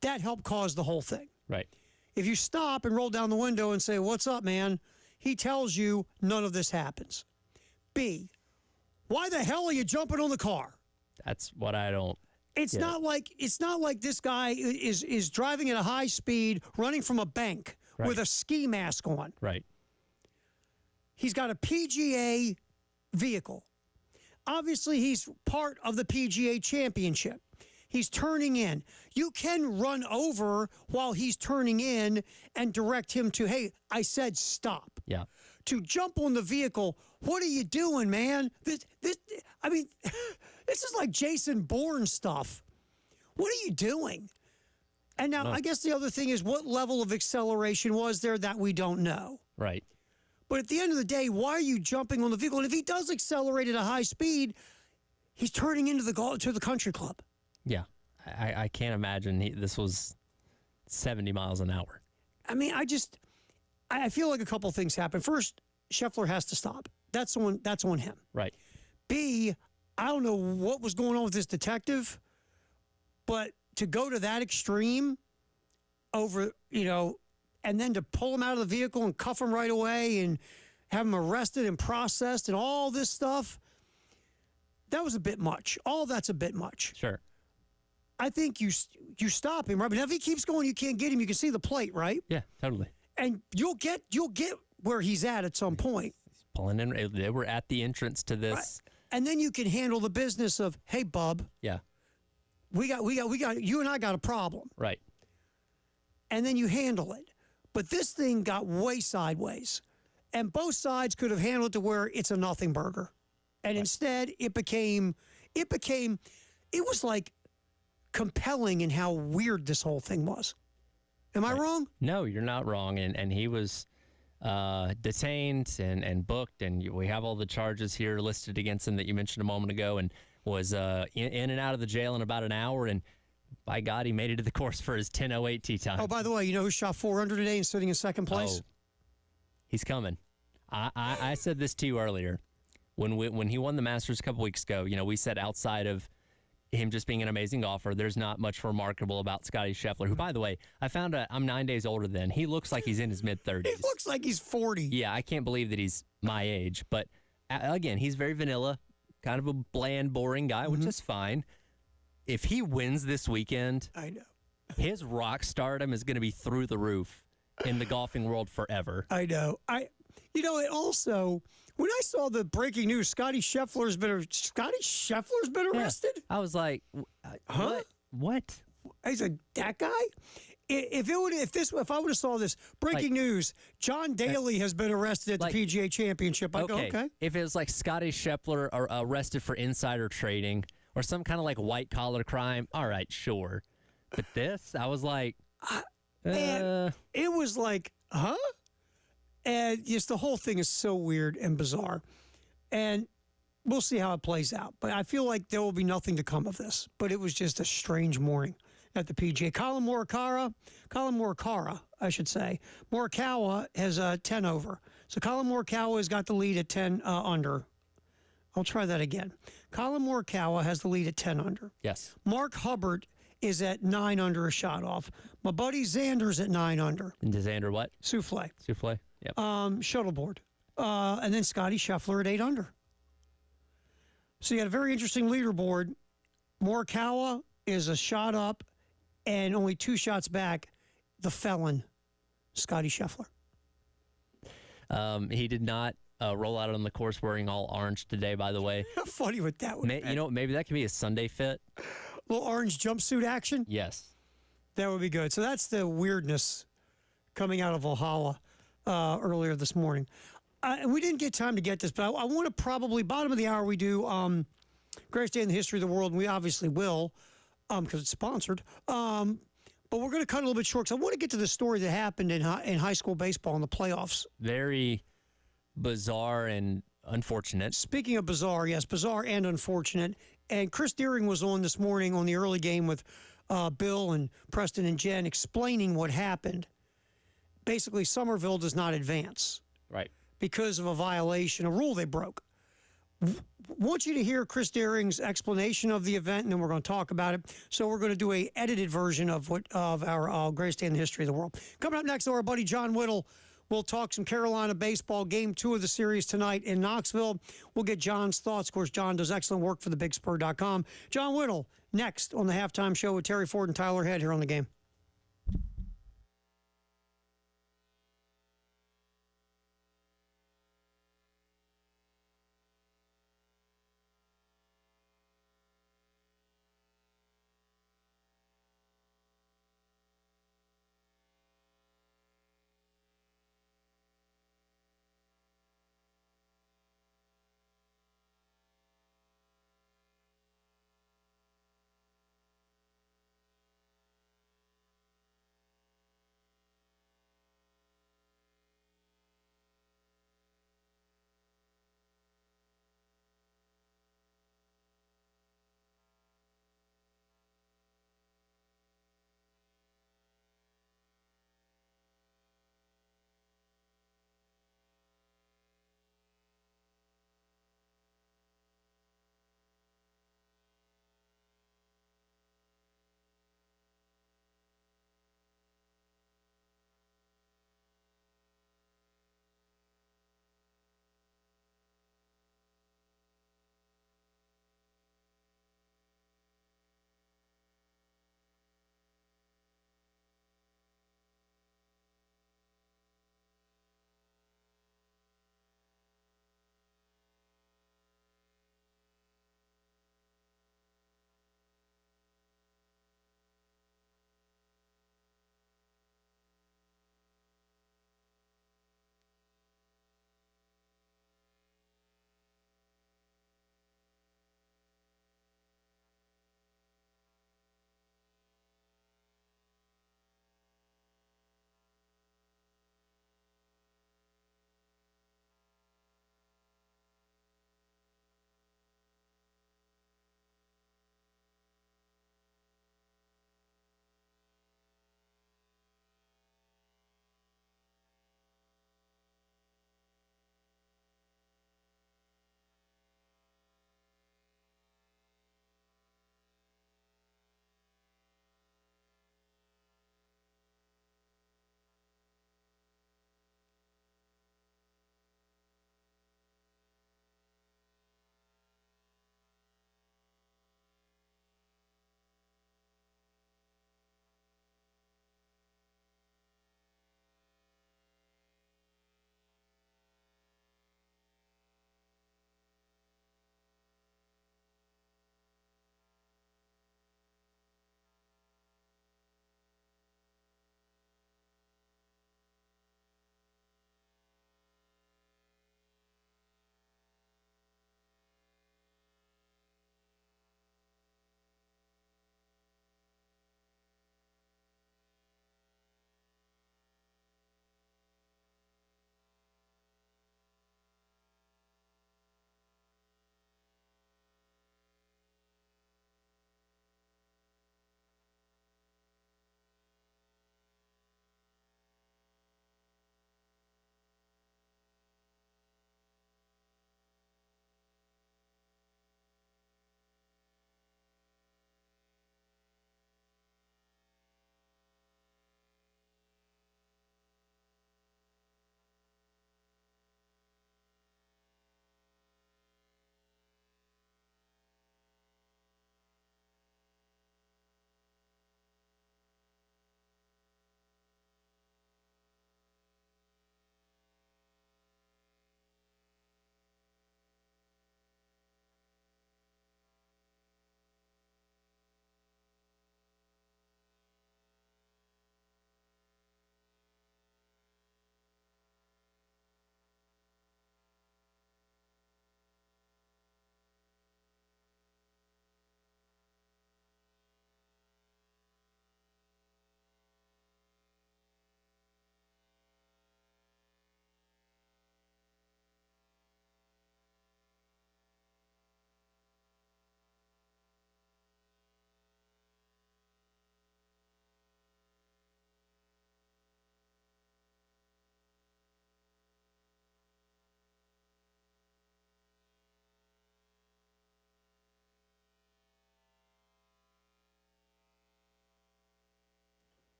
Speaker 2: that helped cause the whole thing.
Speaker 1: Right.
Speaker 2: If you stop and roll down the window and say, "What's up, man?" he tells you none of this happens. B, why the hell are you jumping on the car?
Speaker 1: That's what I don't.
Speaker 2: It's not like this guy is driving at a high speed, running from a bank with a ski mask on.
Speaker 1: Right.
Speaker 2: He's got a PGA vehicle. Obviously, he's part of the PGA Championship. He's turning in. You can run over while he's turning in and direct him to, "Hey, I said stop."
Speaker 1: Yeah.
Speaker 2: To jump on the vehicle, what are you doing, man? This is like Jason Bourne stuff. What are you doing? And now, I guess the other thing is, what level of acceleration was there that we don't know?
Speaker 1: Right.
Speaker 2: But at the end of the day, why are you jumping on the vehicle? And if he does accelerate at a high speed, he's turning into the country club.
Speaker 1: Yeah. I can't imagine this was 70 miles an hour.
Speaker 2: I mean, I feel like a couple things happen. First, Scheffler has to stop. That's on him.
Speaker 1: Right.
Speaker 2: B, I don't know what was going on with this detective, but to go to that extreme over, and then to pull him out of the vehicle and cuff him right away and have him arrested and processed and all this stuff, that was a bit much. All that's a bit much.
Speaker 1: Sure.
Speaker 2: I think you stop him, right? But if he keeps going, you can't get him. You can see the plate, right?
Speaker 1: Yeah, totally.
Speaker 2: And you'll get where he's at some point.
Speaker 1: He's pulling in. They were at the entrance to this.
Speaker 2: Right. And then you can handle the business of, "Hey, bub.
Speaker 1: Yeah.
Speaker 2: We got you and I got a problem."
Speaker 1: Right.
Speaker 2: And then you handle it. But this thing got way sideways. And both sides could have handled it to where it's a nothing burger. And instead, it was like compelling in how weird this whole thing was. Am I wrong?
Speaker 1: No, you're not wrong. And he was detained and booked, and we have all the charges here listed against him that you mentioned a moment ago, and was in and out of the jail in about an hour. And by God, he made it to the course for his 10:08 tee time.
Speaker 2: Oh, by the way, you know who shot 400 today and sitting in second place?
Speaker 1: Oh, he's coming. I said this to you earlier. When he won the Masters a couple weeks ago, we said outside of him just being an amazing golfer, there's not much remarkable about Scotty Scheffler, who, by the way, I found out I'm 9 days older than. He looks like he's in his mid-30s.
Speaker 2: He looks like he's 40.
Speaker 1: Yeah, I can't believe that he's my age. But, again, he's very vanilla, kind of a bland, boring guy, which is fine. If he wins this weekend,
Speaker 2: I know.
Speaker 1: His rock stardom is going to be through the roof in the golfing world forever.
Speaker 2: I know. It also, when I saw the breaking news, Scotty Scheffler's been arrested.
Speaker 1: Yeah. I was like,
Speaker 2: huh?
Speaker 1: What?
Speaker 2: I said, that guy? If I would have saw this breaking news, John Daly has been arrested at the PGA Championship. I go, okay.
Speaker 1: If it was like Scotty Scheffler arrested for insider trading or some kind of like white collar crime, all right, sure. But this, I was like,
Speaker 2: and it was like, huh? And just the whole thing is so weird and bizarre. And we'll see how it plays out. But I feel like there will be nothing to come of this. But it was just a strange morning at the PGA. Colin Morikawa, I should say. Morikawa has 10 over. So Colin Morikawa has got the lead at 10 under. I'll try that again. Colin Morikawa has the lead at 10 under.
Speaker 1: Yes.
Speaker 2: Mark Hubbard is at 9 under, a shot off. My buddy Xander's at 9 under.
Speaker 1: And Xander what?
Speaker 2: Souffle.
Speaker 1: Yep.
Speaker 2: Shuttleboard. And then Scotty Scheffler at 8 under. So you had a very interesting leaderboard. Morikawa is a shot up and only 2 shots back. The felon, Scotty Scheffler.
Speaker 1: He did not roll out on the course wearing all orange today, by the way.
Speaker 2: How funny would that be?
Speaker 1: Maybe that could be a Sunday fit.
Speaker 2: Little orange jumpsuit action?
Speaker 1: Yes.
Speaker 2: That would be good. So that's the weirdness coming out of Valhalla earlier this morning. We didn't get time to get this, but I want to probably, bottom of the hour, we do Greatest Day in the History of the World, and we obviously will because it's sponsored. But we're going to cut a little bit short because I want to get to the story that happened in high school baseball in the playoffs.
Speaker 1: Very bizarre and unfortunate.
Speaker 2: Speaking of bizarre, yes, bizarre and unfortunate. And Chris Deering was on this morning on the early game with Bill and Preston and Jen explaining what happened. Basically, Somerville does not advance.
Speaker 1: Right. Because
Speaker 2: of a violation, a rule they broke. Want you to hear Chris Deering's explanation of the event, and then we're going to talk about it. So we're going to do a edited version of our greatest day in the history of the world. Coming up next, our buddy John Whittle will talk some Carolina baseball, game 2 of the series tonight in Knoxville. We'll get John's thoughts. Of course, John does excellent work for thebigspur.com. John Whittle, next on the Halftime Show with Terry Ford and Tyler Head here on The Game.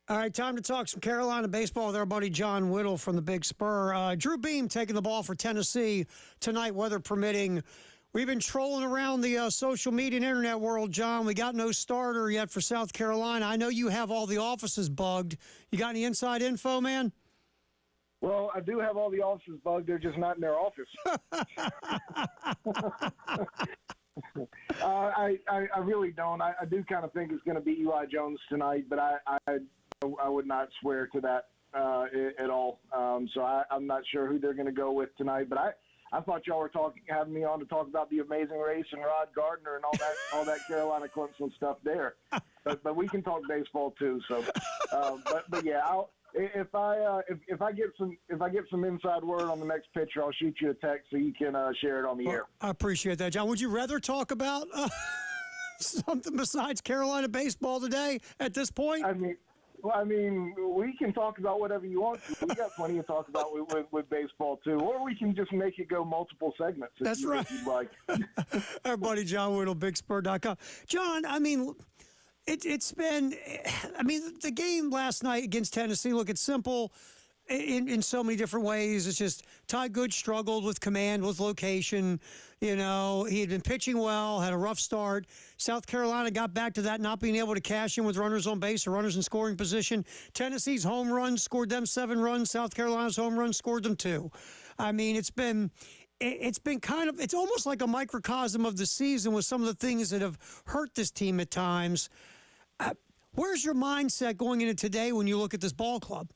Speaker 2: All right, time to talk some Carolina baseball with our buddy John Whittle from the Big Spur. Drew Beam taking the ball for Tennessee tonight, weather permitting. We've been trolling around the social media and internet world, John. We got no starter yet for South Carolina. I know you have all the offices bugged. You got any inside info, man?
Speaker 9: Well, I do have all the offices bugged. They're just not in their office. I really don't. I do kind of think it's going to be Eli Jones tonight, but I would not swear to that at all. So I'm not sure who they're going to go with tonight. But I thought y'all were having me on to talk about the Amazing Race and Rod Gardner and all that Carolina Clemson stuff there. But we can talk baseball too. So, but yeah, if I get some inside word on the next pitcher, I'll shoot you a text so you can share it on the air.
Speaker 2: I appreciate that, John. Would you rather talk about something besides Carolina baseball today at this point?
Speaker 9: I mean, we can talk about whatever you want to. We got plenty to talk about with baseball too, or we can just make it go multiple segments.
Speaker 2: That's right.
Speaker 9: If you'd like.
Speaker 2: Our buddy John Whittle, BigSpur.com. John, I mean, it's been. I mean, the game last night against Tennessee. Look, it's simple in so many different ways. It's just Ty Good struggled with command, with location. You know, he had been pitching well, had a rough start. South Carolina got back to that, not being able to cash in with runners on base or runners in scoring position. Tennessee's home run scored them 7 runs. South Carolina's home run scored them 2. I mean, it's been kind of, it's almost like a microcosm of the season with some of the things that have hurt this team at times. Where's your mindset going into today when you look at this ball club?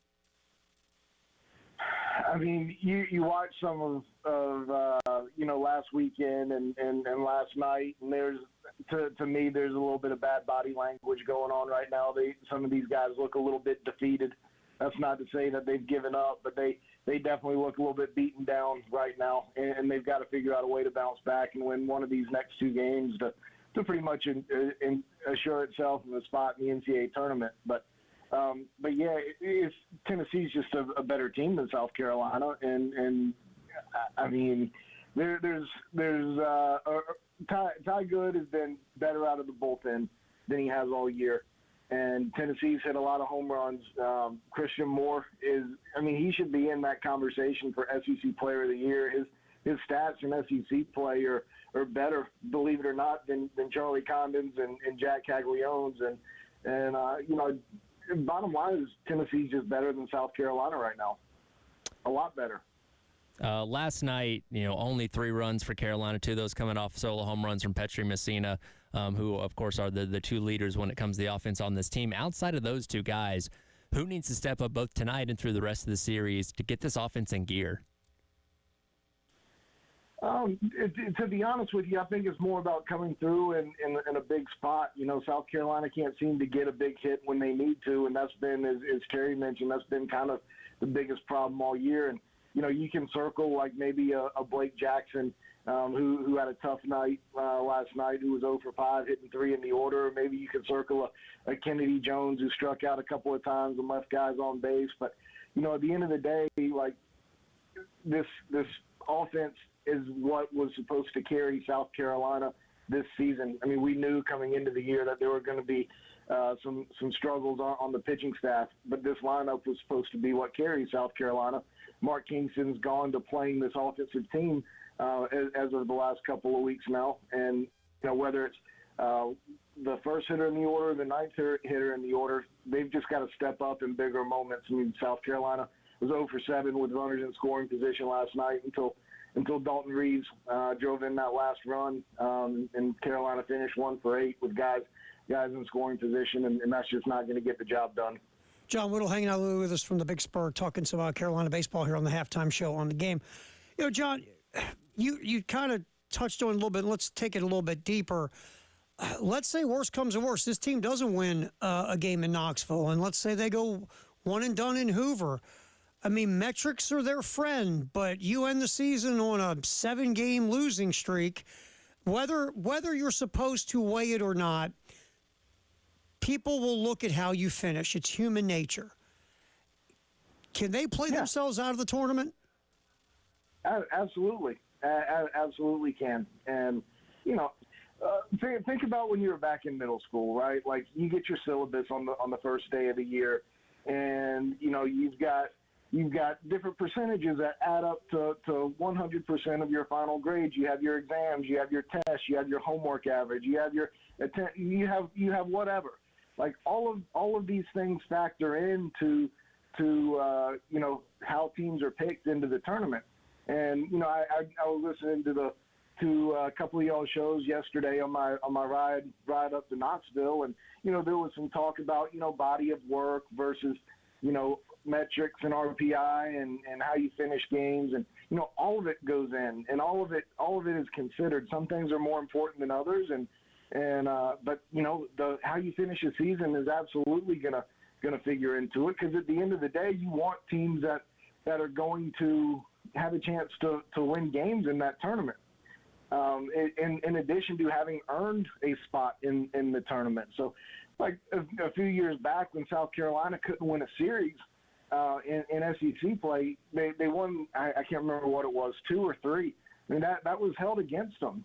Speaker 9: I mean, you watch some of last weekend and last night, and there's to me there's a little bit of bad body language going on right now. Some of these guys look a little bit defeated. That's not to say that they've given up, but they definitely look a little bit beaten down right now, and they've got to figure out a way to bounce back and win one of these next 2 games to pretty much assure itself of a spot in the NCAA tournament. But yeah, Tennessee's just a better team than South Carolina, and I mean, Ty Good has been better out of the bullpen than he has all year, and Tennessee's hit a lot of home runs. Christian Moore he should be in that conversation for SEC Player of the Year. His stats in SEC play are better, believe it or not, than Charlie Condon's and Jack Caglione's, and bottom line is Tennessee's just better than South Carolina right now. A lot better.
Speaker 1: Last night, only 3 runs for Carolina, 2 of those coming off solo home runs from Petri Messina, who, of course, are the 2 leaders when it comes to the offense on this team. Outside of those 2 guys, who needs to step up both tonight and through the rest of the series to get this offense in gear?
Speaker 9: To be honest with you, I think it's more about coming through in a big spot. South Carolina can't seem to get a big hit when they need to, and that's been, as Terry mentioned, that's been kind of the biggest problem all year. And, you can circle like maybe a Blake Jackson who had a tough night last night, who was 0 for 5, hitting 3 in the order. Maybe you can circle a Kennedy Jones who struck out a couple of times and left guys on base. But, at the end of the day, like this offense is what was supposed to carry South Carolina this season. I mean, we knew coming into the year that there were going to be some struggles on the pitching staff, but this lineup was supposed to be what carries South Carolina. Mark Kingston's gone to playing this offensive team as of the last couple of weeks now, and whether it's the first hitter in the order, the 9th hitter in the order, they've just got to step up in bigger moments. I mean, South Carolina was 0 for 7 with runners in scoring position last night until Dalton Reeves drove in that last run, and Carolina finished 1 for 8 with guys in scoring position, and that's just not going to get the job done.
Speaker 2: John Whittle hanging out with us from the Big Spur, talking some Carolina baseball here on the halftime show on the game. John, you kind of touched on it a little bit. Let's take it a little bit deeper. Let's say worst comes to worst, this team doesn't win a game in Knoxville, and let's say they go one and done in Hoover. I mean, metrics are their friend, but you end the season on a 7-game losing streak. Whether you're supposed to weigh it or not, people will look at how you finish. It's human nature. Can they play themselves out of the tournament?
Speaker 9: Absolutely. Absolutely can. And, think about when you were back in middle school, right? Like, you get your syllabus on the first day of the year, and you've got different percentages that add up to 100% of your final grades. You have your exams, you have your tests, you have your homework average, you have your you have whatever. Like all of these things factor into how teams are picked into the tournament. And I was listening to a couple of y'all shows yesterday on my ride up to Knoxville, and there was some talk about body of work versus metrics and RPI and how you finish games, and all of it goes in, and all of it is considered. Some things are more important than others, but how you finish a season is absolutely gonna figure into it, because at the end of the day, you want teams that are going to have a chance to win games in that tournament. In addition to having earned a spot in the tournament. So like a few years back when South Carolina couldn't win a series in SEC play, they won, I can't remember what it was, 2 or 3. I mean, that was held against them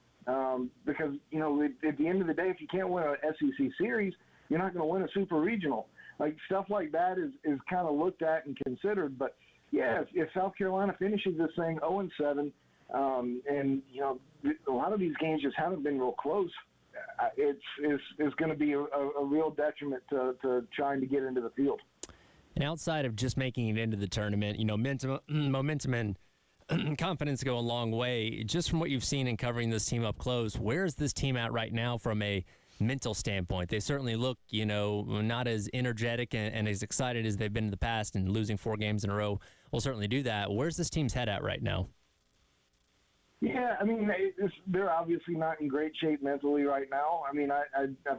Speaker 9: because, at the end of the day, if you can't win an SEC series, you're not going to win a super regional. Like stuff like that is kind of looked at and considered. But, yeah, if South Carolina finishes this thing 0-7, and a lot of these games just haven't been real close, it's going to be a real detriment to trying to get into the field.
Speaker 1: And outside of just making it into the tournament, momentum and confidence go a long way. Just from what you've seen in covering this team up close, where is this team at right now from a mental standpoint? They certainly look, not as energetic and as excited as they've been in the past, and losing 4 games in a row will certainly do that. Where's this team's head at right now?
Speaker 9: Yeah, I mean, they're obviously not in great shape mentally right now. I mean, I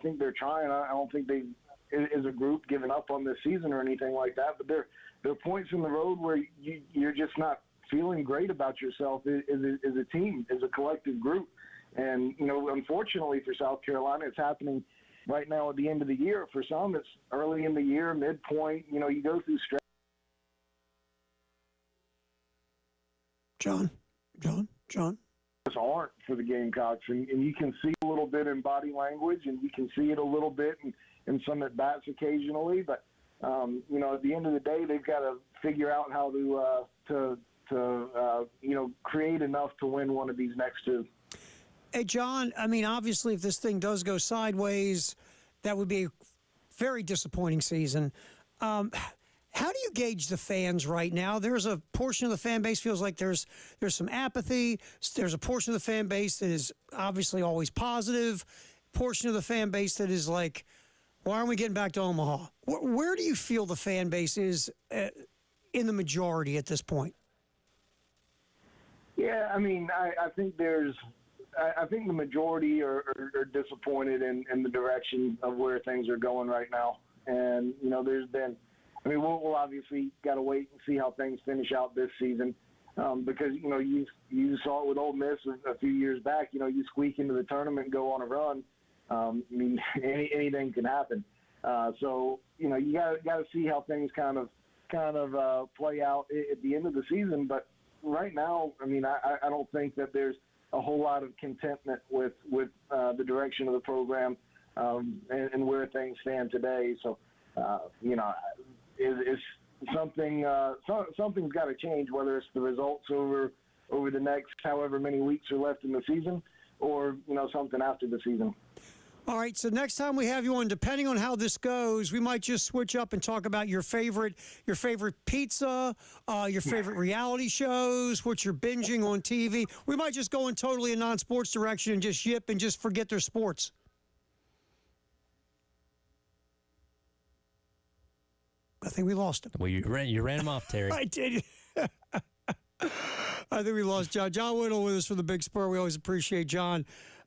Speaker 9: think they're trying. I don't think they, as a group, given up on this season or anything like that. But there are points in the road where you're just not feeling great about yourself as a team, as a collective group. And, unfortunately for South Carolina, it's happening right now at the end of the year. For some, it's early in the year, midpoint. You go through stress.
Speaker 2: John.
Speaker 9: Aren't for the Gamecocks, and you can see a little bit in body language, and you can see it a little bit in some at bats occasionally. But at the end of the day, they've got to figure out how to create enough to win one of these next 2.
Speaker 2: Hey, John, I mean, obviously, if this thing does go sideways, that would be a very disappointing season. How do you gauge the fans right now? There's a portion of the fan base feels like there's some apathy. There's a portion of the fan base that is obviously always positive. Portion of the fan base that is like, why aren't we getting back to Omaha? Where do you feel the fan base is in the majority at this point?
Speaker 9: Yeah, I mean, I think I think the majority are disappointed in the direction of where things are going right now. And, there's been, we'll obviously got to wait and see how things finish out this season because, you saw it with Ole Miss a few years back. You squeak into the tournament and go on a run. Anything can happen. So, you got to see how things kind of play out at the end of the season. But right now, I don't think that there's a whole lot of contentment with the direction of the program and where things stand today. So, it's something. Something's got to change, whether it's the results over the next however many weeks are left in the season, or something after the season.
Speaker 2: All right, so next time we have you on, depending on how this goes, we might just switch up and talk about your favorite pizza, your favorite reality shows, what you're binging on TV. We might just go in totally a non-sports direction and just yip and just forget their sports. I think we lost him.
Speaker 1: Well, you ran him off, Terry.
Speaker 2: I did. I think we lost John. John Whittle with us for the Big Spur. We always appreciate John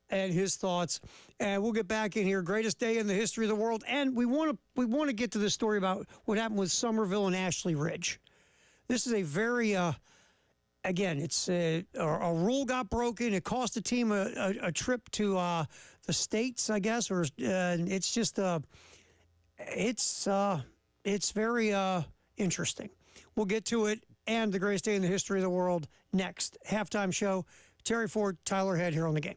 Speaker 2: and his thoughts. And we'll get back in here. Greatest day in the history of the world. And we want to get to this story about what happened with Somerville and Ashley Ridge. This is a very again, it's a rule got broken. It cost the team a trip to the States, I guess, or it's just it's very interesting. We'll get to it and the greatest day in the history of the world next. Halftime show. Terry Ford, Tyler Head here on The Game.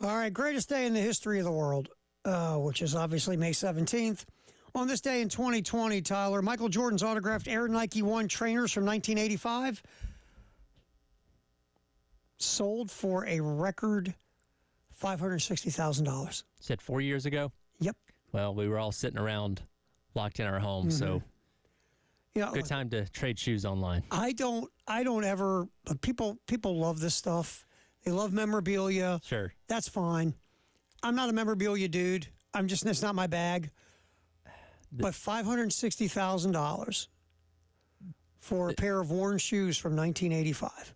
Speaker 2: All right, greatest day in the history of the world, which is obviously May 17th. On this day in 2020, Tyler, Michael Jordan's autographed Air Nike 1 trainers from 1985 sold for a record $560,000.
Speaker 1: Said 4 years ago?
Speaker 2: Yep.
Speaker 1: Well, we were all sitting around locked in our homes, so good time to trade shoes online.
Speaker 2: I don't ever, but people love this stuff. They love memorabilia.
Speaker 1: Sure.
Speaker 2: That's fine. I'm not a memorabilia dude. It's not my bag. But $560,000 for a pair of worn shoes from 1985.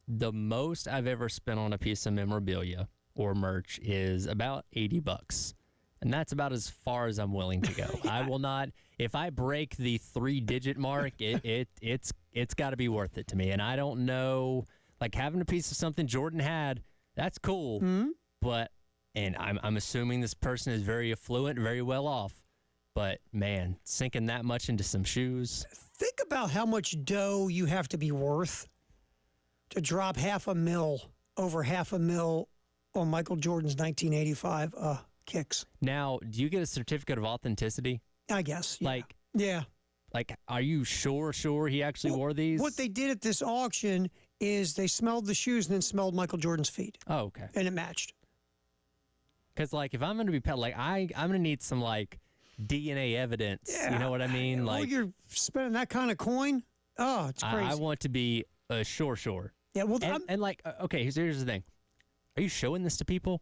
Speaker 1: The most I've ever spent on a piece of memorabilia or merch is about $80. And that's about as far as I'm willing to go. I will not, if I break the 3-digit mark, it's got to be worth it to me. And I don't know, like having a piece of something Jordan had, that's cool.
Speaker 2: Mm-hmm.
Speaker 1: But, and I'm assuming this person is very affluent, very well off. But man, sinking that much into some shoes.
Speaker 2: Think about how much dough you have to be worth to drop over $500,000 on Michael Jordan's 1985 kicks.
Speaker 1: Now, do you get a certificate of authenticity?
Speaker 2: I guess. Yeah.
Speaker 1: Yeah. Like, are you sure he actually wore these?
Speaker 2: What they did at this auction is they smelled the shoes and then smelled Michael Jordan's feet.
Speaker 1: Oh, okay.
Speaker 2: And it matched.
Speaker 1: Because, like, if I'm going to be pet, like, I'm going to need some, like, DNA evidence. Yeah. You know what I mean?
Speaker 2: Like, you're spending that kind of coin? Oh, it's crazy.
Speaker 1: I want to be sure.
Speaker 2: Yeah, well,
Speaker 1: and like, okay, here's the thing. Are you showing this to people?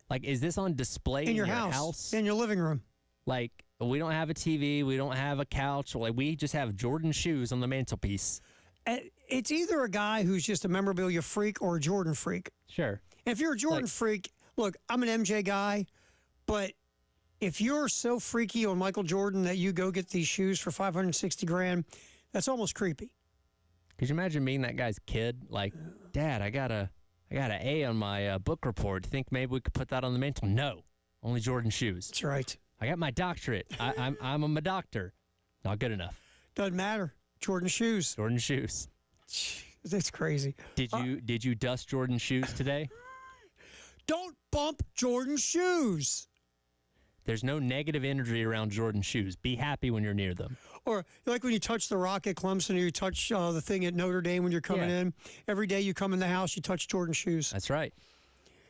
Speaker 1: Like, is this on display in
Speaker 2: your house? In your living room?
Speaker 1: Like, we don't have a TV. We don't have a couch. Like, we just have Jordan shoes on the mantelpiece.
Speaker 2: It's either a guy who's just a memorabilia freak or a Jordan freak.
Speaker 1: Sure.
Speaker 2: And if you're a Jordan freak, look, I'm an MJ guy, but if you're so freaky on Michael Jordan that you go get these shoes for $560,000, that's almost creepy.
Speaker 1: Could you imagine being that guy's kid? Like, Dad, I got an A on my book report. Think maybe we could put that on the mantle? No, only Jordan shoes.
Speaker 2: That's right.
Speaker 1: I got my doctorate. I'm a doctor. Not good enough.
Speaker 2: Doesn't matter. Jordan shoes.
Speaker 1: Jordan shoes.
Speaker 2: That's crazy.
Speaker 1: Did you dust Jordan shoes today?
Speaker 2: Don't bump Jordan shoes.
Speaker 1: There's no negative energy around Jordan shoes. Be happy when you're near them.
Speaker 2: Or like when you touch the rock at Clemson or you touch the thing at Notre Dame when you're coming in. Every day you come in the house, you touch Jordan shoes.
Speaker 1: That's right.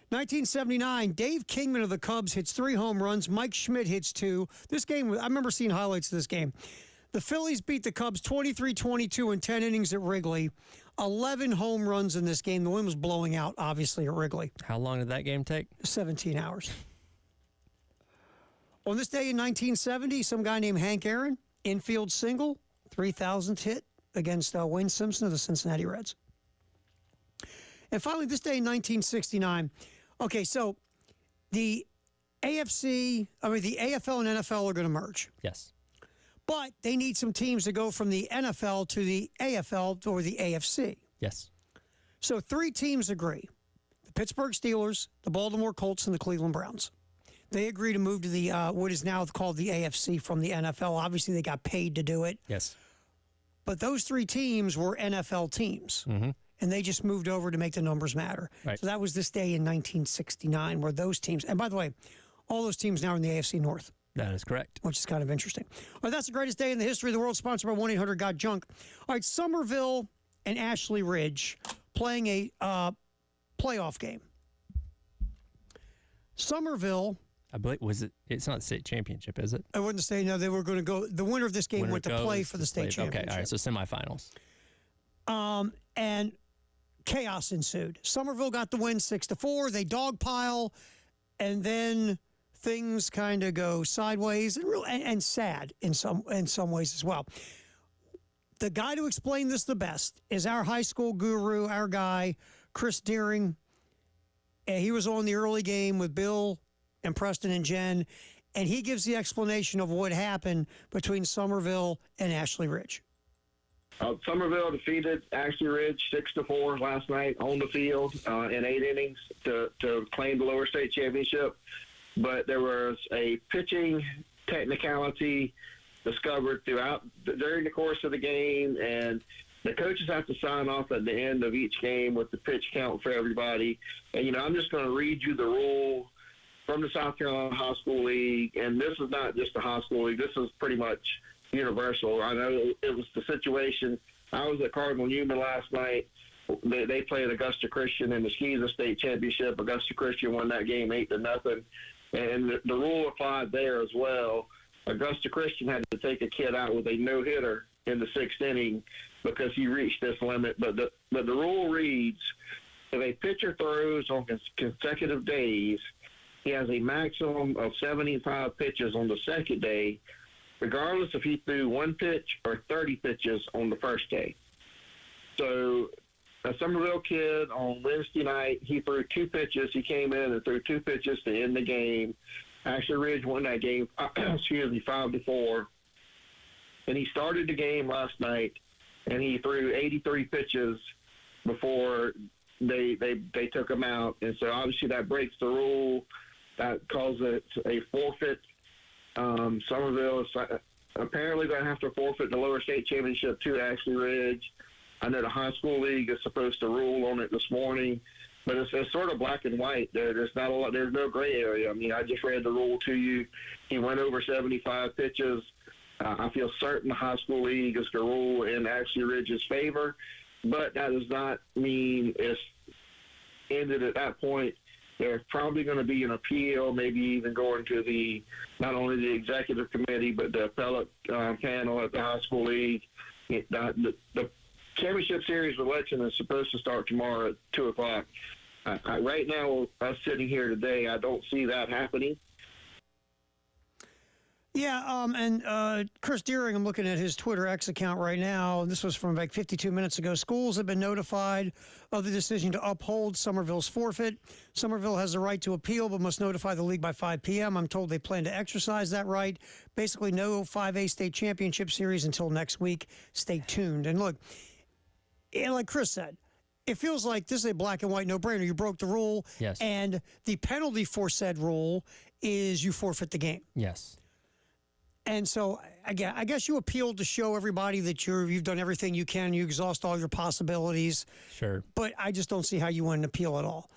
Speaker 2: 1979, Dave Kingman of the Cubs hits 3 home runs. Mike Schmidt hits 2. This game, I remember seeing highlights of this game. The Phillies beat the Cubs 23-22 in 10 innings at Wrigley. 11 home runs in this game. The wind was blowing out, obviously, at Wrigley.
Speaker 1: How long did that game take?
Speaker 2: 17 hours. On this day in 1970, some guy named Hank Aaron, infield single, 3,000th hit against Wayne Simpson of the Cincinnati Reds. And finally, this day in 1969. Okay, so the AFL and NFL are going to merge.
Speaker 1: Yes.
Speaker 2: But they need some teams to go from the NFL to the AFL or the AFC.
Speaker 1: Yes.
Speaker 2: So 3 teams agree. The Pittsburgh Steelers, the Baltimore Colts, and the Cleveland Browns. They agree to move to the what is now called the AFC from the NFL. Obviously, they got paid to do it.
Speaker 1: Yes.
Speaker 2: But those 3 teams were NFL teams.
Speaker 1: Mm-hmm.
Speaker 2: And they just moved over to make the numbers matter.
Speaker 1: Right.
Speaker 2: So that was this day in 1969 where those teams, and by the way, all those teams now are in the AFC North.
Speaker 1: That is correct.
Speaker 2: Which is kind of interesting. All right, that's the greatest day in the history of the world, sponsored by 1-800-GOT-JUNK. All right, Somerville and Ashley Ridge playing a playoff game. Somerville...
Speaker 1: I believe, it's not the state championship, is it?
Speaker 2: I wouldn't say, no, they were going to go, the winner of this game went to play for the state championship.
Speaker 1: Okay, all right, so semifinals.
Speaker 2: And chaos ensued. Somerville got the win 6-4. They dogpile, and then things kind of go sideways and sad in some ways as well. The guy to explain this the best is our high school guru, our guy, Chris Deering. And he was on the early game with Bill and Preston and Jen, and he gives the explanation of what happened between Somerville and Ashley Ridge.
Speaker 10: Somerville defeated Ashley Ridge 6-4 last night on the field in 8 innings to claim the lower state championship. But there was a pitching technicality discovered during the course of the game, and the coaches have to sign off at the end of each game with the pitch count for everybody. And, I'm just going to read you the rule from the South Carolina High School League. And this is not just the high school league. This is pretty much universal. I know it was the situation. I was at Cardinal Newman last night. They played Augusta Christian in the Skeezer State Championship. Augusta Christian won that game 8-0. And the rule applied there as well. Augusta Christian had to take a kid out with a no-hitter in the 6th inning because he reached this limit. But the rule reads, if a pitcher throws on consecutive days, he has a maximum of 75 pitches on the second day, regardless if he threw 1 pitch or 30 pitches on the first day. So a Somerville kid on Wednesday night, he threw 2 pitches. He came in and threw 2 pitches to end the game. Ashley Ridge won that game, 5-4. And he started the game last night, and he threw 83 pitches before they took him out. And so obviously that breaks the rule. That calls it a forfeit. Somerville is apparently going to have to forfeit the lower state championship to Ashley Ridge. I know the high school league is supposed to rule on it this morning, but it's sort of black and white. There's not a lot. There's no gray area. I mean, I just read the rule to you. He went over 75 pitches. I feel certain the high school league is going to rule in Ashley Ridge's favor, but that does not mean it's ended at that point. There's probably going to be an appeal, maybe even going to not only the executive committee, but the appellate panel at the high school league. The championship series election is supposed to start tomorrow at 2 o'clock. Right now, us sitting here today, I don't see that happening.
Speaker 2: Yeah, and Chris Deering, I'm looking at his Twitter X account right now. This was from like 52 minutes ago. Schools have been notified of the decision to uphold Somerville's forfeit. Somerville has the right to appeal, but must notify the league by 5 p.m. I'm told they plan to exercise that right. Basically, no 5A state championship series until next week. Stay tuned. And look, like Chris said, it feels like this is a black and white no-brainer. You broke the rule,
Speaker 1: Yes.
Speaker 2: And the penalty for said rule is you forfeit the game.
Speaker 1: Yes.
Speaker 2: And so, I guess you appealed to show everybody that you've done everything you can. You exhaust all your possibilities.
Speaker 1: Sure.
Speaker 2: But I just don't see how you win an appeal at all.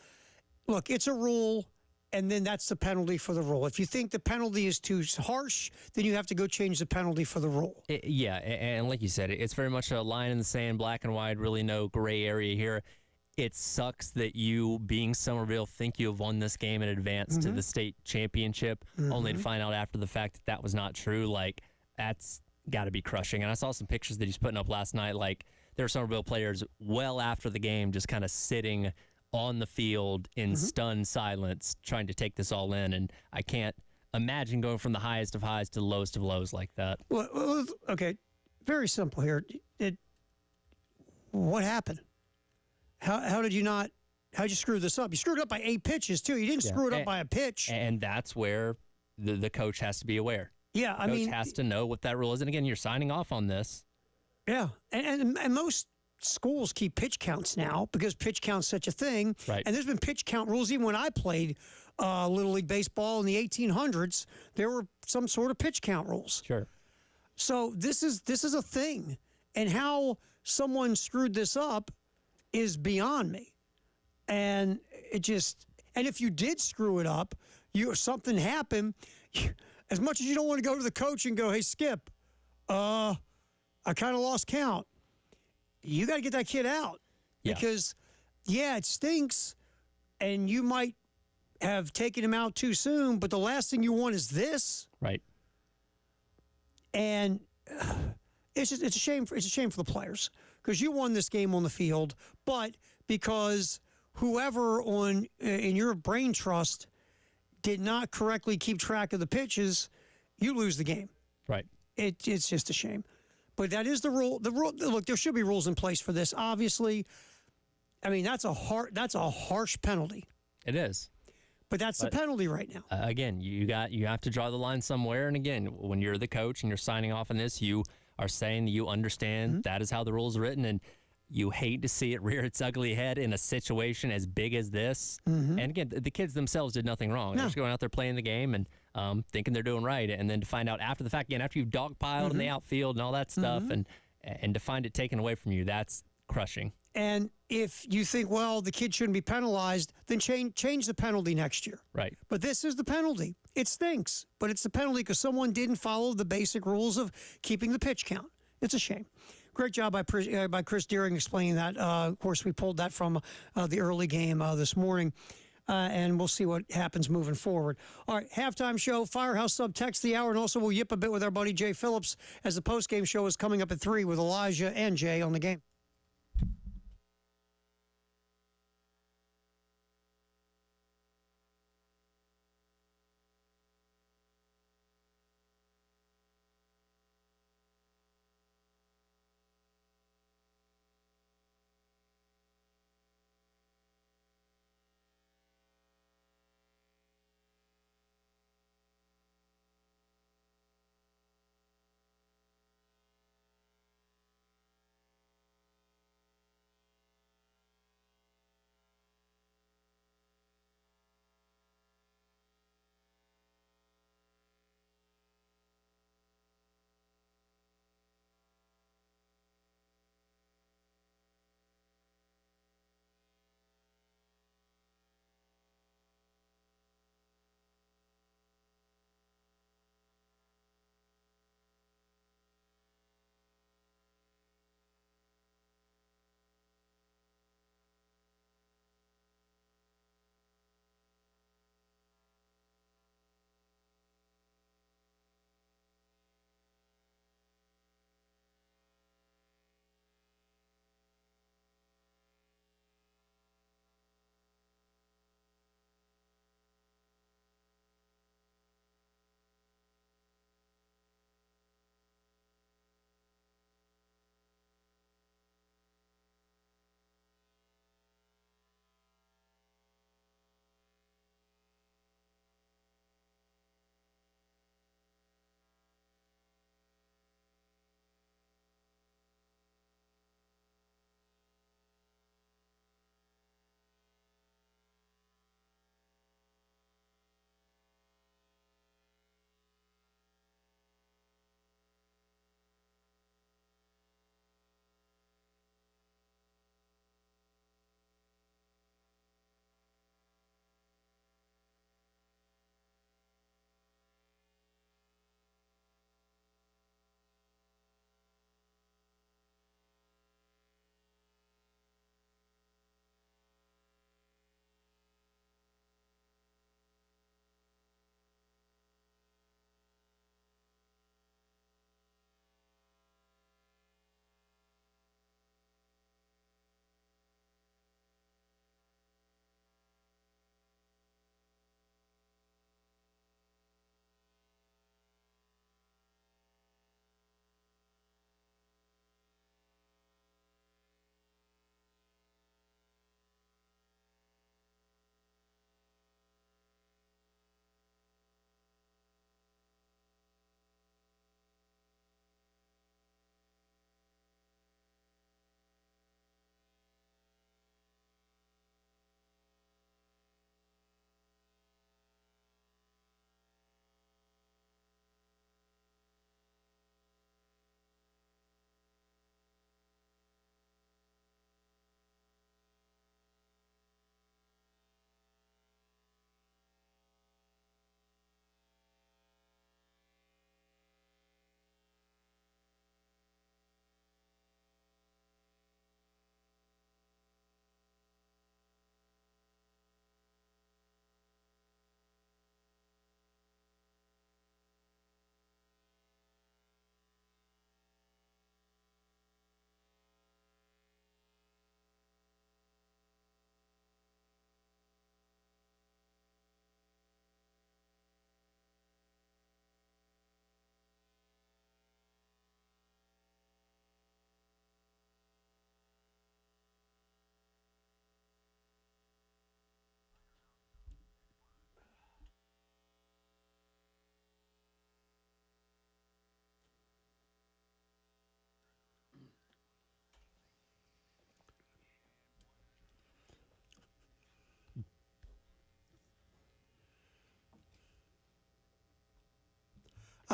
Speaker 2: Look, it's a rule, and then that's the penalty for the rule. If you think the penalty is too harsh, then you have to go change the penalty for the rule.
Speaker 1: Yeah, and like you said, it's very much a line in the sand, black and white, really no gray area here. It sucks that you, being Somerville, think you have won this game in advance to the state championship, only to find out after the fact that was not true. Like, that's got to be crushing. And I saw some pictures that he's putting up last night. Like, there were Somerville players well after the game just kind of sitting on the field in stunned silence trying to take this all in. And I can't imagine going from the highest of highs to the lowest of lows like that.
Speaker 2: Well, okay, very simple here. What happened? How'd you screw this up? You screwed it up by 8 pitches, too. You didn't screw it up by a pitch.
Speaker 1: And that's where the coach has to be aware.
Speaker 2: Yeah,
Speaker 1: I mean, has to know what that rule is. And again, you're signing off on this.
Speaker 2: Yeah, and most schools keep pitch counts now because pitch count's such a thing.
Speaker 1: Right.
Speaker 2: And there's been pitch count rules even when I played Little League Baseball in the 1800s. There were some sort of pitch count rules.
Speaker 1: Sure.
Speaker 2: So this is a thing, and how someone screwed this up is beyond me. And and if you did screw it up, something happened, as much as you don't want to go to the coach and go, hey, Skip, I kind of lost count. You got to get that kid out.
Speaker 1: Yeah.
Speaker 2: Because, it stinks, and you might have taken him out too soon, but the last thing you want is this.
Speaker 1: Right.
Speaker 2: And it's a shame for the players because you won this game on the field, but because whoever in your brain trust did not correctly keep track of the pitches, you lose the game.
Speaker 1: Right.
Speaker 2: It's just a shame. But that is the rule. Look, there should be rules in place for this. Obviously, I mean that's a harsh penalty.
Speaker 1: It is.
Speaker 2: But that's the penalty right now.
Speaker 1: Again, you have to draw the line somewhere. And again, when you're the coach and you're signing off on this, you are saying that you understand that is how the rule's written, and you hate to see it rear its ugly head in a situation as big as this. And again, the kids themselves did nothing wrong. They're just going out there playing the game and thinking they're doing right. And then to find out after the fact, again, after you've dogpiled in the outfield and all that stuff, and And to find it taken away from you, that's crushing.
Speaker 2: And if you think, well, the kid shouldn't be penalized, then change the penalty next year.
Speaker 1: Right.
Speaker 2: But this is the penalty. It stinks, but it's the penalty because someone didn't follow the basic rules of keeping the pitch count. It's a shame. Great job by Chris Deering explaining that. Of course, we pulled that from the early game this morning. And we'll see what happens moving forward. All right, halftime show, Firehouse Sub text the hour, and also we'll yip a bit with our buddy Jay Phillips as the postgame show is coming up at 3 with Elijah and Jay on the game.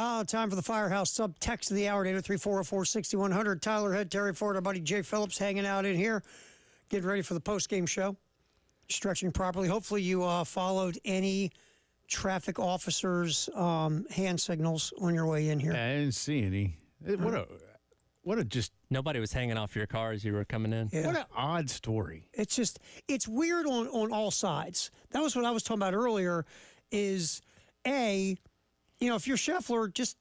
Speaker 2: Time for the Firehouse Subtext of the hour at 803-404-6100. Tyler Head, Terry Ford, our buddy Jay Phillips hanging out in here, getting ready for the post-game show, stretching properly. Hopefully you followed any traffic officers' hand signals on your way in here.
Speaker 11: I didn't see any. What a just...
Speaker 1: Nobody was hanging off your car as you were coming in.
Speaker 2: Yeah.
Speaker 11: What an odd story.
Speaker 2: It's weird on all sides. That was what I was talking about earlier is, if you're Scheffler, just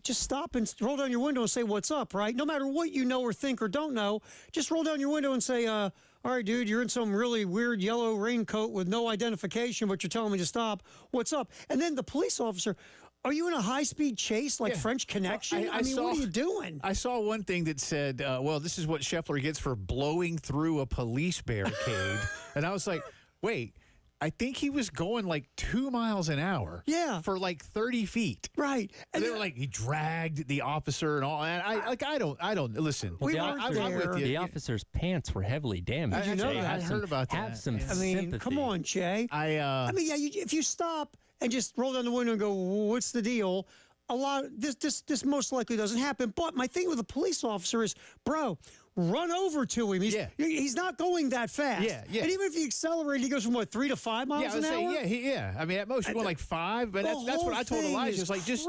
Speaker 2: stop and roll down your window and say, what's up, right? No matter what you know or think or don't know, just roll down your window and say, all right, dude, you're in some really weird yellow raincoat with no identification, but you're telling me to stop. What's up? And then the police officer, are you in a high-speed chase like French Connection? I mean, what are you doing?
Speaker 11: I saw one thing that said, well, this is what Scheffler gets for blowing through a police barricade. And I was like, wait, I think he was going like 2 miles an hour.
Speaker 2: Yeah.
Speaker 11: For like 30 feet.
Speaker 2: Right.
Speaker 11: And they were like, he dragged the officer and all. And I don't listen.
Speaker 2: We
Speaker 1: I'm with you. The
Speaker 11: Yeah.
Speaker 1: officer's pants were heavily damaged.
Speaker 2: Did you know
Speaker 1: Jay,
Speaker 2: that?
Speaker 11: I heard about that.
Speaker 1: Have some
Speaker 2: I mean,
Speaker 1: sympathy.
Speaker 2: come on, Jay. If you stop and just roll down the window and go, what's the deal? This most likely doesn't happen. But my thing with a police officer is, bro, run over to him. He's not going that fast.
Speaker 11: Yeah.
Speaker 2: And even if he accelerates, he goes from 3 to 5 miles an hour.
Speaker 11: I mean, at most you're going like 5, but that's what I told Elijah. It's like just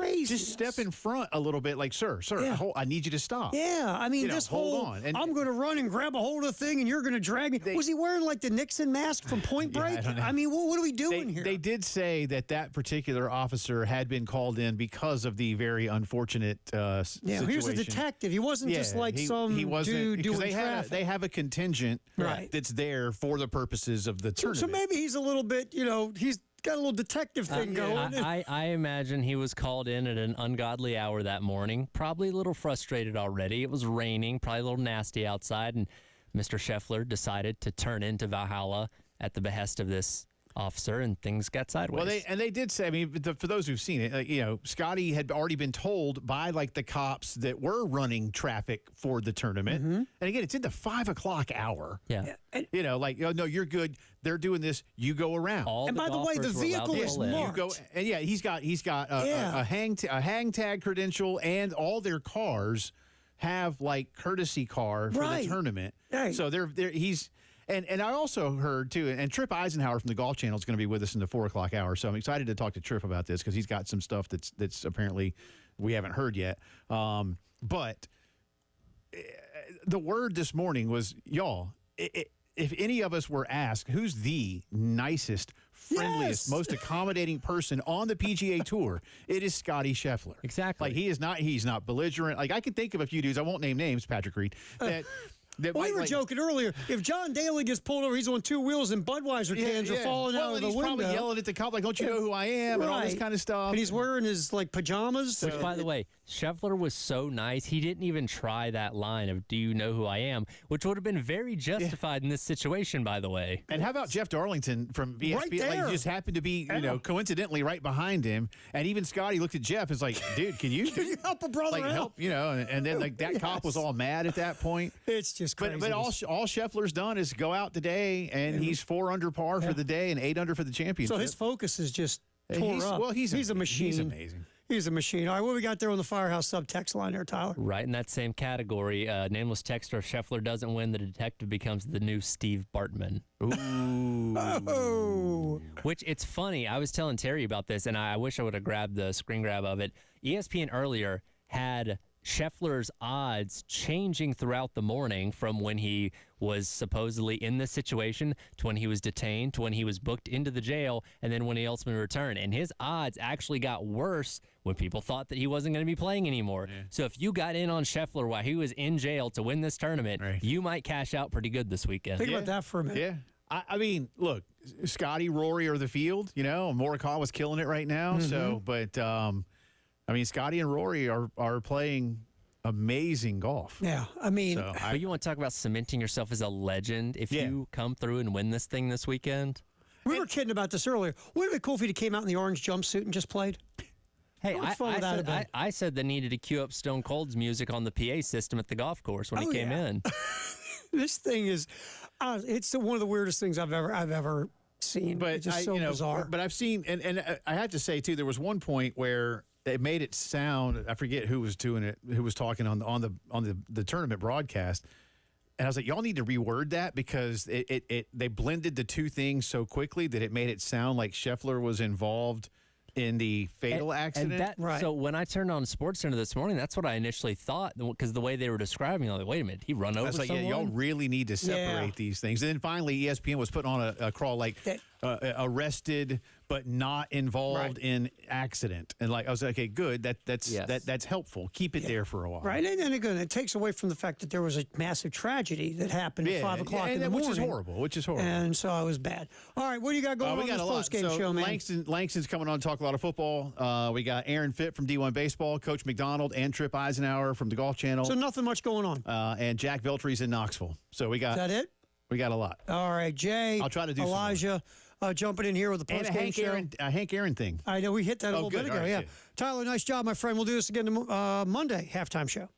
Speaker 11: step in front a little bit, like, sir, I need you to stop.
Speaker 2: Yeah, I mean, this
Speaker 11: hold
Speaker 2: whole
Speaker 11: on. And
Speaker 2: I'm going to run and grab a hold of the thing, and you're going to drag me. Was he wearing like the Nixon mask from Point Break?
Speaker 11: I don't know.
Speaker 2: I mean, what are we doing here?
Speaker 11: They did say that particular officer had been called in because of the very unfortunate situation.
Speaker 2: He was a detective. He wasn't just like some dude doing traffic.
Speaker 11: They have a contingent that's there for the purposes of the tournament.
Speaker 2: So maybe he's a little bit, he's got a little detective thing going.
Speaker 1: I imagine he was called in at an ungodly hour that morning, probably a little frustrated already. It was raining, probably a little nasty outside, and Mr. Scheffler decided to turn into Valhalla at the behest of this officer, and things got sideways.
Speaker 11: Well, they did say, I mean, for those who've seen it, Scotty had already been told by like the cops that were running traffic for the tournament. Mm-hmm. And again, it's in the 5 o'clock hour.
Speaker 1: Yeah.
Speaker 11: No, you're good. They're doing this. You go around.
Speaker 2: And by the way, the vehicle is marked.
Speaker 11: He's got a hang tag credential, and all their cars have like courtesy car for the tournament. Right. So he's. And I also heard, too, and Trip Eisenhower from the Golf Channel is going to be with us in the 4 o'clock hour, so I'm excited to talk to Trip about this because he's got some stuff that's apparently we haven't heard yet. But the word this morning was, y'all, if any of us were asked who's the nicest, friendliest, most accommodating person on the PGA Tour, it is Scotty Scheffler.
Speaker 1: Exactly.
Speaker 11: Like, he's not belligerent. Like, I can think of a few dudes, I won't name names, Patrick Reed, that...
Speaker 2: we were joking earlier. If John Daly gets pulled over, he's on 2 wheels and Budweiser cans are falling out of the window.
Speaker 11: He's probably yelling at the cop, like, don't you know who I am, and all this kind of stuff.
Speaker 2: And he's wearing his, pajamas.
Speaker 1: Which, by the way, Scheffler was so nice, he didn't even try that line of, do you know who I am, which would have been very justified in this situation, by the way.
Speaker 11: And how about Jeff Darlington from ESPN?
Speaker 2: Right there.
Speaker 11: Like, he just happened to be, coincidentally right behind him. And even Scotty looked at Jeff and was like, dude, can you
Speaker 2: help a brother out?
Speaker 11: Help, and then that cop was all mad at that point.
Speaker 2: It's just crazy.
Speaker 11: But all Scheffler's done is go out today, and he's 4 under par for the day and 8 under for the championship.
Speaker 2: So his focus is just tore up.
Speaker 11: Well, he's a machine.
Speaker 2: He's
Speaker 11: amazing.
Speaker 2: He's a machine. All right, what we got there on the Firehouse subtext line there, Tyler?
Speaker 1: Right in that same category, nameless texter, Scheffler doesn't win, the detective becomes the new Steve Bartman.
Speaker 2: Ooh.
Speaker 1: Which, it's funny, I was telling Terry about this, and I wish I would have grabbed the screen grab of it. ESPN earlier had Scheffler's odds changing throughout the morning from when he was supposedly in this situation to when he was detained to when he was booked into the jail and then when he ultimately returned. And his odds actually got worse when people thought that he wasn't going to be playing anymore. Yeah. So if you got in on Scheffler while he was in jail to win this tournament, you might cash out pretty good this weekend.
Speaker 2: Think about that for a minute.
Speaker 11: Yeah. I mean, look, Scotty, Rory are the field, Morikawa's killing it right now. Mm-hmm. So, but, I mean, Scotty and Rory are playing amazing golf.
Speaker 2: Yeah, I mean.
Speaker 1: But you want to talk about cementing yourself as a legend if you come through and win this thing this weekend?
Speaker 2: We were kidding about this earlier. Wouldn't it be cool if he came out in the orange jumpsuit and just played?
Speaker 1: Hey, I said they needed to cue up Stone Cold's music on the PA system at the golf course when he came in.
Speaker 2: This thing is, it's one of the weirdest things I've ever seen.
Speaker 11: But
Speaker 2: it's just so bizarre.
Speaker 11: But I've seen, and I have to say too, there was one point where they made it sound. I forget who was doing it, who was talking on the tournament broadcast. And I was like, y'all need to reword that because they blended the two things so quickly that it made it sound like Scheffler was involved in the fatal accident.
Speaker 1: So when I turned on SportsCenter this morning, that's what I initially thought because the way they were describing, I was like, wait a minute, he run over someone?
Speaker 11: Yeah, y'all really need to separate these things. And then finally, ESPN was putting on a crawl like arrested but not involved in accident. And like I was like, okay, good. That's helpful. Keep it there for a while.
Speaker 2: Right. And again, it takes away from the fact that there was a massive tragedy that happened at 5 o'clock in the morning.
Speaker 11: Which is horrible.
Speaker 2: And so I was bad. All right, what do you got going on this post-game show, man?
Speaker 11: Langston's coming on to talk a lot of football. We got Aaron Fitt from D1 Baseball, Coach McDonald, and Trip Eisenhower from the Golf Channel.
Speaker 2: So nothing much going on.
Speaker 11: And Jack Veltry's in Knoxville. So we got.
Speaker 2: Is that it?
Speaker 11: We got a lot.
Speaker 2: All right, Jay.
Speaker 11: I'll try to do
Speaker 2: Elijah. Jumping in here with the post-game show.
Speaker 11: Hank Aaron thing.
Speaker 2: I know we hit that a little bit ago. Right, Tyler, nice job, my friend. We'll do this again Monday, halftime show.